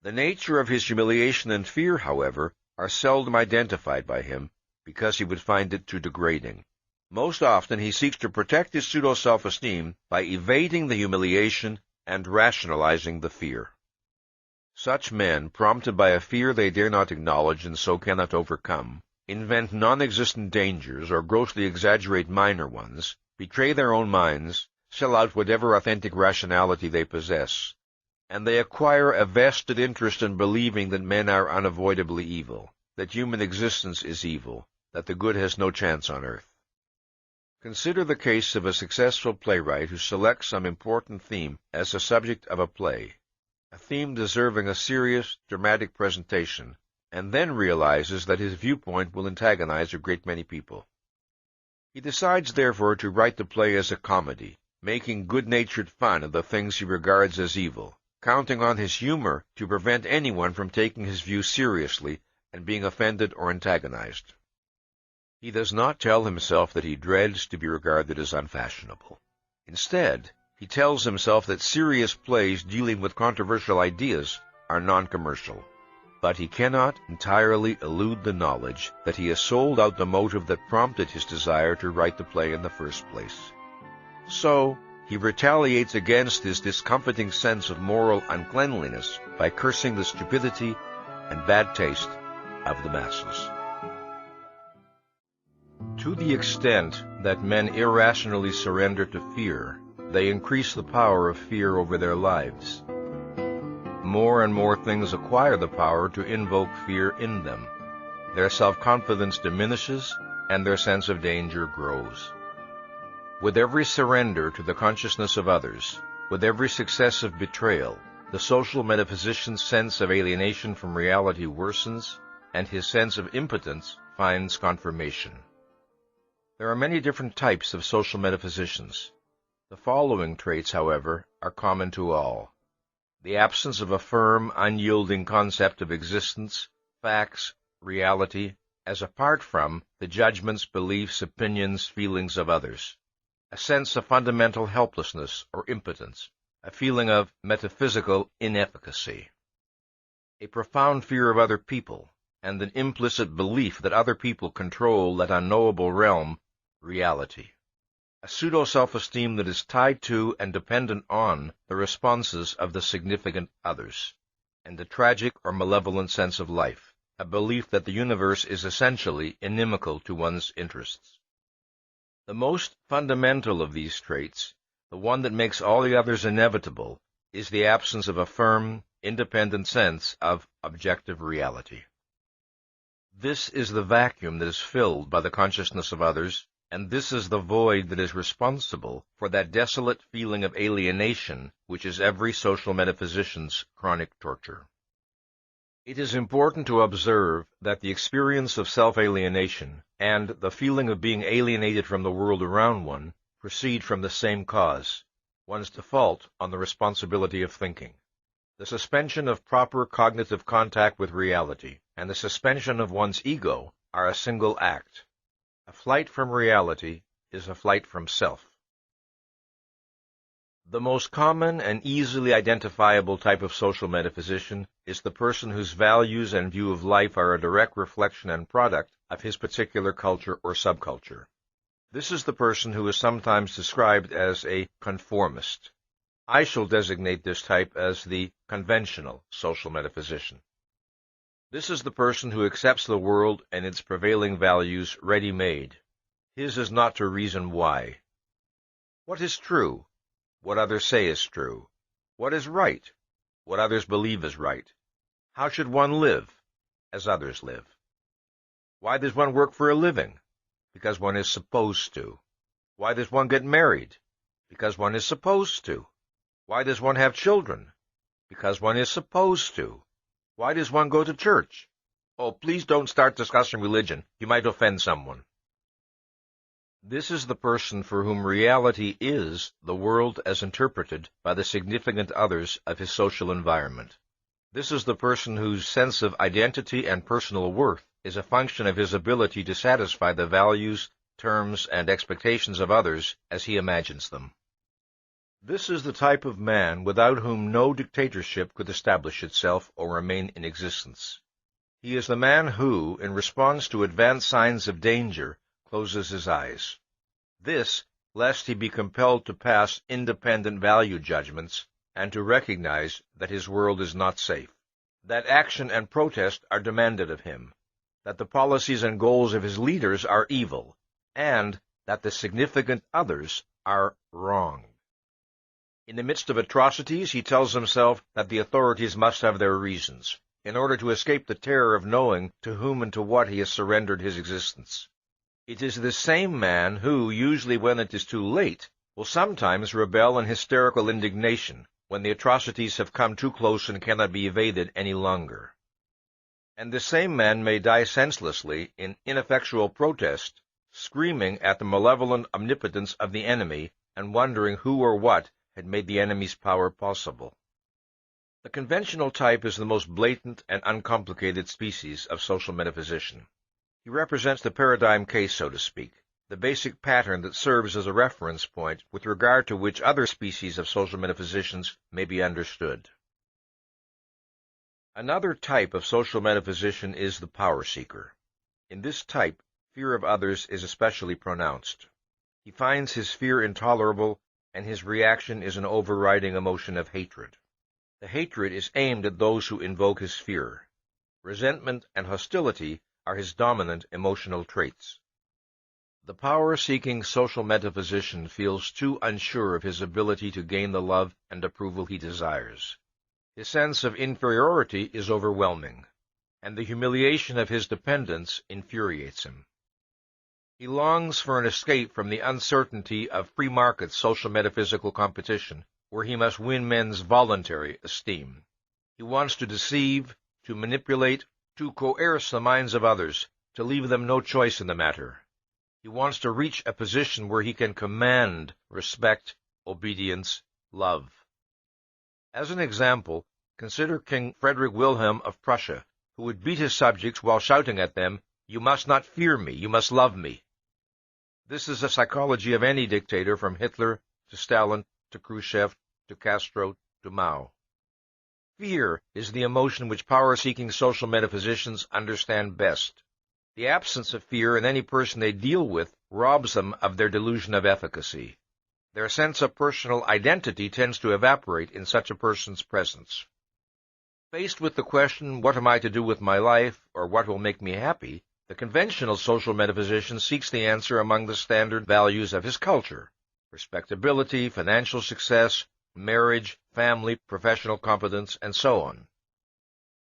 The nature of his humiliation and fear, however, are seldom identified by him, because he would find it too degrading. Most often he seeks to protect his pseudo-self-esteem by evading the humiliation and rationalizing the fear. Such men, prompted by a fear they dare not acknowledge and so cannot overcome, invent non-existent dangers or grossly exaggerate minor ones, betray their own minds, sell out whatever authentic rationality they possess, and they acquire a vested interest in believing that men are unavoidably evil, that human existence is evil, that the good has no chance on earth. Consider the case of a successful playwright who selects some important theme as the subject of a play, a theme deserving a serious, dramatic presentation, and then realizes that his viewpoint will antagonize a great many people. He decides, therefore, to write the play as a comedy, making good-natured fun of the things he regards as evil, counting on his humor to prevent anyone from taking his view seriously and being offended or antagonized. He does not tell himself that he dreads to be regarded as unfashionable. Instead, he tells himself that serious plays dealing with controversial ideas are non-commercial. But he cannot entirely elude the knowledge that he has sold out the motive that prompted his desire to write the play in the first place. So, he retaliates against his discomforting sense of moral uncleanliness by cursing the stupidity and bad taste of the masses. To the extent that men irrationally surrender to fear, they increase the power of fear over their lives. More and more things acquire the power to invoke fear in them. Their self-confidence diminishes, and their sense of danger grows. With every surrender to the consciousness of others, with every successive betrayal, the social metaphysician's sense of alienation from reality worsens, and his sense of impotence finds confirmation. There are many different types of social metaphysicians. The following traits, however, are common to all: the absence of a firm, unyielding concept of existence, facts, reality, as apart from the judgments, beliefs, opinions, feelings of others; a sense of fundamental helplessness or impotence, a feeling of metaphysical inefficacy; a profound fear of other people, and an implicit belief that other people control that unknowable realm, reality; a pseudo-self-esteem that is tied to and dependent on the responses of the significant others; and a tragic or malevolent sense of life, a belief that the universe is essentially inimical to one's interests. The most fundamental of these traits, the one that makes all the others inevitable, is the absence of a firm, independent sense of objective reality. This is the vacuum that is filled by the consciousness of others, and this is the void that is responsible for that desolate feeling of alienation which is every social metaphysician's chronic torture. It is important to observe that the experience of self-alienation and the feeling of being alienated from the world around one proceed from the same cause, one's default on the responsibility of thinking. The suspension of proper cognitive contact with reality and the suspension of one's ego are a single act. A flight from reality is a flight from self. The most common and easily identifiable type of social metaphysician is the person whose values and view of life are a direct reflection and product of his particular culture or subculture. This is the person who is sometimes described as a conformist. I shall designate this type as the conventional social metaphysician. This is the person who accepts the world and its prevailing values ready-made. His is not to reason why. What is true? What others say is true. What is right? What others believe is right. How should one live? As others live. Why does one work for a living? Because one is supposed to. Why does one get married? Because one is supposed to. Why does one have children? Because one is supposed to. Why does one go to church? Oh, please don't start discussing religion. You might offend someone. This is the person for whom reality is the world as interpreted by the significant others of his social environment. This is the person whose sense of identity and personal worth is a function of his ability to satisfy the values, terms, and expectations of others as he imagines them. This is the type of man without whom no dictatorship could establish itself or remain in existence. He is the man who, in response to advanced signs of danger, closes his eyes. This, lest he be compelled to pass independent value judgments and to recognize that his world is not safe, that action and protest are demanded of him, that the policies and goals of his leaders are evil, and that the significant others are wrong. In the midst of atrocities, he tells himself that the authorities must have their reasons, in order to escape the terror of knowing to whom and to what he has surrendered his existence. It is this same man who, usually when it is too late, will sometimes rebel in hysterical indignation when the atrocities have come too close and cannot be evaded any longer. And this same man may die senselessly in ineffectual protest, screaming at the malevolent omnipotence of the enemy and wondering who or what had made the enemy's power possible. The conventional type is the most blatant and uncomplicated species of social metaphysician. He represents the paradigm case, so to speak, the basic pattern that serves as a reference point with regard to which other species of social metaphysicians may be understood. Another type of social metaphysician is the power seeker. In this type, fear of others is especially pronounced. He finds his fear intolerable, and his reaction is an overriding emotion of hatred. The hatred is aimed at those who invoke his fear. Resentment and hostility are his dominant emotional traits. The power-seeking social metaphysician feels too unsure of his ability to gain the love and approval he desires. His sense of inferiority is overwhelming, and the humiliation of his dependence infuriates him. He longs for an escape from the uncertainty of free market social metaphysical competition, where he must win men's voluntary esteem. He wants to deceive, to manipulate, to coerce the minds of others, to leave them no choice in the matter. He wants to reach a position where he can command respect, obedience, love. As an example, consider King Frederick Wilhelm of Prussia, who would beat his subjects while shouting at them, "You must not fear me, you must love me." This is the psychology of any dictator, from Hitler to Stalin to Khrushchev to Castro to Mao. Fear is the emotion which power-seeking social metaphysicians understand best. The absence of fear in any person they deal with robs them of their delusion of efficacy. Their sense of personal identity tends to evaporate in such a person's presence. Faced with the question, "What am I to do with my life?" or "What will make me happy?" the conventional social metaphysician seeks the answer among the standard values of his culture: respectability, financial success, marriage, family, professional competence, and so on.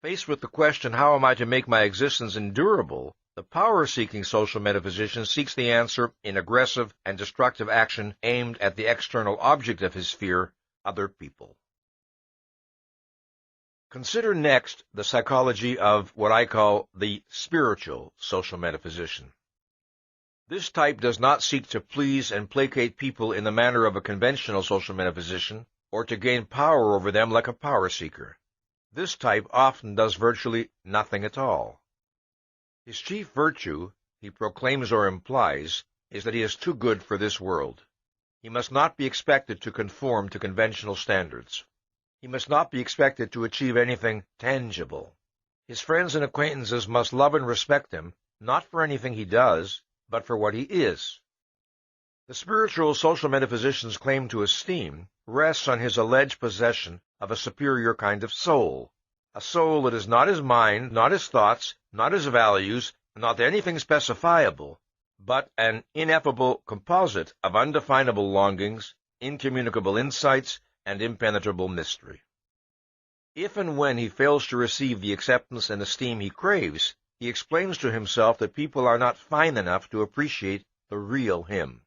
Faced with the question, "How am I to make my existence endurable?" the power-seeking social metaphysician seeks the answer in aggressive and destructive action aimed at the external object of his fear, other people. Consider next the psychology of what I call the spiritual social metaphysician. This type does not seek to please and placate people in the manner of a conventional social metaphysician, or to gain power over them like a power seeker. This type often does virtually nothing at all. His chief virtue, he proclaims or implies, is that he is too good for this world. He must not be expected to conform to conventional standards. He must not be expected to achieve anything tangible. His friends and acquaintances must love and respect him, not for anything he does, but for what he is. The spiritual social metaphysician's claim to esteem rests on his alleged possession of a superior kind of soul, a soul that is not his mind, not his thoughts, not his values, not anything specifiable, but an ineffable composite of undefinable longings, incommunicable insights, and impenetrable mystery. If and when he fails to receive the acceptance and esteem he craves, he explains to himself that people are not fine enough to appreciate the real him.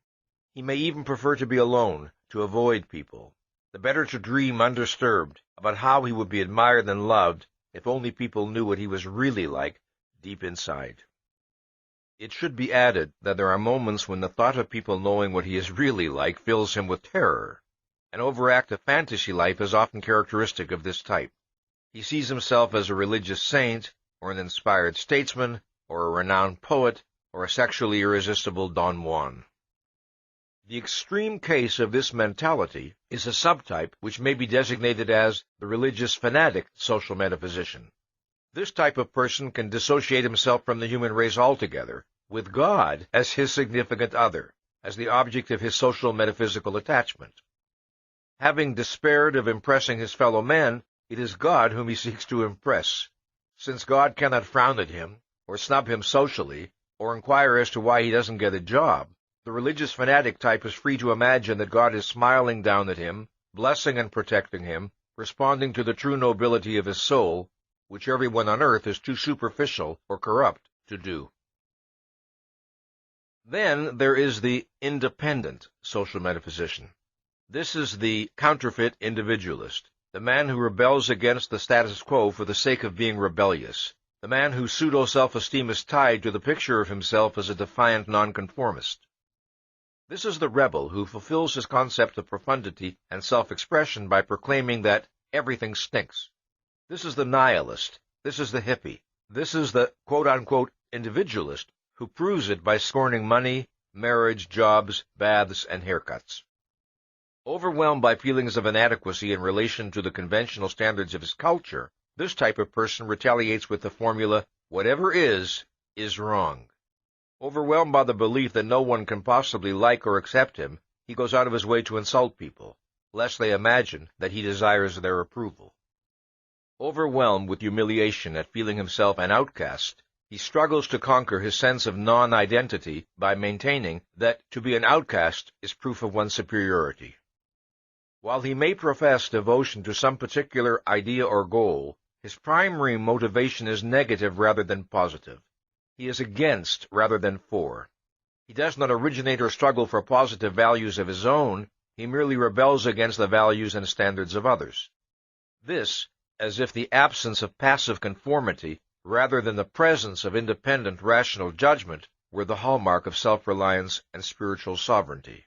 He may even prefer to be alone, to avoid people, the better to dream undisturbed about how he would be admired and loved if only people knew what he was really like deep inside. It should be added that there are moments when the thought of people knowing what he is really like fills him with terror. An overactive fantasy life is often characteristic of this type. He sees himself as a religious saint, or an inspired statesman, or a renowned poet, or a sexually irresistible Don Juan. The extreme case of this mentality is a subtype which may be designated as the religious fanatic social metaphysician. This type of person can dissociate himself from the human race altogether, with God as his significant other, as the object of his social metaphysical attachment. Having despaired of impressing his fellow men, it is God whom he seeks to impress. Since God cannot frown at him, or snub him socially, or inquire as to why he doesn't get a job, the religious fanatic type is free to imagine that God is smiling down at him, blessing and protecting him, responding to the true nobility of his soul, which everyone on earth is too superficial or corrupt to do. Then there is the independent social metaphysician. This is the counterfeit individualist, the man who rebels against the status quo for the sake of being rebellious, the man whose pseudo-self-esteem is tied to the picture of himself as a defiant nonconformist. This is the rebel who fulfills his concept of profundity and self-expression by proclaiming that everything stinks. This is the nihilist. This is the hippie. This is the quote-unquote individualist who proves it by scorning money, marriage, jobs, baths, and haircuts. Overwhelmed by feelings of inadequacy in relation to the conventional standards of his culture, this type of person retaliates with the formula, "Whatever is wrong." Overwhelmed by the belief that no one can possibly like or accept him, he goes out of his way to insult people, lest they imagine that he desires their approval. Overwhelmed with humiliation at feeling himself an outcast, he struggles to conquer his sense of non-identity by maintaining that to be an outcast is proof of one's superiority. While he may profess devotion to some particular idea or goal, his primary motivation is negative rather than positive. He is against rather than for. He does not originate or struggle for positive values of his own, he merely rebels against the values and standards of others. This, as if the absence of passive conformity, rather than the presence of independent rational judgment, were the hallmark of self-reliance and spiritual sovereignty.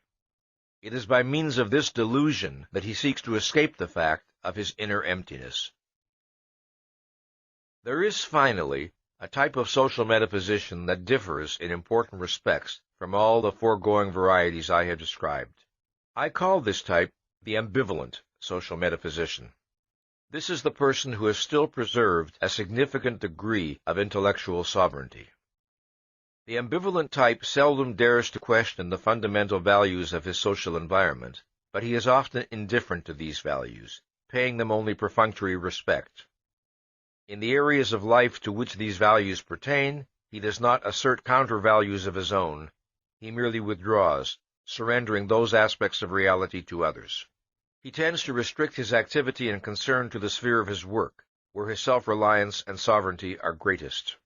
It is by means of this delusion that he seeks to escape the fact of his inner emptiness. There is, finally, a type of social metaphysician that differs in important respects from all the foregoing varieties I have described. I call this type the ambivalent social metaphysician. This is the person who has still preserved a significant degree of intellectual sovereignty. The ambivalent type seldom dares to question the fundamental values of his social environment, but he is often indifferent to these values, paying them only perfunctory respect. In the areas of life to which these values pertain, he does not assert counter-values of his own. He merely withdraws, surrendering those aspects of reality to others. He tends to restrict his activity and concern to the sphere of his work, where his self-reliance and sovereignty are greatest.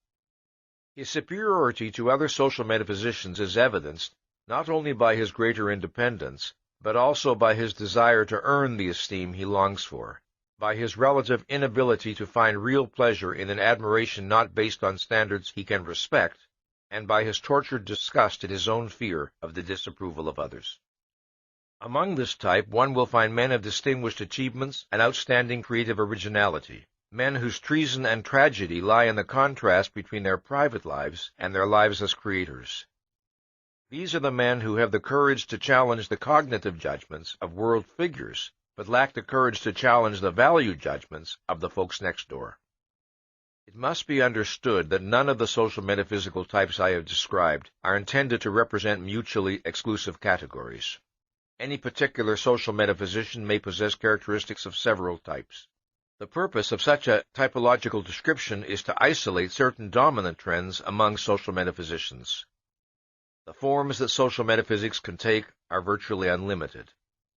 His superiority to other social metaphysicians is evidenced not only by his greater independence, but also by his desire to earn the esteem he longs for, by his relative inability to find real pleasure in an admiration not based on standards he can respect, and by his tortured disgust at his own fear of the disapproval of others. Among this type one will find men of distinguished achievements and outstanding creative originality, men whose treason and tragedy lie in the contrast between their private lives and their lives as creators. These are the men who have the courage to challenge the cognitive judgments of world figures, but lack the courage to challenge the value judgments of the folks next door. It must be understood that none of the social metaphysical types I have described are intended to represent mutually exclusive categories. Any particular social metaphysician may possess characteristics of several types. The purpose of such a typological description is to isolate certain dominant trends among social metaphysicians. The forms that social metaphysics can take are virtually unlimited,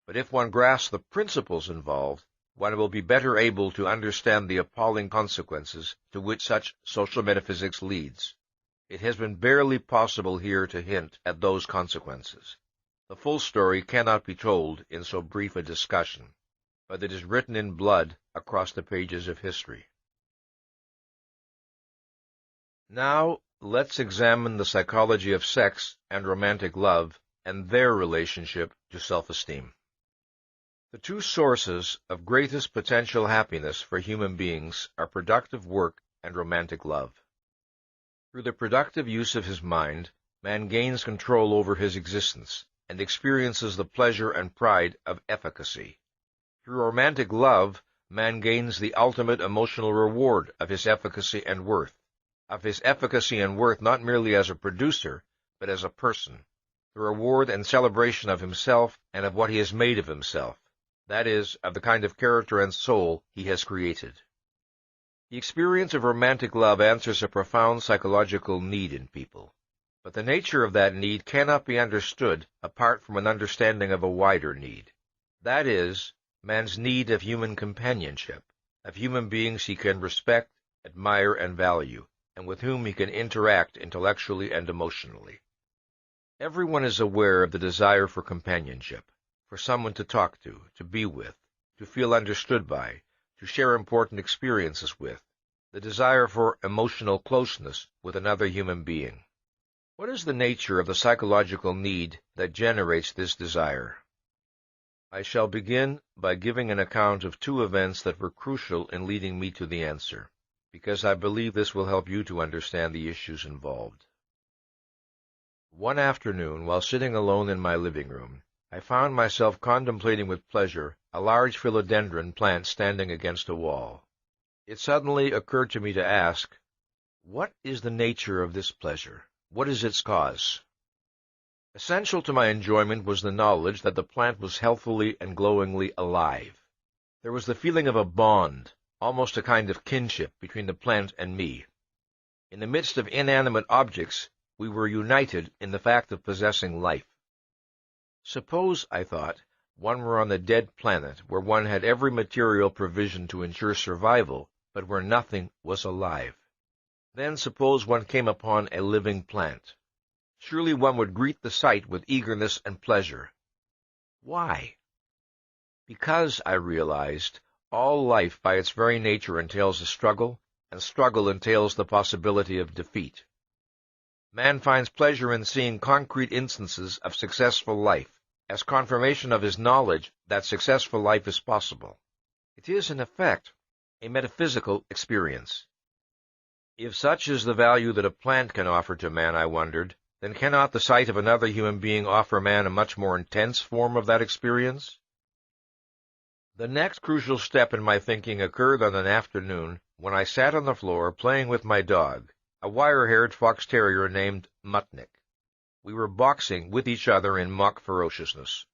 but if one grasps the principles involved, one will be better able to understand the appalling consequences to which such social metaphysics leads. It has been barely possible here to hint at those consequences. The full story cannot be told in so brief a discussion, but it is written in blood across the pages of history. Now, let's examine the psychology of sex and romantic love and their relationship to self-esteem. The two sources of greatest potential happiness for human beings are productive work and romantic love. Through the productive use of his mind, man gains control over his existence and experiences the pleasure and pride of efficacy. Through romantic love, man gains the ultimate emotional reward of his efficacy and worth, not merely as a producer, but as a person, the reward and celebration of himself and of what he has made of himself, that is, of the kind of character and soul he has created. The experience of romantic love answers a profound psychological need in people, but the nature of that need cannot be understood apart from an understanding of a wider need, that is, man's need of human companionship, of human beings he can respect, admire, and value, and with whom he can interact intellectually and emotionally. Everyone is aware of the desire for companionship, for someone to talk to be with, to feel understood by, to share important experiences with, the desire for emotional closeness with another human being. What is the nature of the psychological need that generates this desire? I shall begin by giving an account of two events that were crucial in leading me to the answer, because I believe this will help you to understand the issues involved. One afternoon, while sitting alone in my living room, I found myself contemplating with pleasure a large philodendron plant standing against a wall. It suddenly occurred to me to ask, what is the nature of this pleasure? What is its cause? Essential to my enjoyment was the knowledge that the plant was healthfully and glowingly alive. There was the feeling of a bond, almost a kind of kinship, between the plant and me. In the midst of inanimate objects, we were united in the fact of possessing life. Suppose, I thought, one were on a dead planet where one had every material provision to ensure survival, but where nothing was alive. Then suppose one came upon a living plant. surely one would greet the sight with eagerness and pleasure. Why? Because, I realized, all life by its very nature entails a struggle, and struggle entails the possibility of defeat. Man finds pleasure in seeing concrete instances of successful life, as confirmation of his knowledge that successful life is possible. It is, in effect, a metaphysical experience. If such is the value that a plant can offer to man, I wondered, then cannot the sight of another human being offer man a much more intense form of that experience? The next crucial step in my thinking occurred on an afternoon when I sat on the floor playing with my dog, a wire-haired fox terrier named Mutnik. We were boxing with each other in mock ferociousness.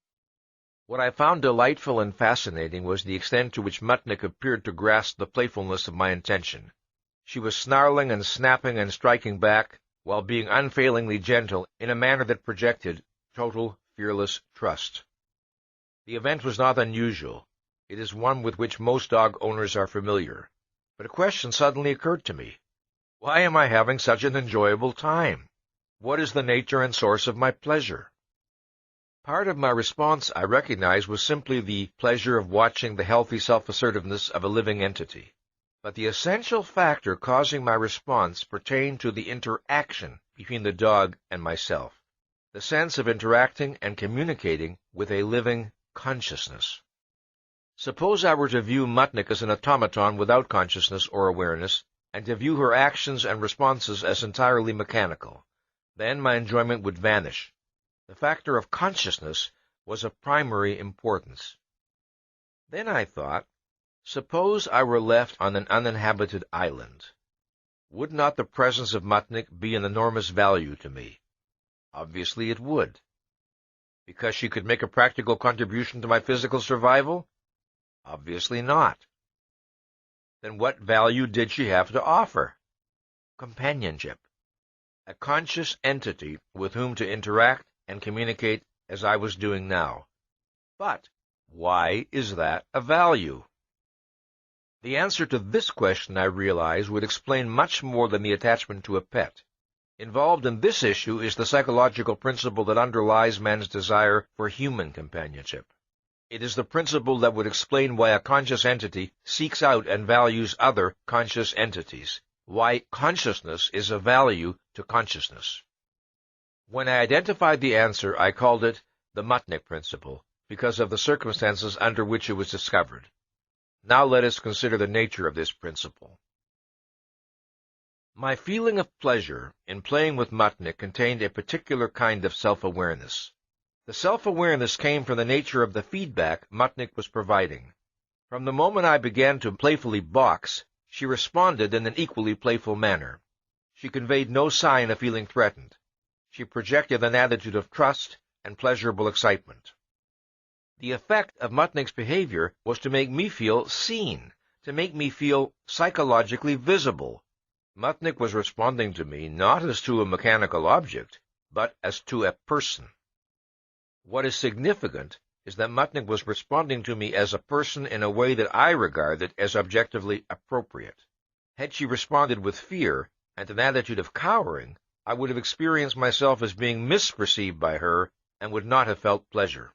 What I found delightful and fascinating was the extent to which Mutnik appeared to grasp the playfulness of my intention. She was snarling and snapping and striking back, while being unfailingly gentle in a manner that projected total, fearless trust. The event was not unusual. It is one with which most dog owners are familiar. But a question suddenly occurred to me. Why am I having such an enjoyable time? What is the nature and source of my pleasure? Part of my response, I recognized, was simply the pleasure of watching the healthy self-assertiveness of a living entity. But the essential factor causing my response pertained to the interaction between the dog and myself, the sense of interacting and communicating with a living consciousness. Suppose I were to view Mutnik as an automaton without consciousness or awareness, and to view her actions and responses as entirely mechanical. Then my enjoyment would vanish. The factor of consciousness was of primary importance. Then I thought, suppose I were left on an uninhabited island. Would not the presence of Mutnik be an enormous value to me? Obviously it would. Because she could make a practical contribution to my physical survival? Obviously not. Then what value did she have to offer? Companionship. A conscious entity with whom to interact and communicate as I was doing now. But why is that a value? The answer to this question, I realize, would explain much more than the attachment to a pet. Involved in this issue is the psychological principle that underlies man's desire for human companionship. It is the principle that would explain why a conscious entity seeks out and values other conscious entities, why consciousness is of value to consciousness. When I identified the answer, I called it the Mutnik principle, because of the circumstances under which it was discovered. Now let us consider the nature of this principle. My feeling of pleasure in playing with Mutnik contained a particular kind of self-awareness. The self-awareness came from the nature of the feedback Mutnik was providing. From the moment I began to playfully box, she responded in an equally playful manner. She conveyed no sign of feeling threatened. She projected an attitude of trust and pleasurable excitement. The effect of Mutnik's behavior was to make me feel seen, to make me feel psychologically visible. Mutnik was responding to me not as to a mechanical object, but as to a person. What is significant is that Mutnik was responding to me as a person in a way that I regarded as objectively appropriate. Had she responded with fear and an attitude of cowering, I would have experienced myself as being misperceived by her and would not have felt pleasure.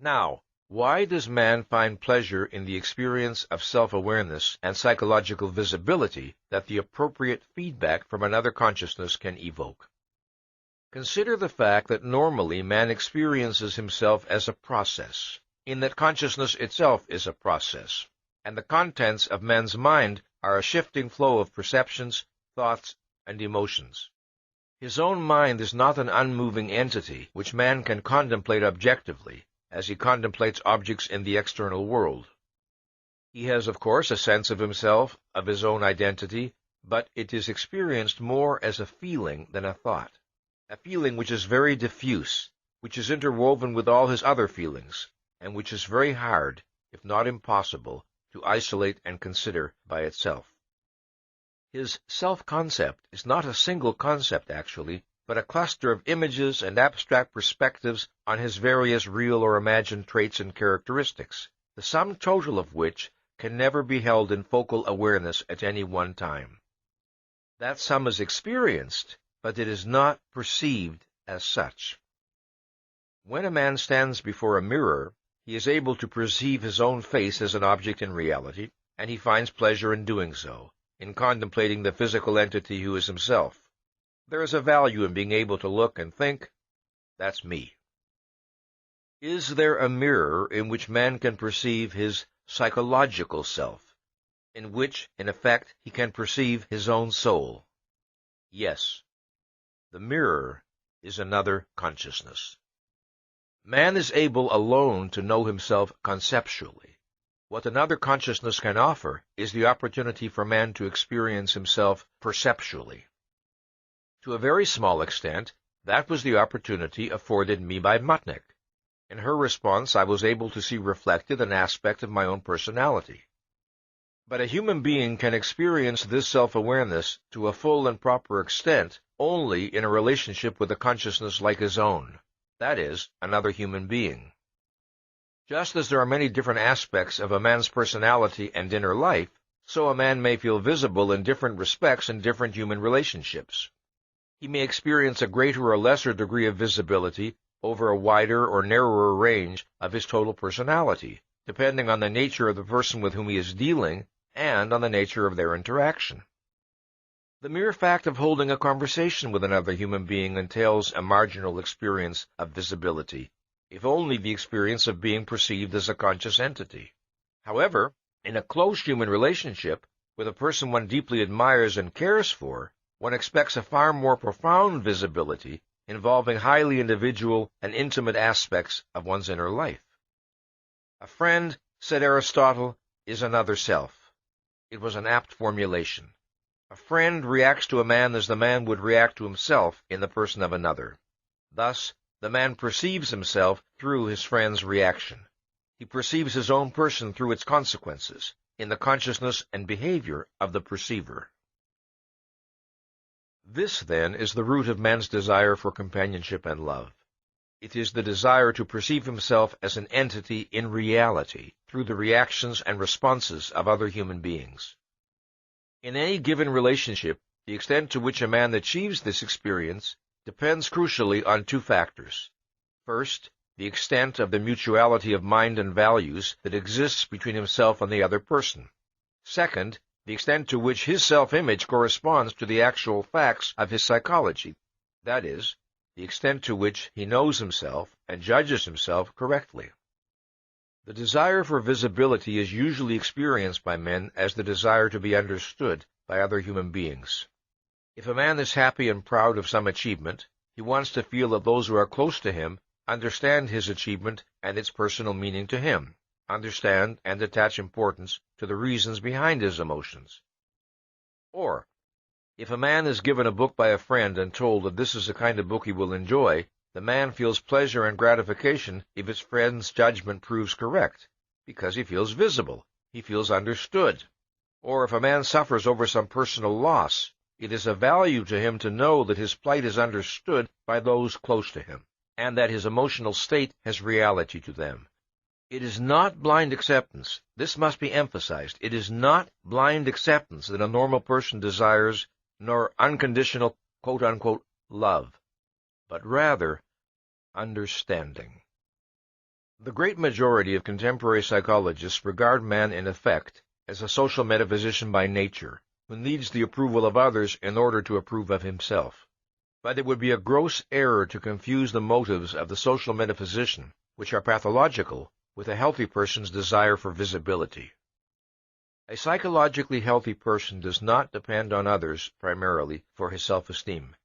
Now, why does man find pleasure in the experience of self-awareness and psychological visibility that the appropriate feedback from another consciousness can evoke? Consider the fact that normally man experiences himself as a process, in that consciousness itself is a process, and the contents of man's mind are a shifting flow of perceptions, thoughts, and emotions. His own mind is not an unmoving entity which man can contemplate objectively, as he contemplates objects in the external world. He has, of course, a sense of himself, of his own identity, but it is experienced more as a feeling than a thought. A feeling which is very diffuse, which is interwoven with all his other feelings, and which is very hard, if not impossible, to isolate and consider by itself. His self-concept is not a single concept, actually, but a cluster of images and abstract perspectives on his various real or imagined traits and characteristics, the sum total of which can never be held in focal awareness at any one time. That sum is experienced, but it is not perceived as such. When a man stands before a mirror, he is able to perceive his own face as an object in reality, and he finds pleasure in doing so, in contemplating the physical entity who is himself. There is a value in being able to look and think, "That's me." Is there a mirror in which man can perceive his psychological self, in which, in effect, he can perceive his own soul? Yes. The mirror is another consciousness. Man is able alone to know himself conceptually. What another consciousness can offer is the opportunity for man to experience himself perceptually. To a very small extent, that was the opportunity afforded me by Mutnik. In her response, I was able to see reflected an aspect of my own personality. But a human being can experience this self-awareness to a full and proper extent only in a relationship with a consciousness like his own, that is, another human being. Just as there are many different aspects of a man's personality and inner life, so a man may feel visible in different respects in different human relationships. He may experience a greater or lesser degree of visibility over a wider or narrower range of his total personality, depending on the nature of the person with whom he is dealing and on the nature of their interaction. The mere fact of holding a conversation with another human being entails a marginal experience of visibility, if only the experience of being perceived as a conscious entity. However, in a close human relationship, with a person one deeply admires and cares for, one expects a far more profound visibility involving highly individual and intimate aspects of one's inner life. A friend, said Aristotle, is another self. It was an apt formulation. A friend reacts to a man as the man would react to himself in the person of another. Thus, the man perceives himself through his friend's reaction. He perceives his own person through its consequences, in the consciousness and behavior of the perceiver. This, then, is the root of man's desire for companionship and love. It is the desire to perceive himself as an entity in reality through the reactions and responses of other human beings. In any given relationship, the extent to which a man achieves this experience depends crucially on two factors. First, the extent of the mutuality of mind and values that exists between himself and the other person. Second, the extent to which his self-image corresponds to the actual facts of his psychology, that is, the extent to which he knows himself and judges himself correctly. The desire for visibility is usually experienced by men as the desire to be understood by other human beings. If a man is happy and proud of some achievement, he wants to feel that those who are close to him understand his achievement and its personal meaning to him, understand and attach importance to the reasons behind his emotions. Or, if a man is given a book by a friend and told that this is the kind of book he will enjoy, the man feels pleasure and gratification if his friend's judgment proves correct, because he feels visible, he feels understood. Or if a man suffers over some personal loss, it is of value to him to know that his plight is understood by those close to him, and that his emotional state has reality to them. It is not blind acceptance. This must be emphasized. It is not blind acceptance that a normal person desires, nor unconditional, quote-unquote, love, but rather understanding. The great majority of contemporary psychologists regard man, in effect, as a social metaphysician by nature, who needs the approval of others in order to approve of himself. But it would be a gross error to confuse the motives of the social metaphysician, which are pathological, with a healthy person's desire for visibility. A psychologically healthy person does not depend on others primarily for his self-esteem.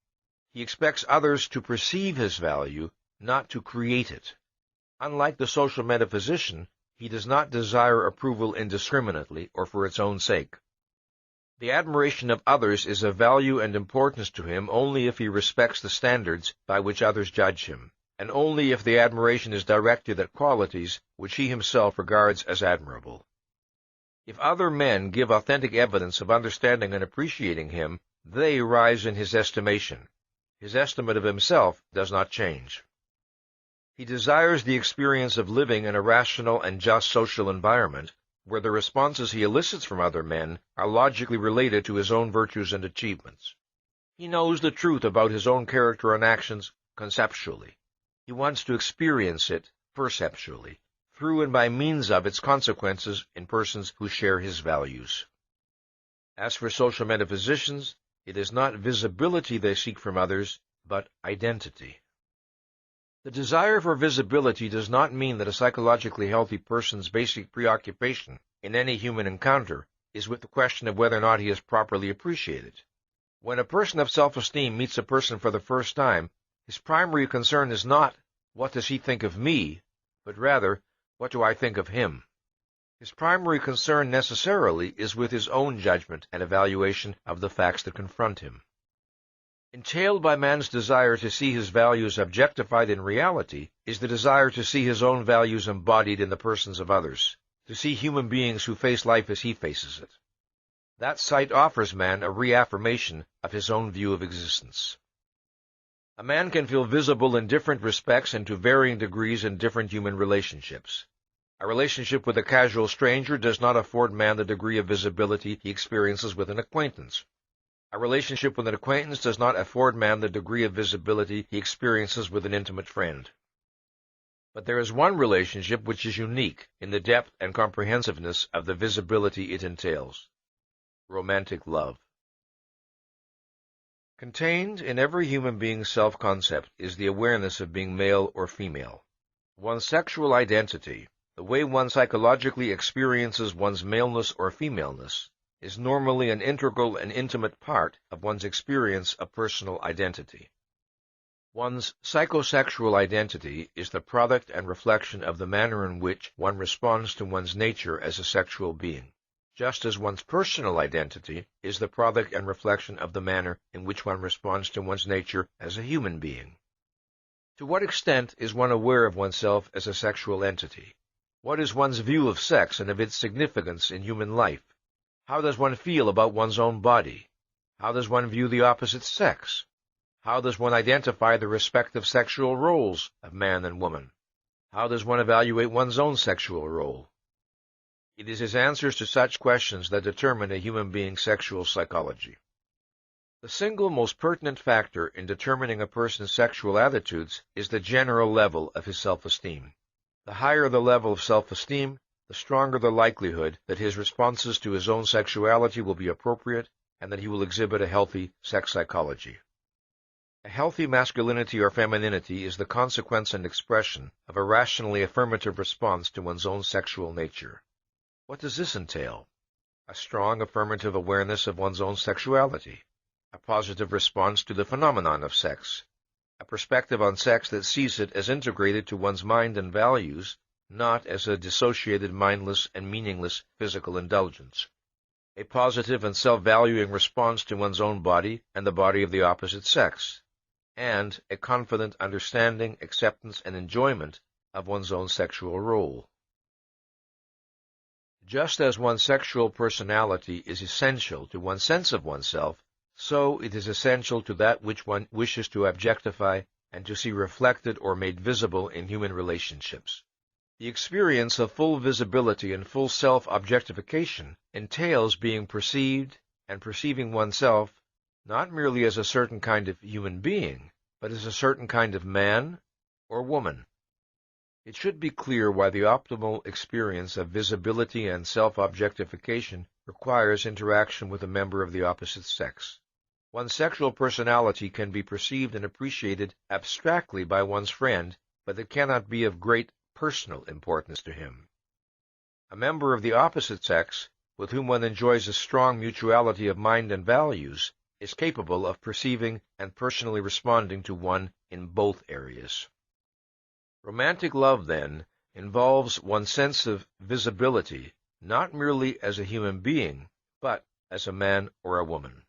He expects others to perceive his value, not to create it. Unlike the social metaphysician, he does not desire approval indiscriminately or for its own sake. The admiration of others is of value and importance to him only if he respects the standards by which others judge him, and only if the admiration is directed at qualities which he himself regards as admirable. If other men give authentic evidence of understanding and appreciating him, they rise in his estimation. His estimate of himself does not change. He desires the experience of living in a rational and just social environment, where the responses he elicits from other men are logically related to his own virtues and achievements. He knows the truth about his own character and actions conceptually. He wants to experience it perceptually, through and by means of its consequences in persons who share his values. As for social metaphysicians, it is not visibility they seek from others, but identity. The desire for visibility does not mean that a psychologically healthy person's basic preoccupation in any human encounter is with the question of whether or not he is properly appreciated. When a person of self-esteem meets a person for the first time, his primary concern is not, what does he think of me, but rather, what do I think of him? His primary concern necessarily is with his own judgment and evaluation of the facts that confront him. Entailed by man's desire to see his values objectified in reality is the desire to see his own values embodied in the persons of others, to see human beings who face life as he faces it. That sight offers man a reaffirmation of his own view of existence. A man can feel visible in different respects and to varying degrees in different human relationships. A relationship with a casual stranger does not afford man the degree of visibility he experiences with an acquaintance. A relationship with an acquaintance does not afford man the degree of visibility he experiences with an intimate friend. But there is one relationship which is unique in the depth and comprehensiveness of the visibility it entails: romantic love. Contained in every human being's self-concept is the awareness of being male or female. One's sexual identity, the way one psychologically experiences one's maleness or femaleness, is normally an integral and intimate part of one's experience of personal identity. One's psychosexual identity is the product and reflection of the manner in which one responds to one's nature as a sexual being, just as one's personal identity is the product and reflection of the manner in which one responds to one's nature as a human being. To what extent is one aware of oneself as a sexual entity? What is one's view of sex and of its significance in human life? How does one feel about one's own body? How does one view the opposite sex? How does one identify the respective sexual roles of man and woman? How does one evaluate one's own sexual role? It is his answers to such questions that determine a human being's sexual psychology. The single most pertinent factor in determining a person's sexual attitudes is the general level of his self-esteem. The higher the level of self-esteem, the stronger the likelihood that his responses to his own sexuality will be appropriate and that he will exhibit a healthy sex psychology. A healthy masculinity or femininity is the consequence and expression of a rationally affirmative response to one's own sexual nature. What does this entail? A strong affirmative awareness of one's own sexuality, a positive response to the phenomenon of sex, a perspective on sex that sees it as integrated to one's mind and values, not as a dissociated, mindless, and meaningless physical indulgence, a positive and self-valuing response to one's own body and the body of the opposite sex, and a confident understanding, acceptance, and enjoyment of one's own sexual role. Just as one's sexual personality is essential to one's sense of oneself, so it is essential to that which one wishes to objectify and to see reflected or made visible in human relationships. The experience of full visibility and full self-objectification entails being perceived and perceiving oneself not merely as a certain kind of human being, but as a certain kind of man or woman. It should be clear why the optimal experience of visibility and self-objectification requires interaction with a member of the opposite sex. One's sexual personality can be perceived and appreciated abstractly by one's friend, but it cannot be of great personal importance to him. A member of the opposite sex, with whom one enjoys a strong mutuality of mind and values, is capable of perceiving and personally responding to one in both areas. Romantic love, then, involves one's sense of visibility, not merely as a human being, but as a man or a woman.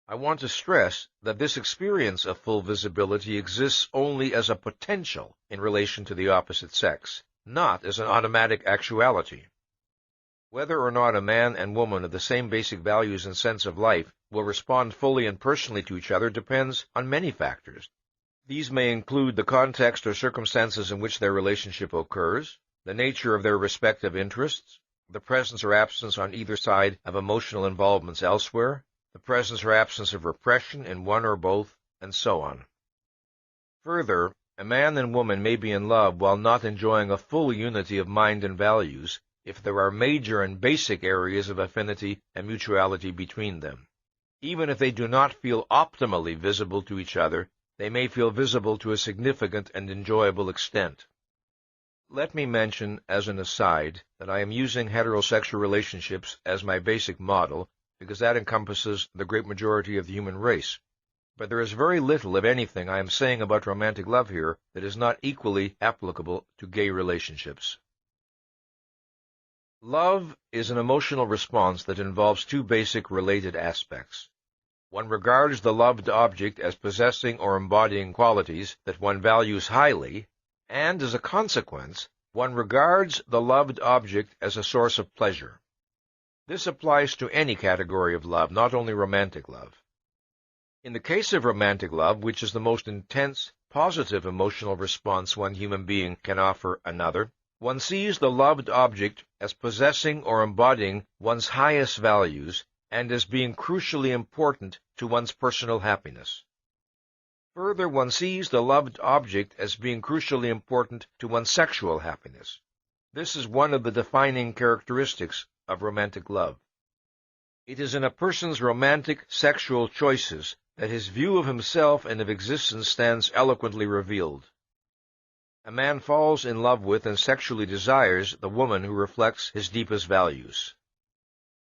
I want to stress that this experience of full visibility exists only as a potential in relation to the opposite sex, not as an automatic actuality. Whether or not a man and woman of the same basic values and sense of life will respond fully and personally to each other depends on many factors. These may include the context or circumstances in which their relationship occurs, the nature of their respective interests, the presence or absence on either side of emotional involvements elsewhere, the presence or absence of repression in one or both, and so on. Further, a man and woman may be in love while not enjoying a full unity of mind and values if there are major and basic areas of affinity and mutuality between them. Even if they do not feel optimally visible to each other, they may feel visible to a significant and enjoyable extent. Let me mention, as an aside, that I am using heterosexual relationships as my basic model because that encompasses the great majority of the human race. But there is very little, if anything, I am saying about romantic love here that is not equally applicable to gay relationships. Love is an emotional response that involves two basic related aspects. One regards the loved object as possessing or embodying qualities that one values highly, and, as a consequence, one regards the loved object as a source of pleasure. This applies to any category of love, not only romantic love. In the case of romantic love, which is the most intense, positive emotional response one human being can offer another, one sees the loved object as possessing or embodying one's highest values and as being crucially important to one's personal happiness. Further, one sees the loved object as being crucially important to one's sexual happiness. This is one of the defining characteristics of romantic love. It is in a person's romantic sexual choices that his view of himself and of existence stands eloquently revealed. A man falls in love with and sexually desires the woman who reflects his deepest values.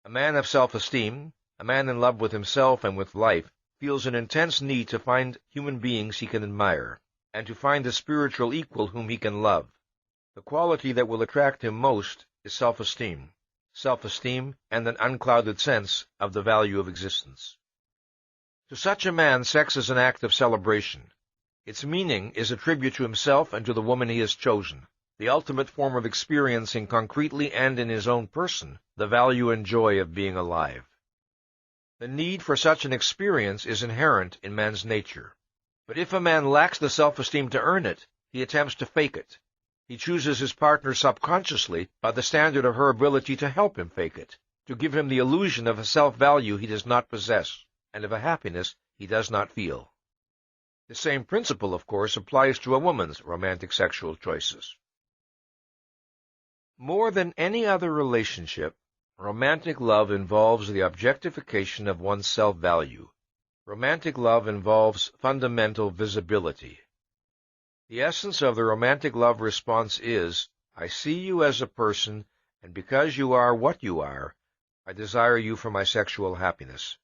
A man of self-esteem, a man in love with himself and with life, feels an intense need to find human beings he can admire, and to find a spiritual equal whom he can love. The quality that will attract him most is self-esteem and an unclouded sense of the value of existence. To such a man, sex is an act of celebration. Its meaning is a tribute to himself and to the woman he has chosen, the ultimate form of experiencing concretely and in his own person the value and joy of being alive. The need for such an experience is inherent in man's nature. But if a man lacks the self-esteem to earn it, he attempts to fake it. He chooses his partner subconsciously by the standard of her ability to help him fake it, to give him the illusion of a self-value he does not possess, and of a happiness he does not feel. The same principle, of course, applies to a woman's romantic sexual choices. More than any other relationship, romantic love involves the objectification of one's self-value. Romantic love involves fundamental visibility. The essence of the romantic love response is, I see you as a person, and because you are what you are, I desire you for my sexual happiness.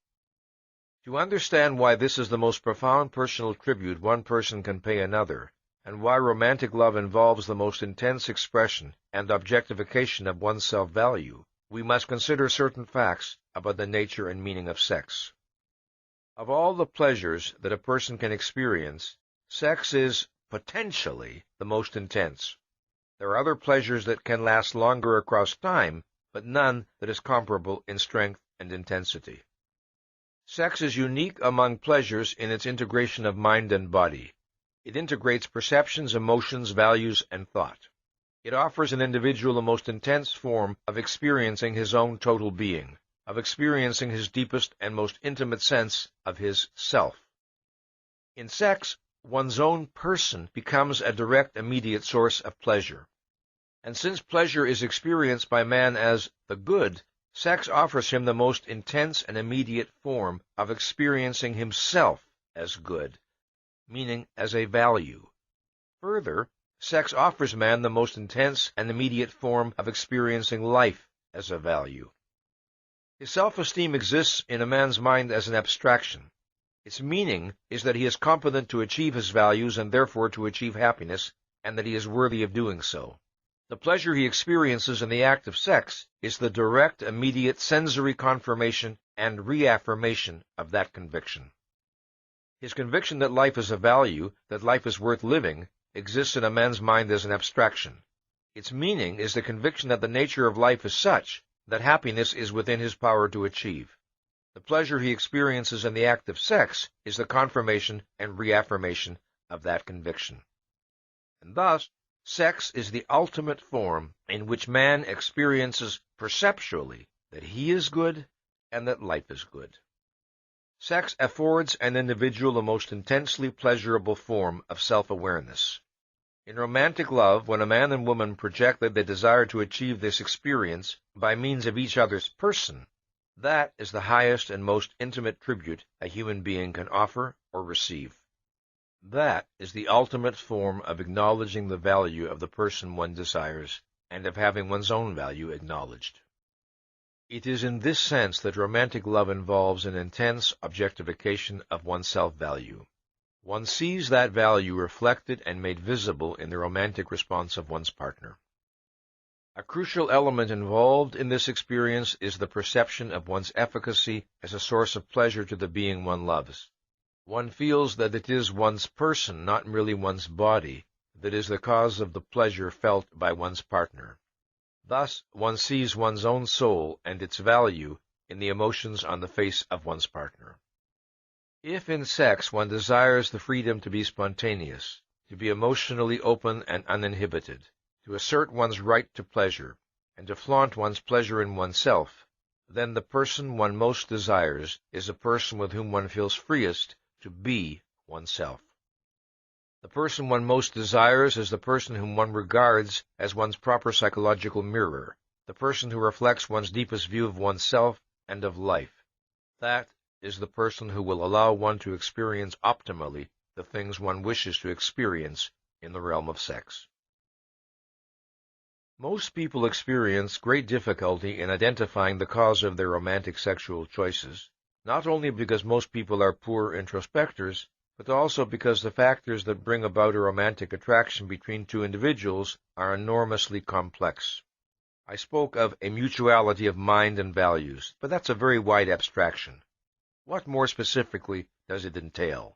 To understand why this is the most profound personal tribute one person can pay another, and why romantic love involves the most intense expression and objectification of one's self-value, we must consider certain facts about the nature and meaning of sex. Of all the pleasures that a person can experience, sex is potentially the most intense. There are other pleasures that can last longer across time, but none that is comparable in strength and intensity. Sex is unique among pleasures in its integration of mind and body. It integrates perceptions, emotions, values, and thought. It offers an individual the most intense form of experiencing his own total being, of experiencing his deepest and most intimate sense of his self. In sex, one's own person becomes a direct, immediate source of pleasure. And since pleasure is experienced by man as the good, sex offers him the most intense and immediate form of experiencing himself as good, meaning as a value. Further, sex offers man the most intense and immediate form of experiencing life as a value. His self-esteem exists in a man's mind as an abstraction. Its meaning is that he is competent to achieve his values and therefore to achieve happiness, and that he is worthy of doing so. The pleasure he experiences in the act of sex is the direct, immediate sensory confirmation and reaffirmation of that conviction. His conviction that life is a value, that life is worth living, exists in a man's mind as an abstraction. Its meaning is the conviction that the nature of life is such that happiness is within his power to achieve. The pleasure he experiences in the act of sex is the confirmation and reaffirmation of that conviction. And thus, sex is the ultimate form in which man experiences perceptually that he is good and that life is good. Sex affords an individual a most intensely pleasurable form of self-awareness. In romantic love, when a man and woman project that they desire to achieve this experience by means of each other's person, that is the highest and most intimate tribute a human being can offer or receive. That is the ultimate form of acknowledging the value of the person one desires, and of having one's own value acknowledged. It is in this sense that romantic love involves an intense objectification of one's self-value. One sees that value reflected and made visible in the romantic response of one's partner. A crucial element involved in this experience is the perception of one's efficacy as a source of pleasure to the being one loves. One feels that it is one's person, not merely one's body, that is the cause of the pleasure felt by one's partner. Thus, one sees one's own soul and its value in the emotions on the face of one's partner. If in sex one desires the freedom to be spontaneous, to be emotionally open and uninhibited, to assert one's right to pleasure, and to flaunt one's pleasure in oneself, then the person one most desires is a person with whom one feels freest to be oneself. The person one most desires is the person whom one regards as one's proper psychological mirror, the person who reflects one's deepest view of oneself and of life. That is the person who will allow one to experience optimally the things one wishes to experience in the realm of sex. Most people experience great difficulty in identifying the cause of their romantic sexual choices, not only because most people are poor introspectors, but also because the factors that bring about a romantic attraction between two individuals are enormously complex. I spoke of a mutuality of mind and values, but that's a very wide abstraction. What more specifically does it entail?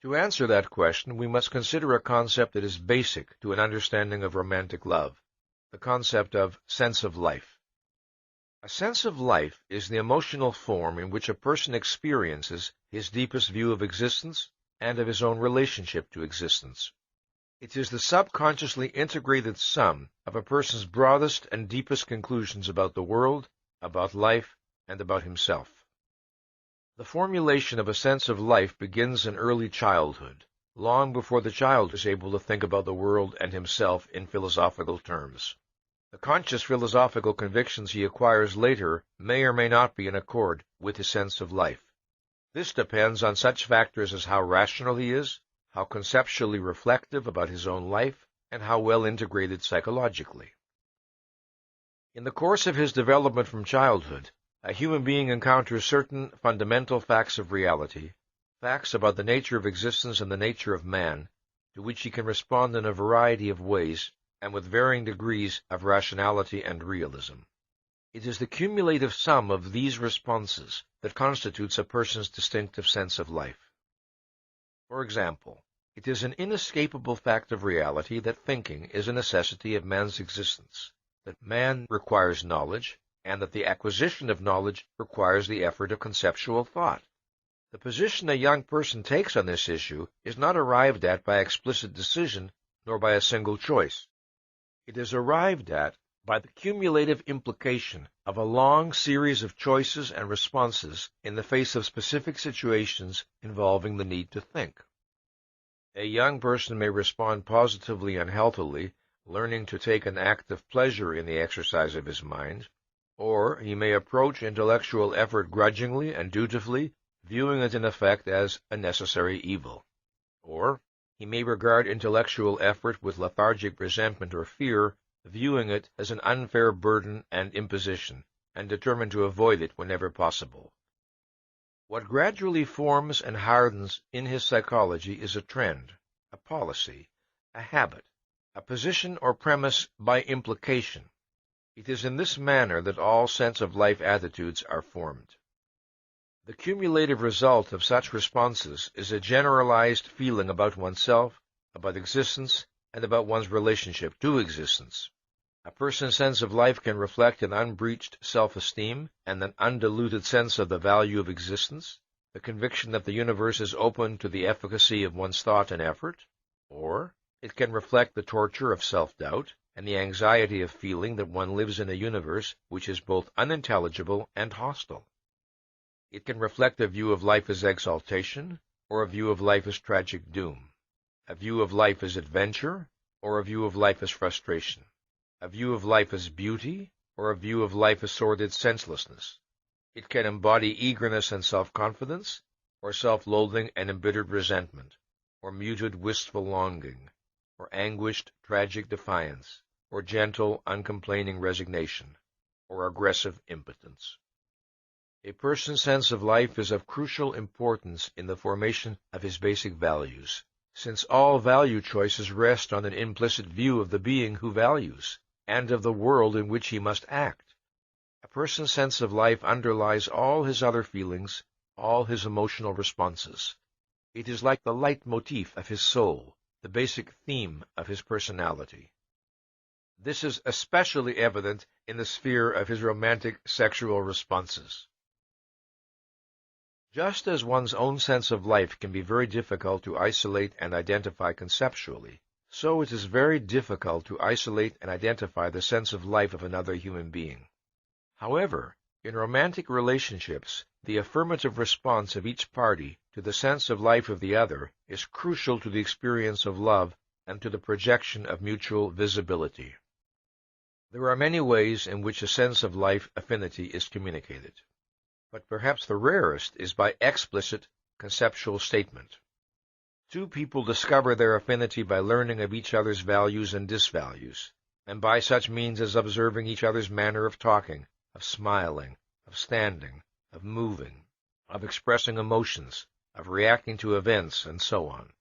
To answer that question, we must consider a concept that is basic to an understanding of romantic love, the concept of sense of life. A sense of life is the emotional form in which a person experiences his deepest view of existence and of his own relationship to existence. It is the subconsciously integrated sum of a person's broadest and deepest conclusions about the world, about life, and about himself. The formulation of a sense of life begins in early childhood, long before the child is able to think about the world and himself in philosophical terms. The conscious philosophical convictions he acquires later may or may not be in accord with his sense of life. This depends on such factors as how rational he is, how conceptually reflective about his own life, and how well integrated psychologically. In the course of his development from childhood, a human being encounters certain fundamental facts of reality, facts about the nature of existence and the nature of man, to which he can respond in a variety of ways and with varying degrees of rationality and realism. It is the cumulative sum of these responses that constitutes a person's distinctive sense of life. For example, it is an inescapable fact of reality that thinking is a necessity of man's existence, that man requires knowledge, and that the acquisition of knowledge requires the effort of conceptual thought. The position a young person takes on this issue is not arrived at by explicit decision, nor by a single choice. It is arrived at by the cumulative implication of a long series of choices and responses in the face of specific situations involving the need to think. A young person may respond positively and healthily, learning to take an active pleasure in the exercise of his mind, or he may approach intellectual effort grudgingly and dutifully, viewing it in effect as a necessary evil. Or he may regard intellectual effort with lethargic resentment or fear, viewing it as an unfair burden and imposition, and determined to avoid it whenever possible. What gradually forms and hardens in his psychology is a trend, a policy, a habit, a position or premise by implication. It is in this manner that all sense-of-life attitudes are formed. The cumulative result of such responses is a generalized feeling about oneself, about existence, and about one's relationship to existence. A person's sense of life can reflect an unbreached self-esteem and an undiluted sense of the value of existence, the conviction that the universe is open to the efficacy of one's thought and effort, or it can reflect the torture of self-doubt and the anxiety of feeling that one lives in a universe which is both unintelligible and hostile. It can reflect a view of life as exaltation, or a view of life as tragic doom, a view of life as adventure, or a view of life as frustration, a view of life as beauty, or a view of life as sordid senselessness. It can embody eagerness and self-confidence, or self-loathing and embittered resentment, or muted wistful longing, or anguished tragic defiance, or gentle uncomplaining resignation, or aggressive impotence. A person's sense of life is of crucial importance in the formation of his basic values, since all value choices rest on an implicit view of the being who values, and of the world in which he must act. A person's sense of life underlies all his other feelings, all his emotional responses. It is like the leitmotif of his soul, the basic theme of his personality. This is especially evident in the sphere of his romantic sexual responses. Just as one's own sense of life can be very difficult to isolate and identify conceptually, so it is very difficult to isolate and identify the sense of life of another human being. However, in romantic relationships, the affirmative response of each party to the sense of life of the other is crucial to the experience of love and to the projection of mutual visibility. There are many ways in which a sense of life affinity is communicated, but perhaps the rarest is by explicit conceptual statement. Two people discover their affinity by learning of each other's values and disvalues, and by such means as observing each other's manner of talking, of smiling, of standing, of moving, of expressing emotions, of reacting to events, and so on.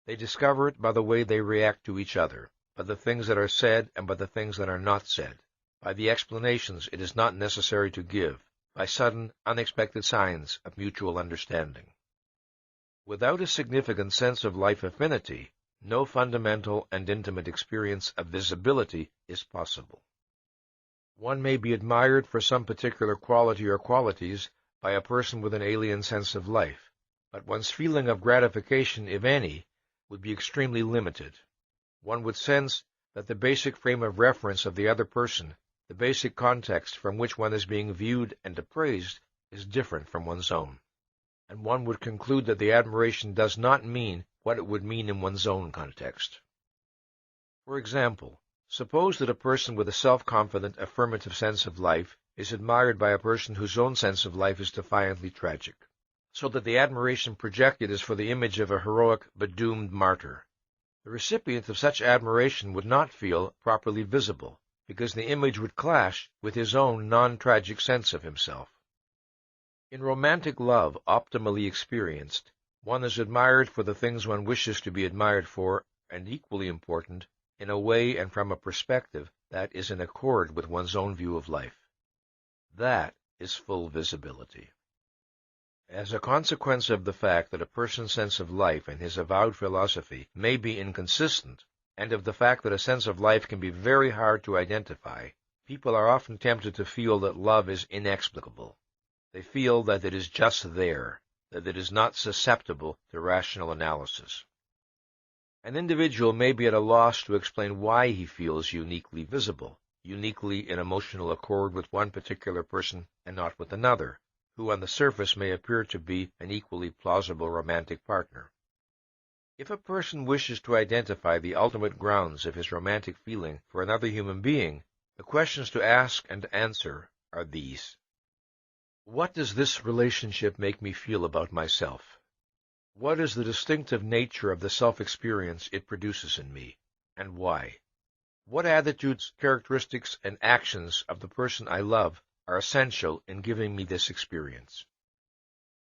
They discover it by the way they react to each other, by the things that are said and by the things that are not said, by the explanations it is not necessary to give, by sudden, unexpected signs of mutual understanding. Without a significant sense of life affinity, no fundamental and intimate experience of visibility is possible. One may be admired for some particular quality or qualities by a person with an alien sense of life, but one's feeling of gratification, if any, would be extremely limited. One would sense that the basic frame of reference of the other person, the basic context from which one is being viewed and appraised, is different from one's own, and one would conclude that the admiration does not mean what it would mean in one's own context. For example, suppose that a person with a self-confident, affirmative sense of life is admired by a person whose own sense of life is defiantly tragic, so that the admiration projected is for the image of a heroic but doomed martyr. The recipient of such admiration would not feel properly visible, because the image would clash with his own non-tragic sense of himself. In romantic love, optimally experienced, one is admired for the things one wishes to be admired for, and equally important, in a way and from a perspective that is in accord with one's own view of life. That is full visibility. As a consequence of the fact that a person's sense of life and his avowed philosophy may be inconsistent, and of the fact that a sense of life can be very hard to identify, people are often tempted to feel that love is inexplicable. They feel that it is just there, that it is not susceptible to rational analysis. An individual may be at a loss to explain why he feels uniquely visible, uniquely in emotional accord with one particular person and not with another, who on the surface may appear to be an equally plausible romantic partner. If a person wishes to identify the ultimate grounds of his romantic feeling for another human being, the questions to ask and answer are these. What does this relationship make me feel about myself? What is the distinctive nature of the self-experience it produces in me, and why? What attitudes, characteristics, and actions of the person I love are essential in giving me this experience?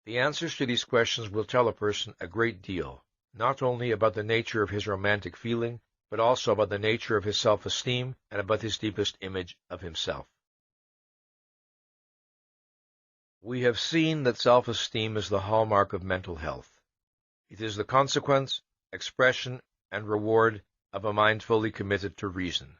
The answers to these questions will tell a person a great deal, not only about the nature of his romantic feeling, but also about the nature of his self-esteem and about his deepest image of himself. We have seen that self-esteem is the hallmark of mental health. It is the consequence, expression, and reward of a mind fully committed to reason.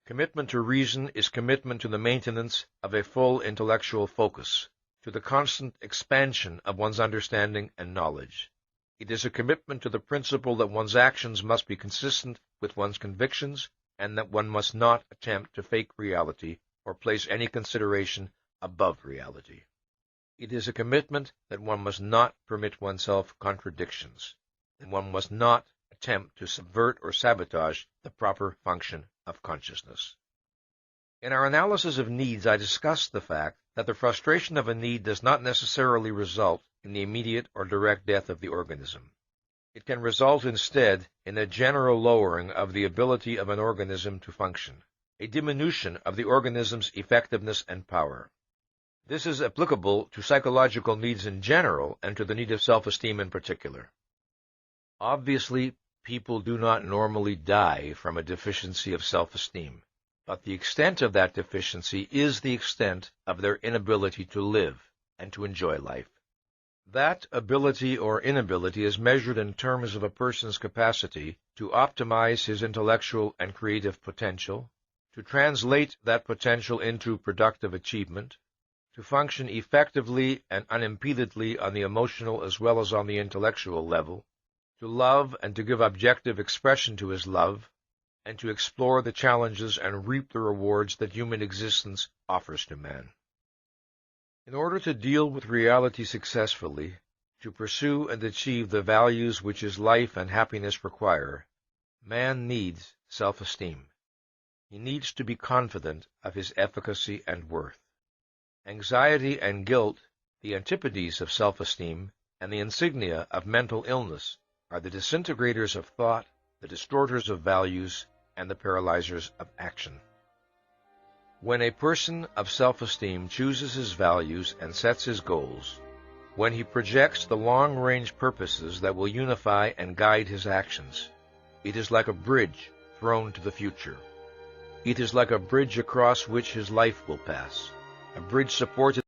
Commitment to reason is commitment to the maintenance of a full intellectual focus, to the constant expansion of one's understanding and knowledge. It is a commitment to the principle that one's actions must be consistent with one's convictions, and that one must not attempt to fake reality or place any consideration above reality. It is a commitment that one must not permit oneself contradictions, that one must not attempt to subvert or sabotage the proper function of consciousness. In our analysis of needs, I discussed the fact that the frustration of a need does not necessarily result in the immediate or direct death of the organism. It can result instead in a general lowering of the ability of an organism to function, a diminution of the organism's effectiveness and power. This is applicable to psychological needs in general and to the need of self-esteem in particular. Obviously, people do not normally die from a deficiency of self-esteem, but the extent of that deficiency is the extent of their inability to live and to enjoy life. That ability or inability is measured in terms of a person's capacity to optimize his intellectual and creative potential, to translate that potential into productive achievement, to function effectively and unimpededly on the emotional as well as on the intellectual level, to love and to give objective expression to his love, and to explore the challenges and reap the rewards that human existence offers to man. In order to deal with reality successfully, to pursue and achieve the values which his life and happiness require, man needs self-esteem. He needs to be confident of his efficacy and worth. Anxiety and guilt, the antipodes of self-esteem, and the insignia of mental illness, are the disintegrators of thought, the distorters of values, and the paralyzers of action. When a person of self-esteem chooses his values and sets his goals, when he projects the long-range purposes that will unify and guide his actions, it is like a bridge thrown to the future. It is like a bridge across which his life will pass, a bridge supported